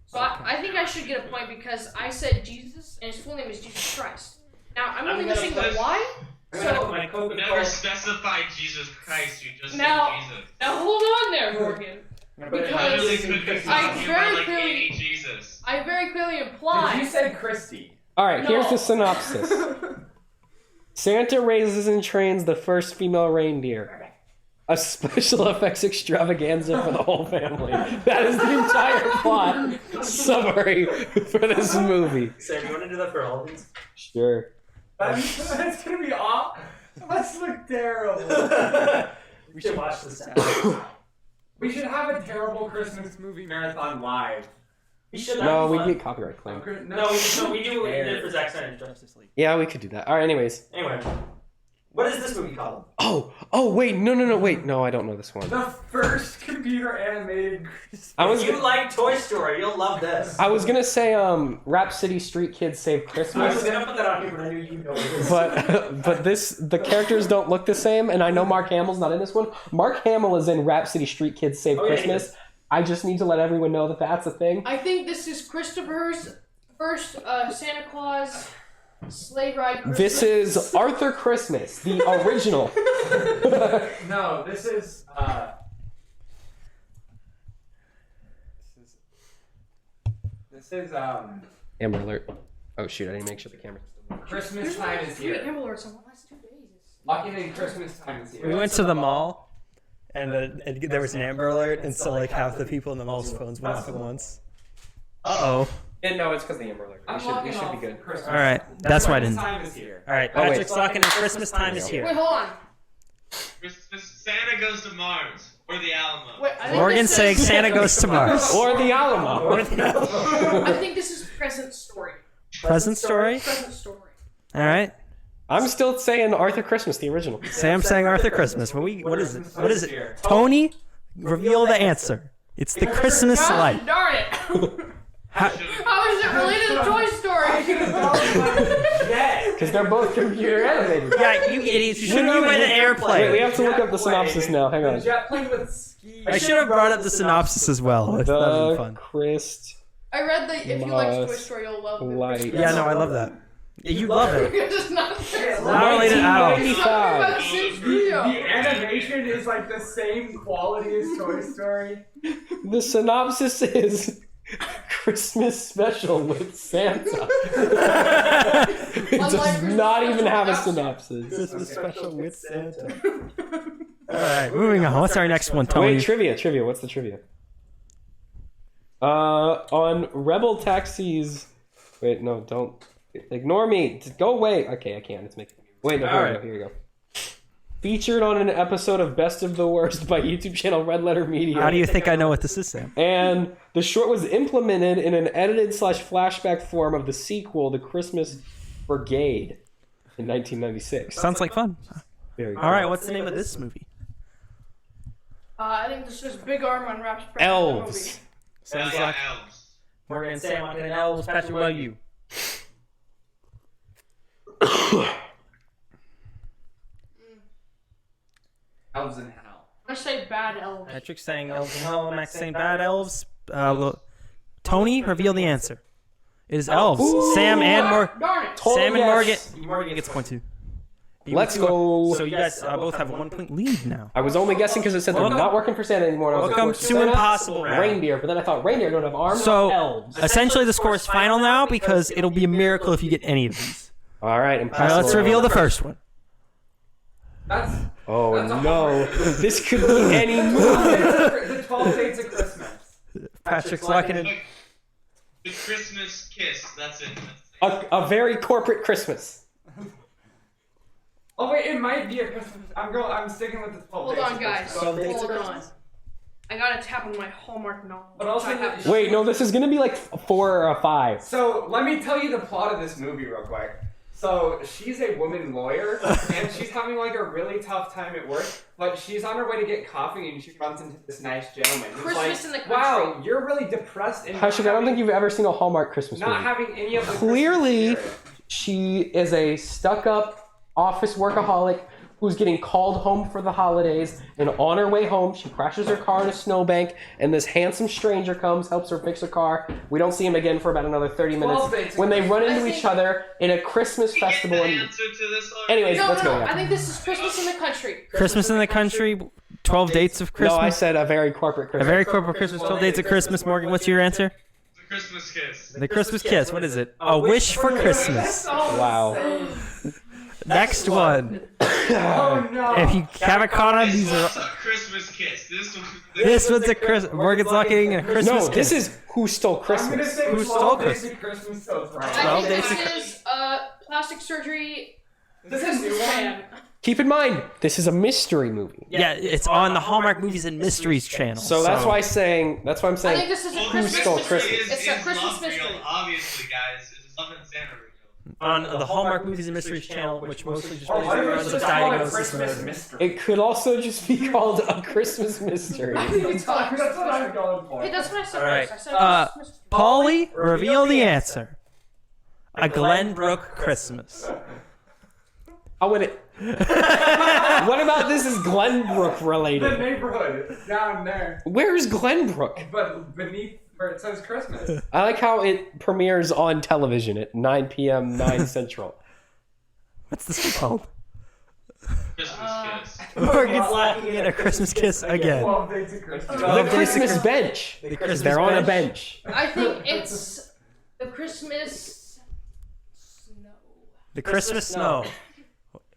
So I think I should get a point because I said Jesus and his full name is Jesus Christ. Now I'm only missing the why. So You never specified Jesus Christ, you just Now- said Jesus. now hold on there, Morgan. Literally Because could be I talking very about like clearly- 80 Jesus. I very clearly You implied. said Christy. Alright, here's No. the synopsis. Santa raises and trains the first female reindeer. A special effects extravaganza for the whole family. That is the entire plot summary for this movie. Sam, you want to do that for all of these? Sure. That's gonna be off. Let's look terrible. We should watch this. We should have a terrible Christmas movie marathon live. We should. No, we get copyright claim. No, we do what we did for Zack Snyder's Justice League. Yeah, we could do that. Alright, anyways. Anyway, what is this movie called? Oh, wait, no, wait. No, I don't know this one. The first computer animated Christmas. I If you like Toy Story, you'll love this. was gonna say, Rap City Street Kids Save I was Christmas. gonna put that on here, but I knew you'd know this. But the characters don't look the same, and I know Mark Hamill's not in this one. Mark Hamill is in Rap City Street Kids Save Oh, yeah, he Christmas. is. I just need to let everyone know that that's a thing. I think this is Christopher's first Santa Claus sleigh ride. Christmas. This is Arthur Christmas, the original. No, this is This is Amber Alert. Oh shoot, I didn't make sure the camera. Christmas time is Three here. Amber Alerts on the last 2 days. Locking in Christmas time is We here. went to the mall, and there was an Amber Alert, and so like half the people in the mall's phones went off at once. Uh-oh. No, it's because the Amber Alert. We should be good. Christmas. All right, that's why I didn't. Time is here. All right, Oh, wait. Patrick's locking in Christmas time is Wait, here. hold on. Santa goes to Mars. Or the Alamo. Wait, I think Morgan's this saying is- Santa goes to Mars. Or the Alamo. I think this is present story. Present story? Present story. All right. I'm still saying Arthur Christmas, the original. Sam saying Arthur Christmas. What is it? What is it? Tony, reveal the answer. It's the Christmas God light. darn it! How is it related to Toy Story? Because they're both computer animated. Yeah, you idiots. You shouldn't have went an Wait, we airplane. have to look up the synopsis now. Hang on. Jet plane with ski. I should have brought up the synopsis as well. That would have been The fun. Christ I read that if you like Toy Must Story, you'll love light. it. Yeah, no, I love that. You love it. You're just not Not related at all. Something about 1995. Sims The video. animation is like the same quality as Toy Story. The synopsis is Christmas special with Santa. It does not even have a synopsis. Christmas special with Santa. All right, moving on. What's our next one, Tony? Wait, trivia. What's the trivia? On Rebel Taxis. Wait, no, don't ignore me. Just go away. Okay, I can't. It's making me. Wait, no, here we go. Featured on an episode of Best of the Worst by YouTube channel Red Letter Media. How do you think I know what this is, Sam? And the short was implemented in an edited / flashback form of the sequel, The Christmas Brigade in 1996. Sounds like fun. Very All right, what's the name of this movie? I think this is Big Arm Unwraps. Elves. Sounds Yeah, like elves. Morgan and Sam on elves. Patrick, what about you? Elves in Hell. I say bad elves. Patrick's saying elves and hell. Max saying bad elves. Tony, reveal the answer. It is elves. Sam and Darn it. Sam and yes. Morgan gets a point too. Let's go. So you guys both have a 1 point lead now. I was only guessing because it said they're not working for Santa anymore. and I was Welcome like, to Santa? Impossible Round. Reindeer, but then I thought reindeer don't have arms. So elves. essentially, the score is final now because it'll be a miracle if you get any of these. All right, All right, Impossible. let's reveal the first one. That's Oh That's a no, this could be any movie. the 12 Dates of Christmas. Patrick's locking in. Like, the Christmas kiss. That's it. That's it. A very corporate Christmas. Oh wait, it might be a Christmas. I'm sticking with the 12 Hold Dates on, of guys. Christmas. Hold on. I gotta tap on my Hallmark novel. But also, which I have- Wait, no, this is gonna be like 4 or a 5. So let me tell you the plot of this movie real quick. So she's a woman lawyer, and she's having like a really tough time at work. But she's on her way to get coffee, and she runs into this nice gentleman. Who's Christmas like, in the country. wow, you're really depressed. And Patrick, I don't think you've ever seen a Hallmark Christmas not movie. having any of the Clearly, Christmas spirit. she is a stuck-up office workaholic who's getting called home for the holidays, and on her way home, she crashes her car in a snowbank, and this handsome stranger comes, helps her fix her car. We don't see him again for about another 30 minutes. When they run into each other in a Christmas We get festival. the And, answer to this already? anyways, No, let's no, go. no. Yeah. I think this is Christmas in the country. Christmas in the country. 12 dates of No, Christmas. I said a very corporate A Christmas. very corporate Christmas. 12 dates of Christmas. Morgan, what's your answer? The Christmas kiss. The Christmas kiss. What is it? A wish for Christmas. Wow. Next one. Oh no! If you haven't caught on, these This are. one's a Christmas kiss. This one's a Christmas. Morgan's locking in a Christmas No, kiss. this is Who Stole I'm gonna Christmas. say Who 12 stole Days of Christmas. So it's right. I 12 think days this is plastic surgery. This is a new one. fan. Keep in mind, this is a mystery movie. Yeah, it's on the Hallmark Movies and Mysteries channel. So that's why I'm saying I think this is a Well, Christmas Stole mystery. Christmas? It's a Christmas mystery. Real, obviously, guys. It's love and Santa real. on the Hallmark Movies and Mysteries channel, which mostly just Oh, plays why don't we reruns of just call it Diagnosis Christmas Murder. mystery? It could also just be called a Christmas mystery. That's what I'm going for. Hey, that's what I said All right. first. I said Christmas mystery. Paulie, reveal the answer. A Glenbrook Christmas. How would it? What about this is Glenbrook The related? neighborhood down there, Where's Glenbrook? but beneath where it says Christmas. I like how it premieres on television at 9 p.m. 9 Central. What's this one called? Christmas kiss. Morgan's laughing at a Christmas kiss again. 12 Days of Christmas. The Christmas bench. The Christmas They're on a bench. bench. I think it's the Christmas snow. The Christmas Snow.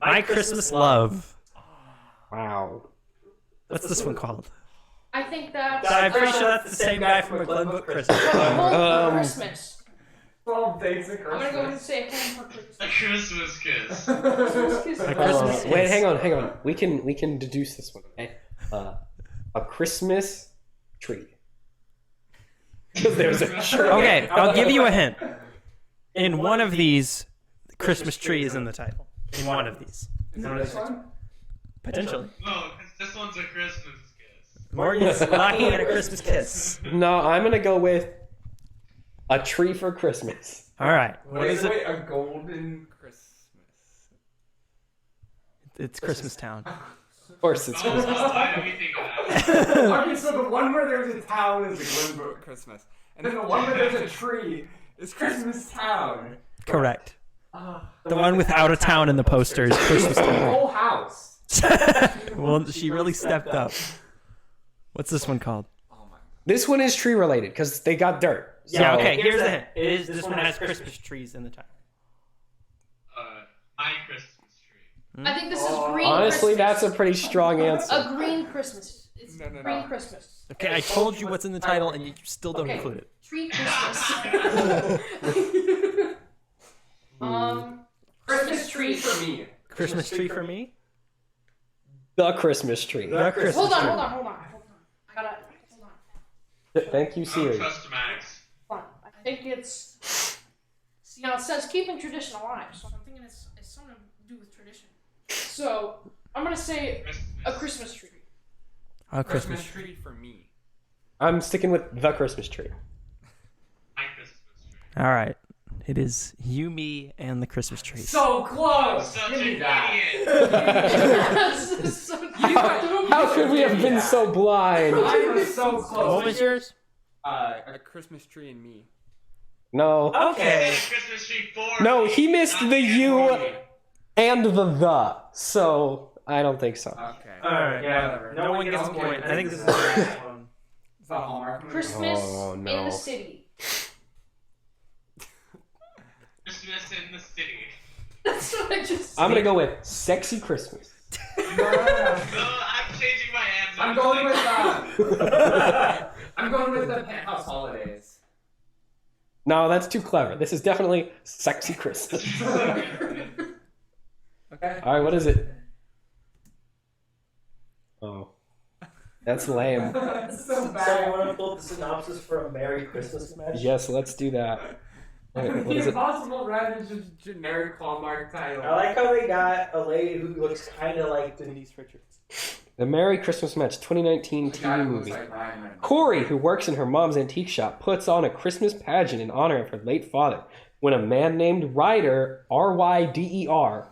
My Christmas Love. Wow. What's this one called? I think that's I'm pretty sure that's the same guy from A Glenbrook Christmas. Home for Christmas. 12 Days of I'm gonna go ahead Christmas. and say Home for Christmas. A Christmas kiss. Christmas kiss. A Christmas Wait, kiss. hang on. We can deduce this one. Okay. A Christmas tree. Because there's a tree. Okay, I'll give you a hint. In one of these, the Christmas tree is in the title. In one of these. Is it this one? Potentially. No, because this one's a Christmas kiss. Morgan's locking in a Christmas kiss. No, I'm gonna go with a tree for Christmas. All right. What is it? Wait, a golden Christmas. It's Christmas Town. Of course, it's Oh, Christmas. why do we think of that? Okay, so the one where there's a town is the Glenbrook Christmas, and then the one where there's a tree is Christmas Town. Correct. The one without a town in the poster is Christmas The Town. whole house. Well, she really stepped up. What's this one called? This one is tree related because they got dirt. Yeah, So- okay, here's the hint. This one has Christmas trees in the title. My Christmas tree. I think this is green Honestly, Christmas. that's a pretty strong answer. A green Christmas. It's No, no, green no. Christmas. Okay, I told you what's in the title and you still don't Okay. include it. Tree Christmas. Christmas tree. for me. Christmas tree for me? The Christmas tree. The Christmas Hold on, tree. hold on, hold on, hold on. I gotta. Hold on. Thank you, Don't Siri. trust Max. Hold on. I think it's See, now it says keeping tradition alive, so I'm thinking it's something to do with tradition. So I'm gonna say a Christmas tree. A Christmas. tree for me. I'm sticking with the Christmas tree. My Christmas tree. All right. It is you, me, and the Christmas tree. So close. Such Give an me that. idiot. How could we have been so blind? I was so close. What was yours? A Christmas tree and me. No. Okay. Christmas tree for No, me, he missed not the for you me. and the. So I don't think so. Okay. All right. Yeah. Whatever. No one gets a point. I think this is the last one. Is that a Hallmark movie? Christmas Oh, in no. the city. Christmas in the city. That's what I just said. I'm gonna go with Sexy Christmas. No. No, I'm changing my answer. I'm going with that. I'm going with the Penthouse Holidays. No, that's too clever. This is definitely Sexy Christmas. Okay. All right, what is it? Oh, that's lame. That's so So you bad. want to pull up the synopsis for a Merry Christmas match? Yes, let's do that. Okay, what The is it? Impossible Red is just generic Hallmark title. I like how they got a lady who looks kind of like Denise Richards. The Merry Christmas Match 2019 The guy TV who looks movie. like Ryan Reynolds. Corey, who works in her mom's antique shop, puts on a Christmas pageant in honor of her late father. When a man named Ryder, R-Y-D-E-R,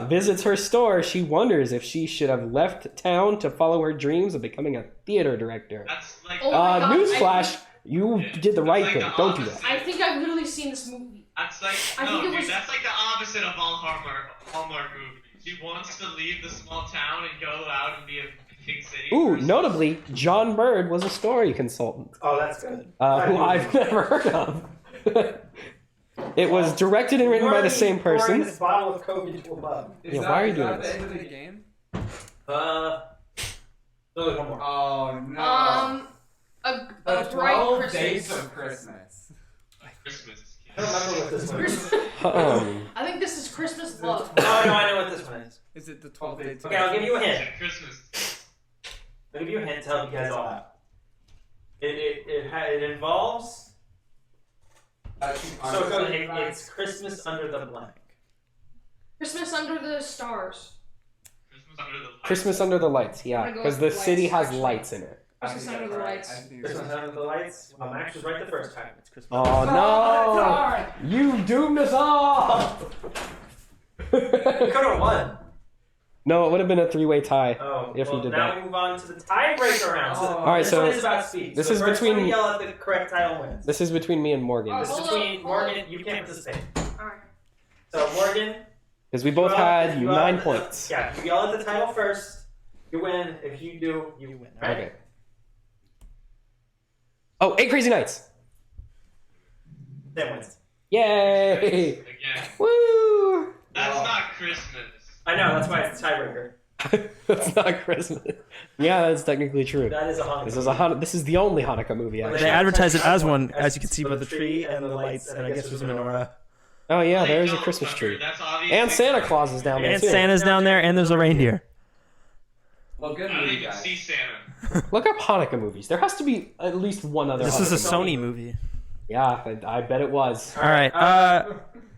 visits her store, she wonders if she should have left town to follow her dreams of becoming a theater director. That's like Oh my God, Newsflash, you did the right That's thing. like the Don't do opposite. that. I think I've literally seen this movie. That's like I no, think it dude. was- That's like the opposite of all Hallmark movies. She wants to leave the small town and go out and be a big city. Ooh, person. notably, John Bird was a story consultant, Oh, that's good. who I've never heard of. It was directed and written by the same Pouring person. this bottle of Coke into a mug. Is Yeah, that, why are you is doing that this? the end of the game? There's one more. Oh no. A the bright 12 days Christmas. of Christmas. Christmas. I don't remember what this one is. I think this is Christmas love. Oh, no, I know what this one is. Is it the 12 days? Okay, I'll give you a hint. Yeah, Christmas. I'll give you a hint to help you guys all out. It involves... So it's Christmas under the blank. Christmas under the stars. Christmas under the lights. Christmas Under the Lights, yeah, I'm gonna go because the with city lights, has actually. lights in it. Christmas under the lights. Christmas under the lights. Well, Max was right the first time. It's Christmas. Oh no! You doomed us all! You could have won. No, it would have been a three-way tie. Oh, If well, you did now that. we move on to the tiebreaker round. So All right, this so one is about speed. this so is the first between- one to yell at the correct title wins. This is between me and Morgan. This is Hold between on, Morgan. You can't participate. Alright. So Morgan, Because we both you yell- had you yell 9 at the- points. Yeah, you yell at the title first. You win. If you do, you win. All right. Okay. Oh, 8 Crazy Nights! That wins. Yay! Again. Woo! That's not Christmas. I know. That's why it's a tiebreaker. That's not Christmas. Yeah, that's technically true. That is a Hanukkah. This is the only Hanukkah movie, Well, actually. They advertise it as one, as you can see by the tree and the lights, and I guess there's a menorah. Oh yeah, Like, there is a no, Christmas Tucker, tree. That's obviously And Santa Claus is down there And too. Santa's down there, and there's a reindeer. Well, good I don't movie, even guys. see Santa. Look up Hanukkah movies. There has to be at least one other. This is a Hanukkah movie. Sony movie. Yeah, I bet it was. All right.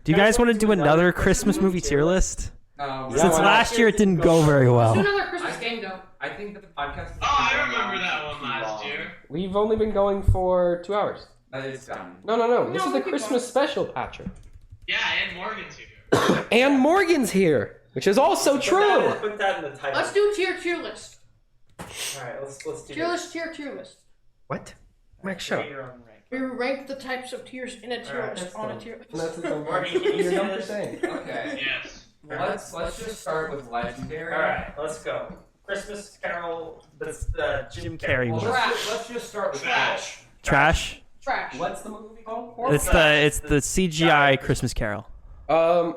Do you guys want to do another Christmas movie tier list? No, Yeah, Since why not? last year it didn't go very Do well. another Christmas game though. I think that the podcast. Oh, I remember that one last year. We've only been going for 2 hours. That is done. No. This No, is the keep Christmas going. special, Patrick. Yeah, and Morgan's here. And Morgan's here, which is also true. Put that in the title. Let's do tier list. All right. Let's do Tier this. list, tier list. What? Max, shut up. Your own rank. We rank the types of tiers in a tier Alright, list that's on a fine. tier list. That's Morgan, can you You're see not this? saying. Okay. Yes. Let's just start with legendary. All right. Let's go. Christmas Carol. That's the Jim Carrey Well, one. let's just start with Trash. Trash. Trash. What's the movie called? It's the CGI Christmas Carol. I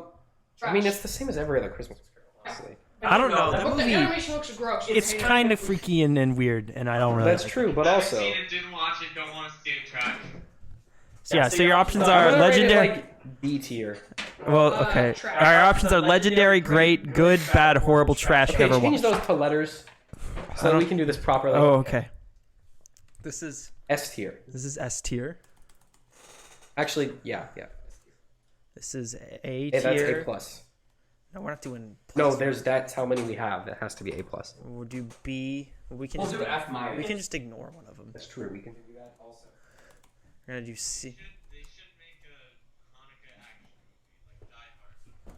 Trash. mean, it's the same as every other Christmas carol, honestly. I don't know. But That the movie. animation looks gross. It's kind of freaky and weird, and I don't really. That's like true, but Haven't also. seen it, didn't watch it, don't want to see it. Trash. it. Yeah. So your options I'm are gonna rate it, legendary. like B tier. Well, okay. trash. Our options are legendary, great, good, bad, horrible, trash. Okay, Never change watched. those to letters so that we can do this properly. Oh, okay. This is S tier. S tier. Actually, yeah. This is A Hey, that's A tier. plus. No, we're not doing. No, that's how many we have. That has to be A plus. We'll do B. We can We'll just do F minus. we can just ignore one of them. That's true. We can do that also. We're gonna do C. They should make a Hanukkah action movie like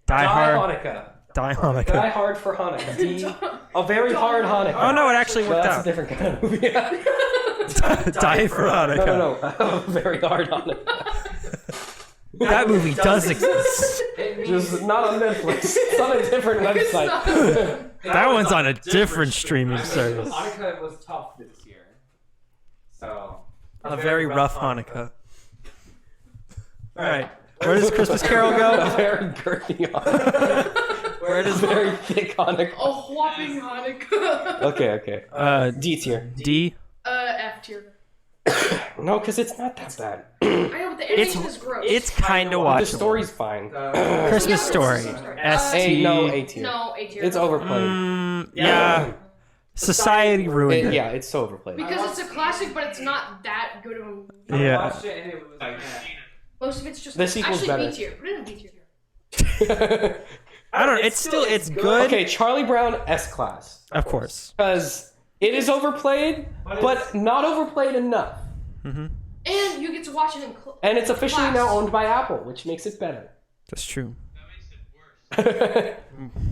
Die Hard. Die Hard. Hanukkah. Die Die Hanukkah. hard for Hanukkah. A very hard Hanukkah. Oh no, it actually No, worked that's a out. different kind of movie. Die for Hanukkah. No. A very hard Hanukkah. That movie does exist. Just not on Netflix. It's on a different website. That one's on a different streaming service. Hanukkah was tough this year. So. A very rough Hanukkah. All right, where does Christmas Carol A go? very girthy Hanukkah. Where does Very thick Hanukkah. A whopping Hanukkah. Okay. D tier. D? F tier. No, because it's not that bad. I know, but the animation is gross. It's kind of The watchable. story's fine. Christmas Story. S A, T. no, A tier. No, A tier. It's overplayed. Yeah. Society ruined it. Yeah, it's so overplayed. Because it's a classic, but it's not that good of a movie. Yeah. Watched it and it was like, Most of it's just The sequel's actually better. B tier. Put it in B tier. I don't know. It's good. Okay, Charlie Brown S class. Of course. Because it is overplayed, but not overplayed enough. And you get to watch it in And it's officially class. now owned by Apple, which makes it better. That's true. That makes it worse.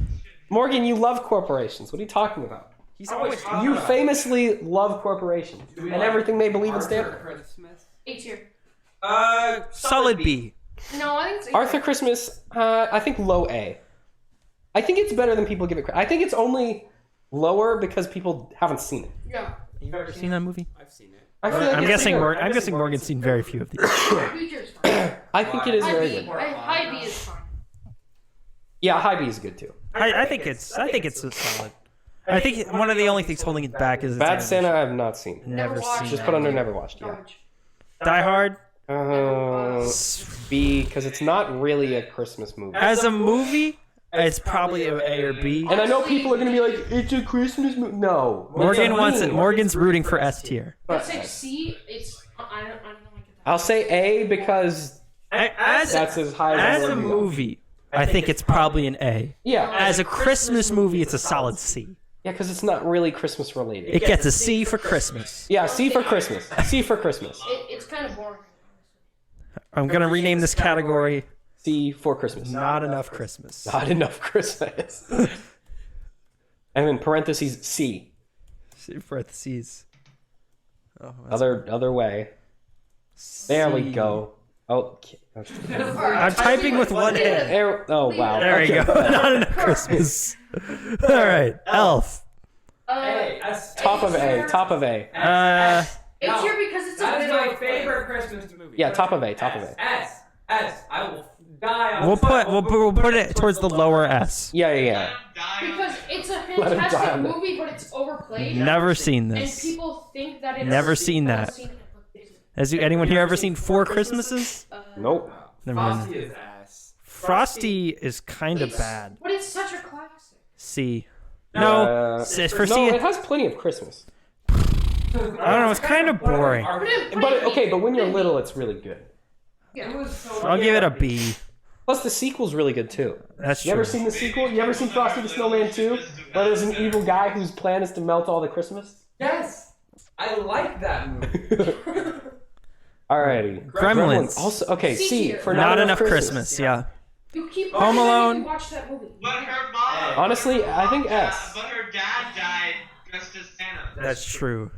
Morgan, you love corporations. What are you talking about? He's always. You famously love corporations and everything they believe in stand for. Christmas. A tier. Solid B. No, I think it's A Arthur tier. Christmas, I think low A. I think it's better than people give it credit. I think it's only lower because people haven't seen it. Yeah. You've ever seen that movie? I've seen it. I feel like I'm it's guessing. good. I'm guessing Morgan's seen very few of these. B tier's fine. I think it is High very B. good. High B is fine. Yeah, High B is good too. I think it's a solid. I think one of the only things holding it back is its Bad animation. Santa, I have not seen. Never watched seen. Just that. put under never watched. Yeah. Garbage. Die Hard B because it's not really a Christmas movie. as a movie, it's probably an A or B. And I know people are gonna be like, "It's a Christmas movie." No, Morgan It's a wants it. meme. Morgan's rooting for S tier. I'd say C. It's I don't know like it. I'll say A because As that's as high as, as a movie, I think it's probably an A. Yeah, As a Christmas movie, it's a solid C. yeah, because it's not really Christmas related. It gets a C for Christmas. Yeah, C for Christmas. C for Christmas. It's kind of boring. I'm gonna rename this category C for Christmas. Not Enough Christmas. Not enough Christmas. And in parentheses C. C parentheses. Oh, Other way. There we go. Oh, okay. I'm typing with one hand. There, oh wow. There you Okay. go. Not Enough Christmas. All right, Elf. Top of A. Top of A. A tier because it's a That is bit my of favorite Christmas movie. Yeah, top of A. Top of A. S. I will die on We'll put it towards the lower S. Yeah. because it's a Let him die fantastic on that. movie, but it's overplayed. Never seen And this. people think that it's Never seen well, that. seen it. Has anyone here ever seen Four Christmases? Nope. Never mind. Frosty is ass. Frosty is kind of bad. But it's such a classic. C. No, for No, C, it has plenty of Christmas. I don't know. It's kind of boring. But when you're little, it's really good. I'll give it a B. Plus, the sequel's really good too. That's You ever true. seen the sequel? You ever seen Frosty the Snowman 2? Where there's an evil guy whose plan is to melt all the Christmas? Yes, I like that movie. Alrighty. Gremlins. Also, okay, C C tier. for Not enough Christmas. Yeah. You keep Home watching that, Alone. You watch that movie. But her mom. Honestly, I think S. But her dad died dressed as Santa. That's true.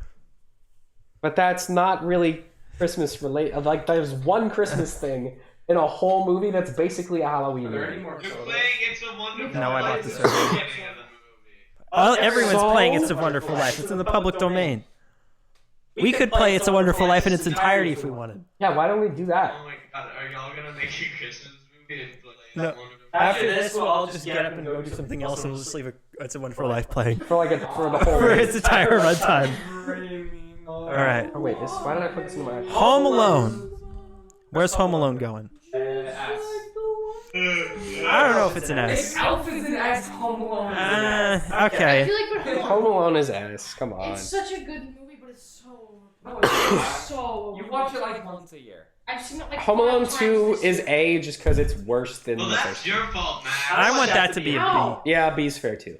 But that's not really Christmas related. Like, there's one Christmas thing in a whole movie that's basically a Halloween Are there any movie. more You're sodas? playing It's a Wonderful No, I bought Life this at the already. beginning of the movie. Everyone's So- playing It's a Wonderful Life. It's in the public domain. We could play It's a Wonderful Life in its entirety if we wanted. Yeah, why don't we do that? Oh my god, are y'all gonna make a Christmas movie and play No. It's a Wonderful After this, we'll all just get up and go do something else, and we'll just leave It's a Wonderful Life playing For the whole for movie. its entire runtime. All right. Oh wait, why did I put this in my? Home Alone. Where's Home Alone going? I don't know if it's an S. Elf is an S. Home Alone. I Okay. feel like we're Home Alone is S. Come on. It's such a good movie, but it's so No, it's not. so. You watch it like once a year. I've seen it like Home 5 Alone times 2 this is year. A just because it's worse than Well, the that's first. your fault, Max. I want that to be a No. Yeah, B's fair too.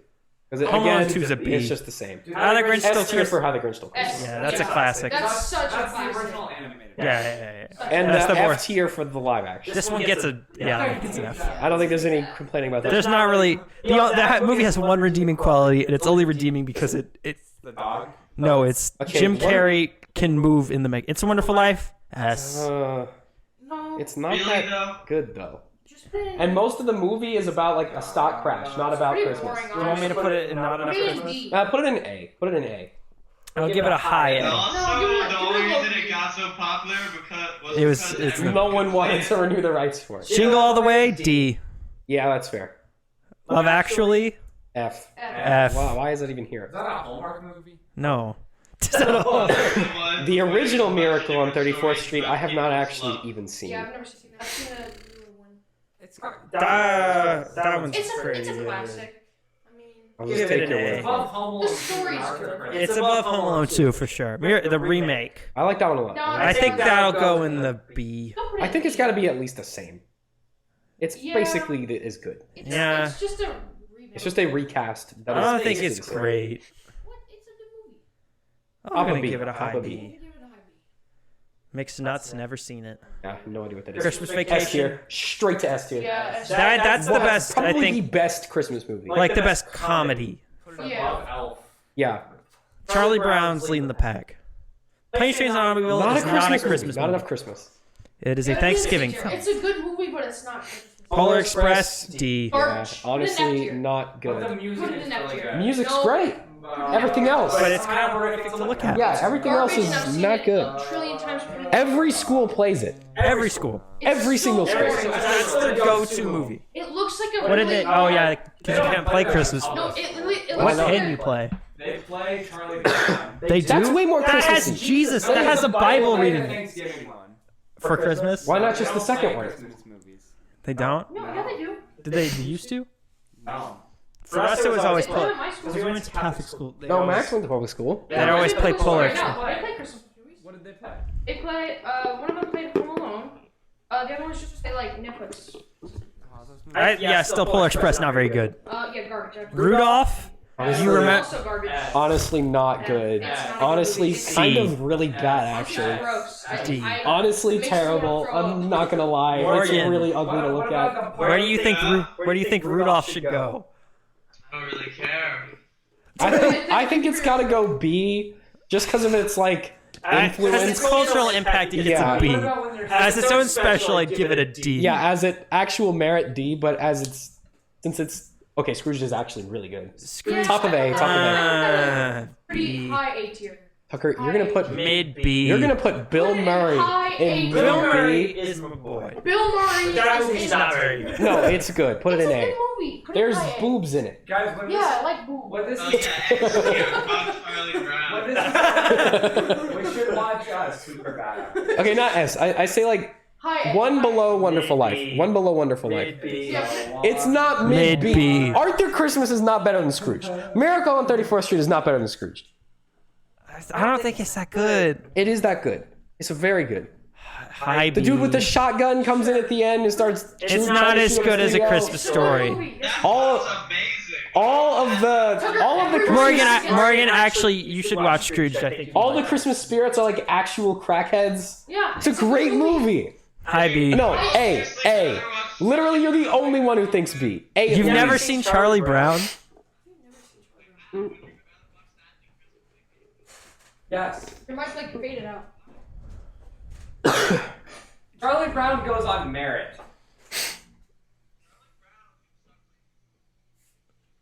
Because Home Alone again, 2's a B. it's just the same. B. How the Grinch Stole S tier Christmas. for How the Grinch Stole Christmas. S. Yeah, that's a classic. That's such a That's the classic. original animated. Yeah. And That's the the F worst. tier for the live action. This one gets a it's an F. I don't think there's any complaining about that. There's not really that movie has one redeeming quality, and it's only redeeming because it's The dog. no, it's Okay, Jim what- Carrey can move in the make. It's a Wonderful Life. S. No. It's not Really, that though? good though. Just put it. And most of the movie is about like a stock crash, not about pretty Christmas. boring, You want me to put it in not enough Put it in Christmas? D. Put it in A. Put it in A. I'll give it a high And A. also, No, give it- the give only it a reason low it got so popular because It was- because it's everyone- No one wanted to renew the rights for it. Jingle All the Way. D. Yeah, that's fair. Love Actually. F. F. Wow, why is that even here? Is that a Hallmark movie? No. everyone- The original Miracle on 34th Street, I have not actually even seen. Yeah, I've never seen that. I've seen the newer one. That one's It's pretty. a classic. I mean, I'll just Give take it your an word A. for it. Home the story's good. It's above Home Alone 2 for sure. The remake. I like that one a lot. No, I think that'll go in the B. Don't put it I think in it's D. got to be at least the same. It's Yeah. basically as good. Yeah. It's just a remake. It's just a recast. That I is don't think basically it's the same. great. What? It's a good movie. I'm Top of gonna B. give it a Top high of B. B. Give it a high B. Mixed nuts, never seen it. I have no idea what that is. Christmas S Vacation. tier, straight to S tier. Yeah. That's the best. I Probably the think, best Christmas movie. like the best comedy. Yeah. Elf. Yeah, Charlie Brown's leading the pack. Planes, Trains, and Automobiles not a is Christmas not a movie. Christmas Not movie. enough Christmas. It is a Thanksgiving film. It's a good movie, but it's not Christmas. Polar Express, D. Yeah, Garbage. Put it in honestly, F tier. not But the good. music Put it is in that really tier. good. Music's No. great. Everything else. But it's kind of horrific to look at. Yeah, everything else Garbage, and I've is seen not it good. A trillion times. Every school plays it. Every school. Every single school. That's their go-to movie. It looks like a. What did really they? Oh yeah, because you can't play Christmas. No, it looks What like can you play? They play Charlie Brown. They do. That's way more That has Christmassy. Jesus. That has a Bible They play the reading Thanksgiving one. for Christmas. Why not just the second one? Christmas movies. They don't. No, yeah, they do. Did they used to? No. For us, it was always They do it in Polar. my school. Because we went to Catholic school. They No, always- Max went to public school. They'd always play Polar Right now, Express. They play Christmas movies. What did they play? They play. One of them played Home Alone. The other one's just they like Netflix. Yeah, still Polar Express, not very good. Yeah, garbage. Rudolph. Honestly, You remember? Also garbage. honestly, not good. It's not Honestly, it's kind C. of really bad, It's actually. gross. D. Honestly, It makes me wanna terrible. throw up. I'm not gonna lie. It's Morgan. really ugly to look at. Where do you think Rudolph should go? I don't really care. I think it's gotta go B, just because of its like Has its influence. cultural impact, it gets Yeah. a B. As its own special, I'd give it a D. Yeah, as it actual merit D, but as it's since it's okay, Scrooge is actually really good. Yeah, Top of A, top of A. Pretty B. high A tier. Tucker, you're gonna put Mid B. you're gonna put Bill Murray in Bill Murray B. is my boy. Bill Murray. That is movie's in- not very good. No, it's good. Put it It's in a A. good movie. Put it There's high A. boobs in it. Guys, when Yeah, this, I like boobs. when this Oh is, yeah, about Charlie when Brown. this we should watch Super Bad. Okay, not S. I say like High A. one high below A. Wonderful Life. B. One below Wonderful Life. Mid B. Yeah. It's not mid Mid B. B. Arthur Christmas is not better than Scrooge. Miracle on 34th Street is not better than Scrooge. I don't think it's that good. It is that good. It's very good. High B. The dude with the shotgun comes in at the end and starts. It's not as good as A Christmas It's a good Story. movie. That All- was amazing. all of the Christmas, Morgan, actually, you should watch Scrooge. I think. all the Christmas spirits are like actual crackheads. Yeah. It's a great good movie. High B. No, A. Literally, you're the only one who thinks B. A. You've please. never seen Charlie Brown? Yes. It might like fade it out. Charlie Brown goes on merit.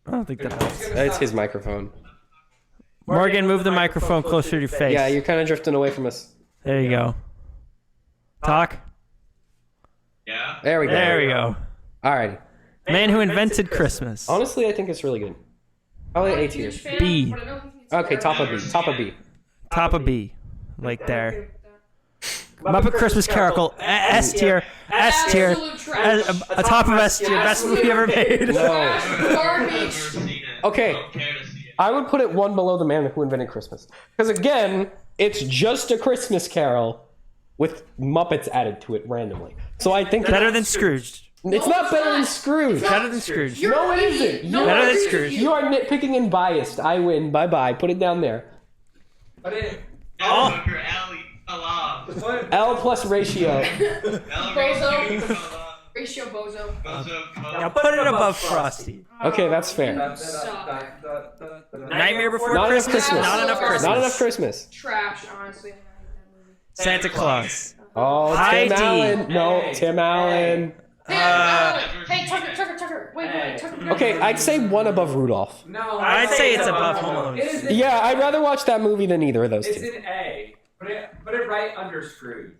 I don't think that helps. It's his microphone. Morgan, move the microphone closer to your face. Yeah, you're kind of drifting away from us. There you go. Talk. Yeah. There we go. There we go. Alrighty. Man who invented Christmas. Honestly, I think it's really good. Probably A tier. Huge fan, B. but I don't think it's Okay, very top of good. B. Top of B. Top of B. Like there. Okay with that. Muppet Christmas Carol. S tier. S tier. Absolute trash. A top of S tier. Best movie ever made. No. Garbage. I've never seen it. Okay. I don't care to see it. I would put it one below The Man Who Invented Christmas. Because again, it's just a Christmas Carol, with Muppets added to it randomly. So I think Better than Scrooge. it's not better than Scrooge. Better than Scrooge. No, it isn't. No, Better than agree with Scrooge. You are nitpicking and biased. I win. Bye bye. Put it down there. But it, L Hooker, L Allah. L plus ratio. L Bozo. Ratio bozo. Now put it above Frosty. Okay, that's fair. Nightmare Before Not enough Christmas. Christmas. Not enough Christmas. Not enough Christmas. Trash, honestly. Santa Claus. Oh, Heidi. Tim Allen. No, Tim Allen. Hey, Tucker. Wait, Tucker. Okay, I'd say one above Rudolph. no, I'd say it's above Home Alone. It is an, Yeah, I'd rather watch that movie than either of those it's two. an A. Put it right under Scrooge.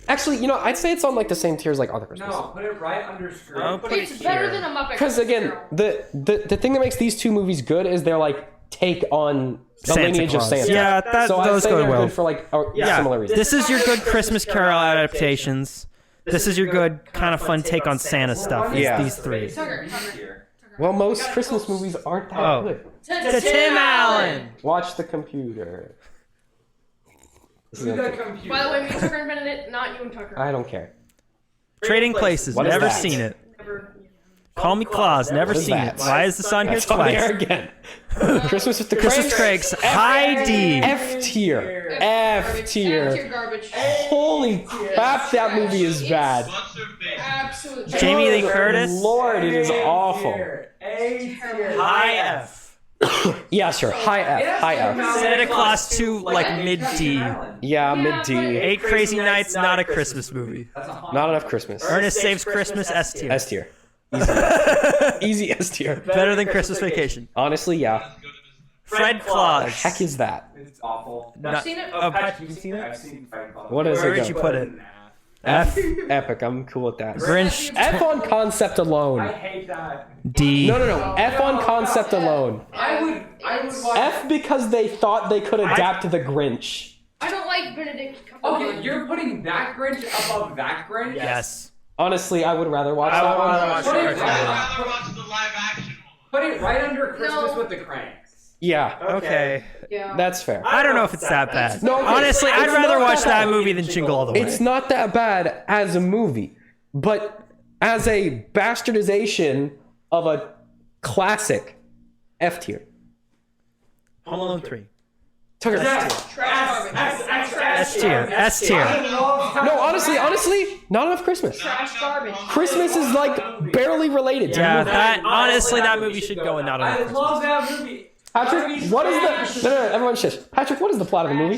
Actually, I'd say it's on like the same tier as like Other Christmas. No, put it right under Scrooge. I'll put it It's better here. than a Muppet. Because again, the thing that makes these two movies good is they're like take on the Santa lineage Claus. of Santa. Yeah, so I'd those say go they're well. good for like similar reasons. This is your good Christmas Carol adaptations. This is your good kind of fun take on Santa stuff. Is Yeah. these three. Tucker. Well, most Christmas movies aren't that Oh. good. To Tim Allen. Watch the computer. To the computer. By the way, me, Tucker, and Benedict, not you and Tucker. I don't care. Trading Places. What is Never that? seen it. Never. Call Me Claus. Never What is seen that? it. Why is the sun here That's on there twice? again. Christmas with the Christmas Cranks. Cranks. Heidi. F tier. F tier. Garbage. Holy crap, that movie is bad. What's her face? Absolute. Jamie Lee Curtis. Lord, it is awful. A tier. High F. Yeah, sure. High F. High F. Santa Claus 2, like mid D. Yeah, mid D. 8 Crazy Nights, not a Christmas movie. Not enough Christmas. Ernest Saves Christmas, S tier. S tier. Easy S tier. Better than Christmas Vacation. Honestly, yeah. Fred Claus. Heck is that? It's awful. Not- seen it? Oh, Patrick, you seen it? I've seen Fred Claus. What is Where it? would you go? put it? F. Epic. I'm cool with that. Grinch. F on concept I alone. hate that. D. No. F on concept alone. I would watch. F because they thought they could adapt to the Grinch. I don't like Benedict. Okay, you're putting that Grinch above that Grinch? Yes. Honestly, I would rather watch I that would one. rather watch Put it the I'd cartoon. rather watch the live action one. Put it right under Christmas No. with the Cranks. Yeah, Okay. Yeah. that's fair. I don't know if it's that bad. No, okay. Honestly, I'd It's rather not watch that that bad. movie than Jingle All the Way. It's not that bad as a movie, but as a bastardization of a classic, F tier. Home Alone 3. Tucker. Trash garbage. S tier. S tier. No, honestly, not enough Christmas. Trash garbage. Christmas is like barely related to Yeah, the movie. that honestly, that movie should go in not I enough. love that movie. Patrick, what is the... No, everyone shush. Patrick, what is the plot of the movie?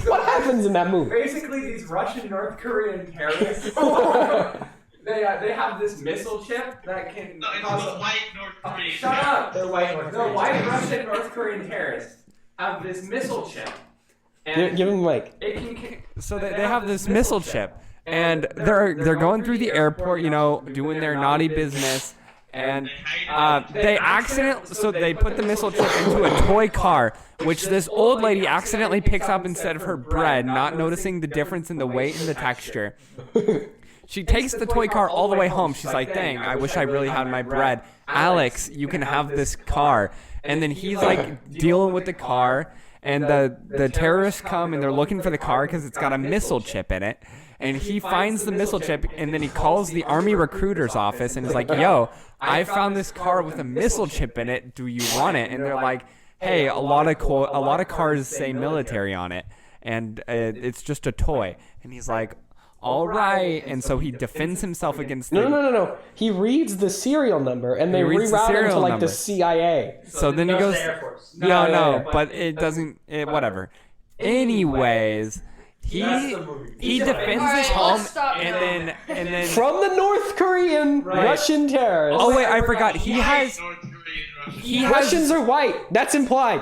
What happens in that movie? Basically, these Russian North Korean terrorists. They have this missile chip that can No, it's cause the white North Korean. Shut up! They're white North The Koreans. white Russian North Korean terrorists have this missile chip, and Give him like... it can. So they have this missile chip, and they're going through the airport, doing their naughty business, and they put the missile chip into a toy car, which this old lady accidentally picks up instead of her bread, not noticing the difference in the weight and the texture. She takes the toy car all the way home. She's like, dang, I wish I really had my bread. Alex, you can have this car. And then he's like dealing with the car, and the terrorists come and they're looking for the car because it's got a missile chip in it. And he finds the missile chip, and then he calls the Army recruiter's office and is like, yo, I found this car with a missile chip in it. Do you want it? And they're like, hey, a lot of cars say military on it, and it's just a toy. And he's like, all right. And so he defends himself against the... No. He reads the serial number, and they reads the reroute him to serial like number. the CIA. So then he goes... No, but it doesn't... whatever. Anyways... He defends his home, and then From the North Korean Russian terrorists. oh wait, I forgot. He has North Korean Russian. he has Russians are white. That's implied.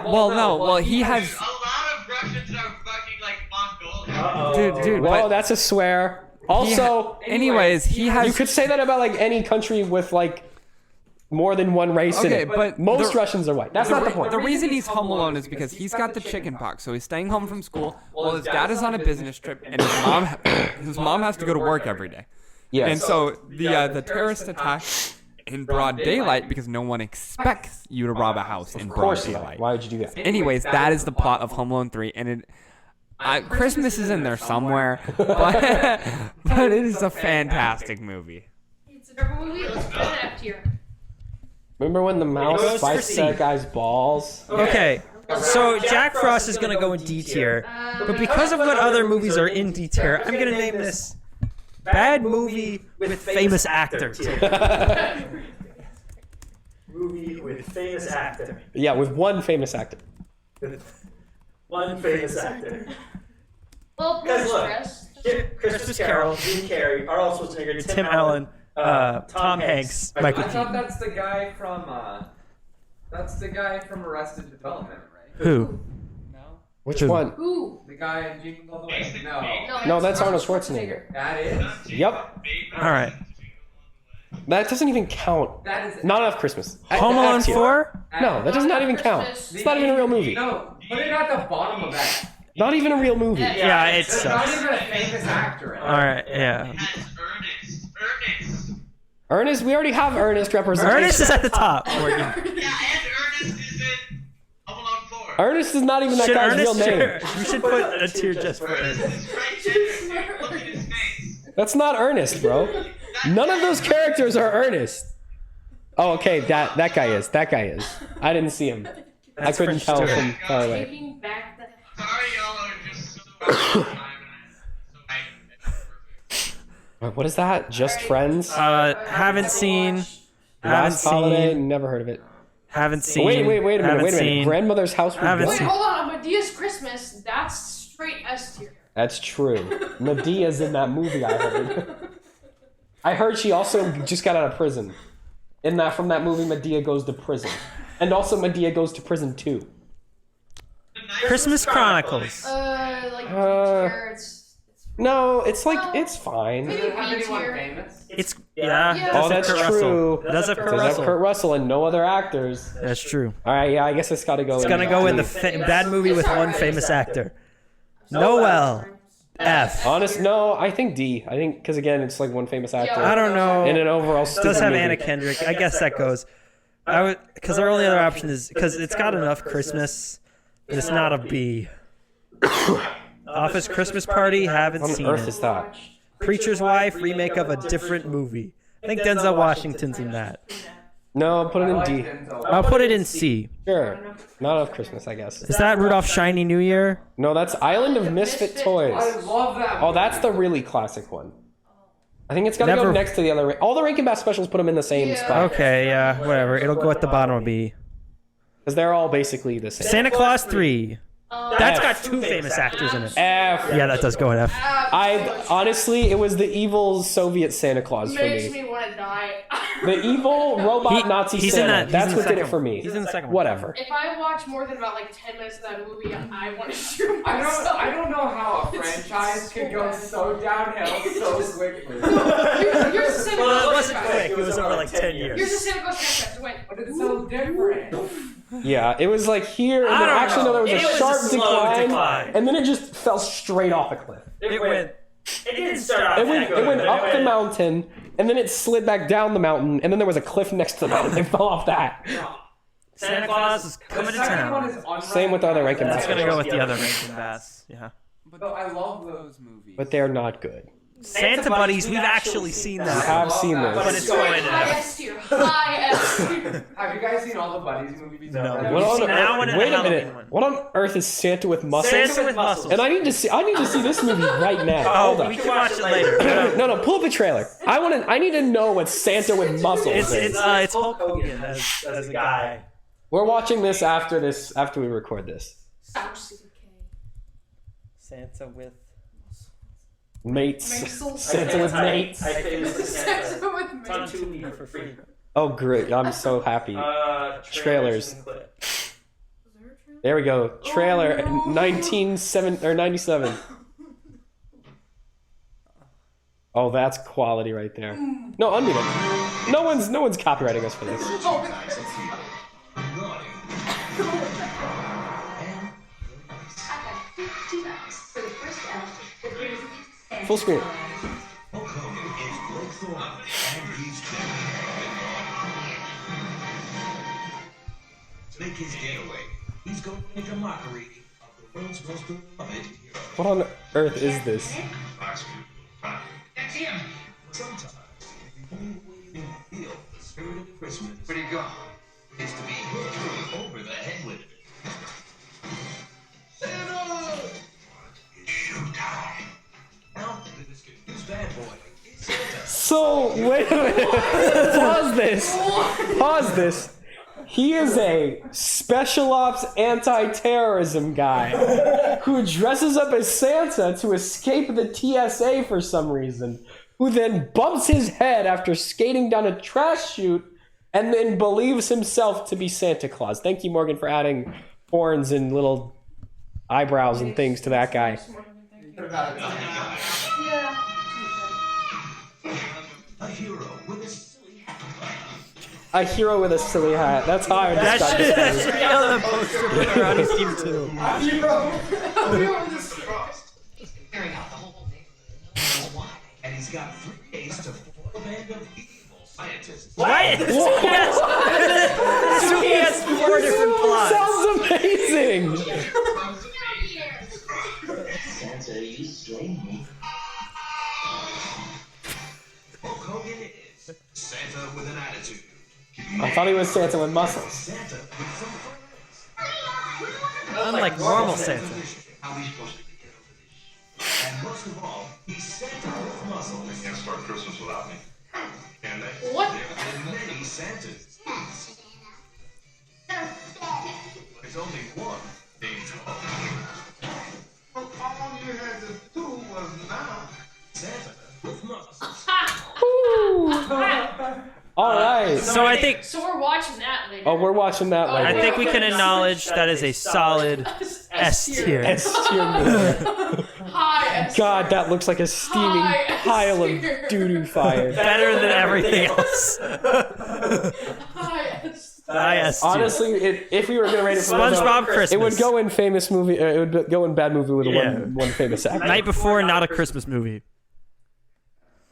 he has A lot of Russians are fucking like Mongolian. dude. Well, But that's a swear. Also, anyways, he has you could say that about like any country with like more than one race in Okay, it. but most the- Russians Russians are white. That's not the point. The reason he's home alone is because he's got the chicken pox, so he's staying home from school while his dad is on a business trip, and his mom has to go to work every day. Yes. And so the terrorist attack in broad daylight because no one expects you to rob a house in of broad course not. daylight. Why would you do that? Anyways, that is the plot of Home Alone 3, and Christmas is in there somewhere, but it is a fantastic movie. It's a different movie. Let's put it in F tier. Remember when the mouse goes for bites C. that guy's balls? Okay, so Jack Frost is gonna go in D tier, but because of what other movies are in D tier, I'm gonna name this bad movie with famous actor. Movie with famous actor. Yeah, with one famous actor. One famous actor. Well, Guys, look. Christmas Carol, Jim Carrey, Arnold Schwarzenegger, Tim Allen, Tom Hanks, Michael I thought Keaton. that's the guy from Arrested Development, right? Who? No, Which one? Who? the guy in Jingle All the Way. No, No, that's Arnold Schwarzenegger. that is. Yep. All right. That doesn't even count. That is. Not enough Christmas. Home Alone F tier. 4? No, that does not even count. It's not even a real movie. No, put it at the bottom of that. Not even a real movie. Yeah, it There's not sucks. even a famous actor in it. All right, yeah. Has Ernest. Ernest, we already have Ernest representation. Ernest is at the top. Yeah, and Ernest is in Home Alone 4. Ernest is not even that Should guy's real Ernest? name. We should put a tier just for Ernest Ernest. is right there. Look at his face. That's not Ernest, bro. None of those characters are Ernest. Oh, okay, that guy is. That guy is. I didn't see him. I couldn't French tell Stewart. from far away. Taking back the. Sorry, y'all are just so out of time, and What is that? Just Friends? Haven't seen. Haven't Last Holiday? seen. Never heard of it. Haven't seen. Wait a minute. haven't Wait a minute. seen. Grandmother's House was Haven't good. Wait, seen. hold on. Medea's Christmas. That's straight S tier. That's true. Medea's in that movie, I heard. I heard she also just got out of prison. From that movie, Medea goes to prison. And also Medea goes to prison too. Christmas Chronicles. Like D tier. It's No, it's fine. maybe Does it have B anyone tier. famous? It's Yeah. Oh, that's Kurt true. Russell. Does have Kurt Does have Russell. Kurt Russell and no other actors. That's true. All right, yeah, I guess it's got to go. It's gonna go in the bad movie with one famous actor. Noel. F. Honest, no, I think D. I think because again, it's like one famous actor. I don't know. In an overall It stupid does have movie. Anna Kendrick. I guess that goes. I would because our only other option is because it's got enough Christmas, but it's not a B. Office Christmas Party. Haven't What on seen earth it. is that? Preacher's Wife remake of a different movie. I think Denzel Washington's in that. No, put it in D. I'll put it in C. Sure. Not enough Christmas, I guess. Is that Rudolph Shiny New Year? No, that's Island of Misfit Toys. I love that. Oh, that's the really classic one. I think it's got to go Never- next to the other. All the Rankin Bass specials put them in the same Yeah. spot Okay, yeah, whatever. It'll go at the bottom of B. because they're all basically the same. Santa Claus 3. That's got two famous actors in it. F. Yeah, that does go in F. I honestly, it was the evil Soviet Santa Claus for Makes me. me want to die. The evil robot Nazi he's in Santa. that- he's That's in the what did it second for one. me. He's in the second one. Whatever. If I watch more than about like 10 minutes of that movie, I want to shoot I myself. don't know how a franchise could go so downhill so quickly. Here's the Santa Well, it Claus wasn't franchise. quick. It was over like 10 Here's the years. Santa Claus franchise. Wait. But it's so different. Yeah, it was like here, and I then don't actually no, there was know. a It was a sharp slow decline, decline. and then it just fell straight off a cliff. It went. It didn't start off. It went up the mountain, and then it slid back down the mountain, and then there was a cliff next to the mountain. It fell off that. Santa Claus is The coming to second one town. is unwrapped. Same with the other Rankin That's Bass, gonna go with the other Rankin Bass. Yeah. But I love those movies. but they're not good. Santa Buddies, we've actually seen that. I've seen But those. it's going High to F. S tier. High S tier. Have you guys seen all the Buddies movies? No. already? What We've on seen that one and wait the a minute. Halloween one. What on earth is Santa with muscles? Santa with muscles. And I need to see this movie right now. Hold Oh, on. we can watch it later. No, pull up the trailer. I need to know what Santa with muscles is. It's Hulk Hogan as a guy. We're watching this after we record this. Santa with. Mates. Maxels. Santa with mates. I paid this to Santa Santa. with It's on me. Tubi for free. Oh great, I'm so happy. Trailers. and clip. There we go. Trailer 97. Oh, that's quality right there. No, unmute it. No one's copywriting us for this. Full screen. To make his getaway, he's going to make a mockery of the What on earth is this? That's him. Sometimes you feel the spirit of Christmas. Where do you go? It's to be hit through over the head with it. Santa! It's showtime. Now, this bad boy. It's Santa. So, wait a minute. Pause this. He is a special ops anti-terrorism guy who dresses up as Santa to escape the TSA for some reason, who then bumps his head after skating down a trash chute and then believes himself to be Santa Claus. Thank you, Morgan, for adding horns and little eyebrows and things to that guy. Yeah. A hero with a silly hat. A hero with a silly hat. That's how I would That describe should this. be on the poster put around his team too. He's carrying out the whole neighborhood. Why? And he's got 3 days to form a band of evil scientists. What? So he has 4 different plots. Sounds amazing. Santa, you slain me. Hulk Hogan is Santa with an attitude. I thought he was Santa with muscles. Santa with some friends. Unlike normal Santa. How are we supposed to get over this? And most of all, he's Santa with muscles. They can't start Christmas without me. Can they? What? There have been many Santas. There's only one named Hulk. All you had to do was not Santa with muscles. All right. So I think So we're watching that later. Oh, we're watching that I later. think we can acknowledge that is a solid S tier. S-tier movie. High S. God, that looks like a steaming High pile of S-tier. doo-doo fire. Better than everything else. High S. I S tier. Honestly, if we were gonna rate it from SpongeBob Christmas. it would go in famous movie. It would go in bad movie with Yeah. one famous actor. Night Before, not a Christmas movie.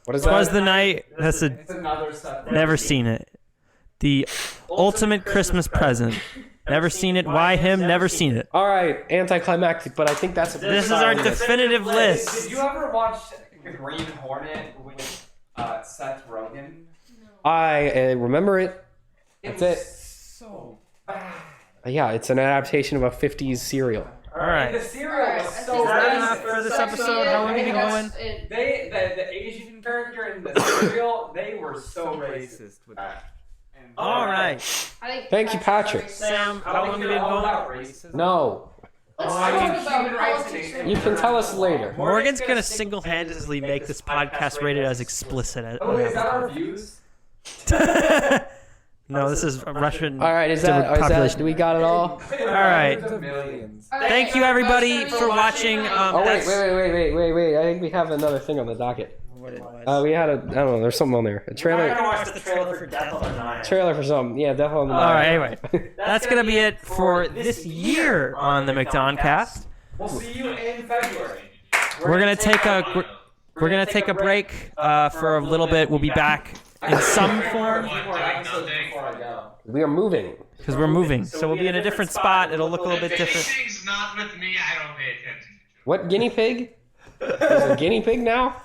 What is Twas that? the Night. That's a It's another stuff. never seen it. The ultimate Christmas present. Never seen it. Why him? Never seen it. All right, anticlimactic, but I think that's a This is our definitive Did list. you ever watch The Green Hornet with Seth Rogen? I remember it. That's it. So bad. Yeah, it's an adaptation of a 50s serial. All right. The cereal was so Is that racist. enough for this episode? How long have we been going? The Asian character in the cereal, they were so racist with that. And All right. Thank you, Patrick. Sam, how long have we been all going? about racism. No, Oh, Let's I talk mean, about human rights politics. and you can tell us later. Morgan's gonna single-handedly make this podcast rated as explicit. Oh, is that our views? No, this is Russian. All right, is that population. do we got it all? All right. Millions. Thank you, everybody, for watching. Oh wait, that's- wait! I think we have another thing on the docket. We had a I don't know. There's something on there. A I'm trailer. gonna watch the trailer for Death on the Nile. Trailer for something. Yeah, definitely on the. All right. Anyway, that's gonna be it for this year on the McDonCast. We'll see you in February. We're gonna take a break for a little bit. We'll be back in some form More episodes before I go. We are moving. because we're moving. So we'll be in a different spot. It'll look a little bit If different. anything's not with me, I don't pay attention to. What guinea pig? Is a guinea pig now?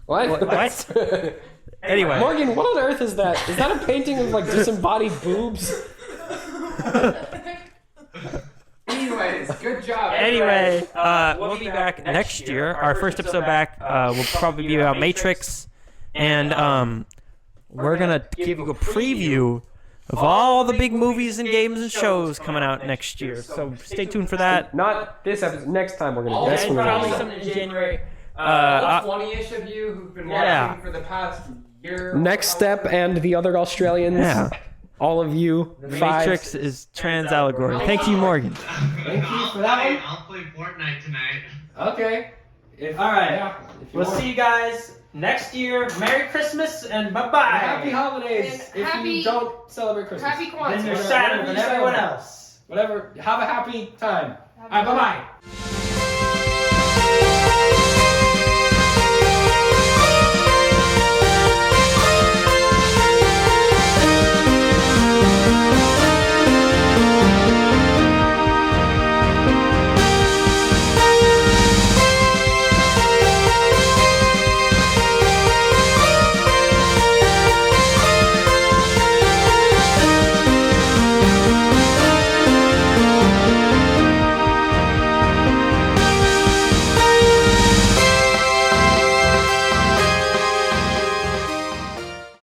What? What? Anyway. Morgan, what on earth is that? Is that a painting of like disembodied boobs? Anyways, good job. Anyway, we'll be back next year. Our first episode back will probably be about Matrix, and we're gonna give you a preview of all the big movies and games and shows coming out next year. So stay tuned for that. Not this episode. Next time we're gonna. That's And when we're probably gonna. something in January. All 20-ish of you who've been watching Yeah. for the past year. Next step and the other Australians. Yeah. All of you. Five. Matrix is trans allegory. Thank you, Morgan. Thank you for that one. I'll play Fortnite tonight. Okay. All right. Yeah, if you We'll want. see you guys next year. Merry Christmas and bye-bye. Happy holidays. And If happy- you don't celebrate Christmas. Happy Then Kwanzaa. you're sadder than everyone else. Whatever. Have a happy time. Bye bye.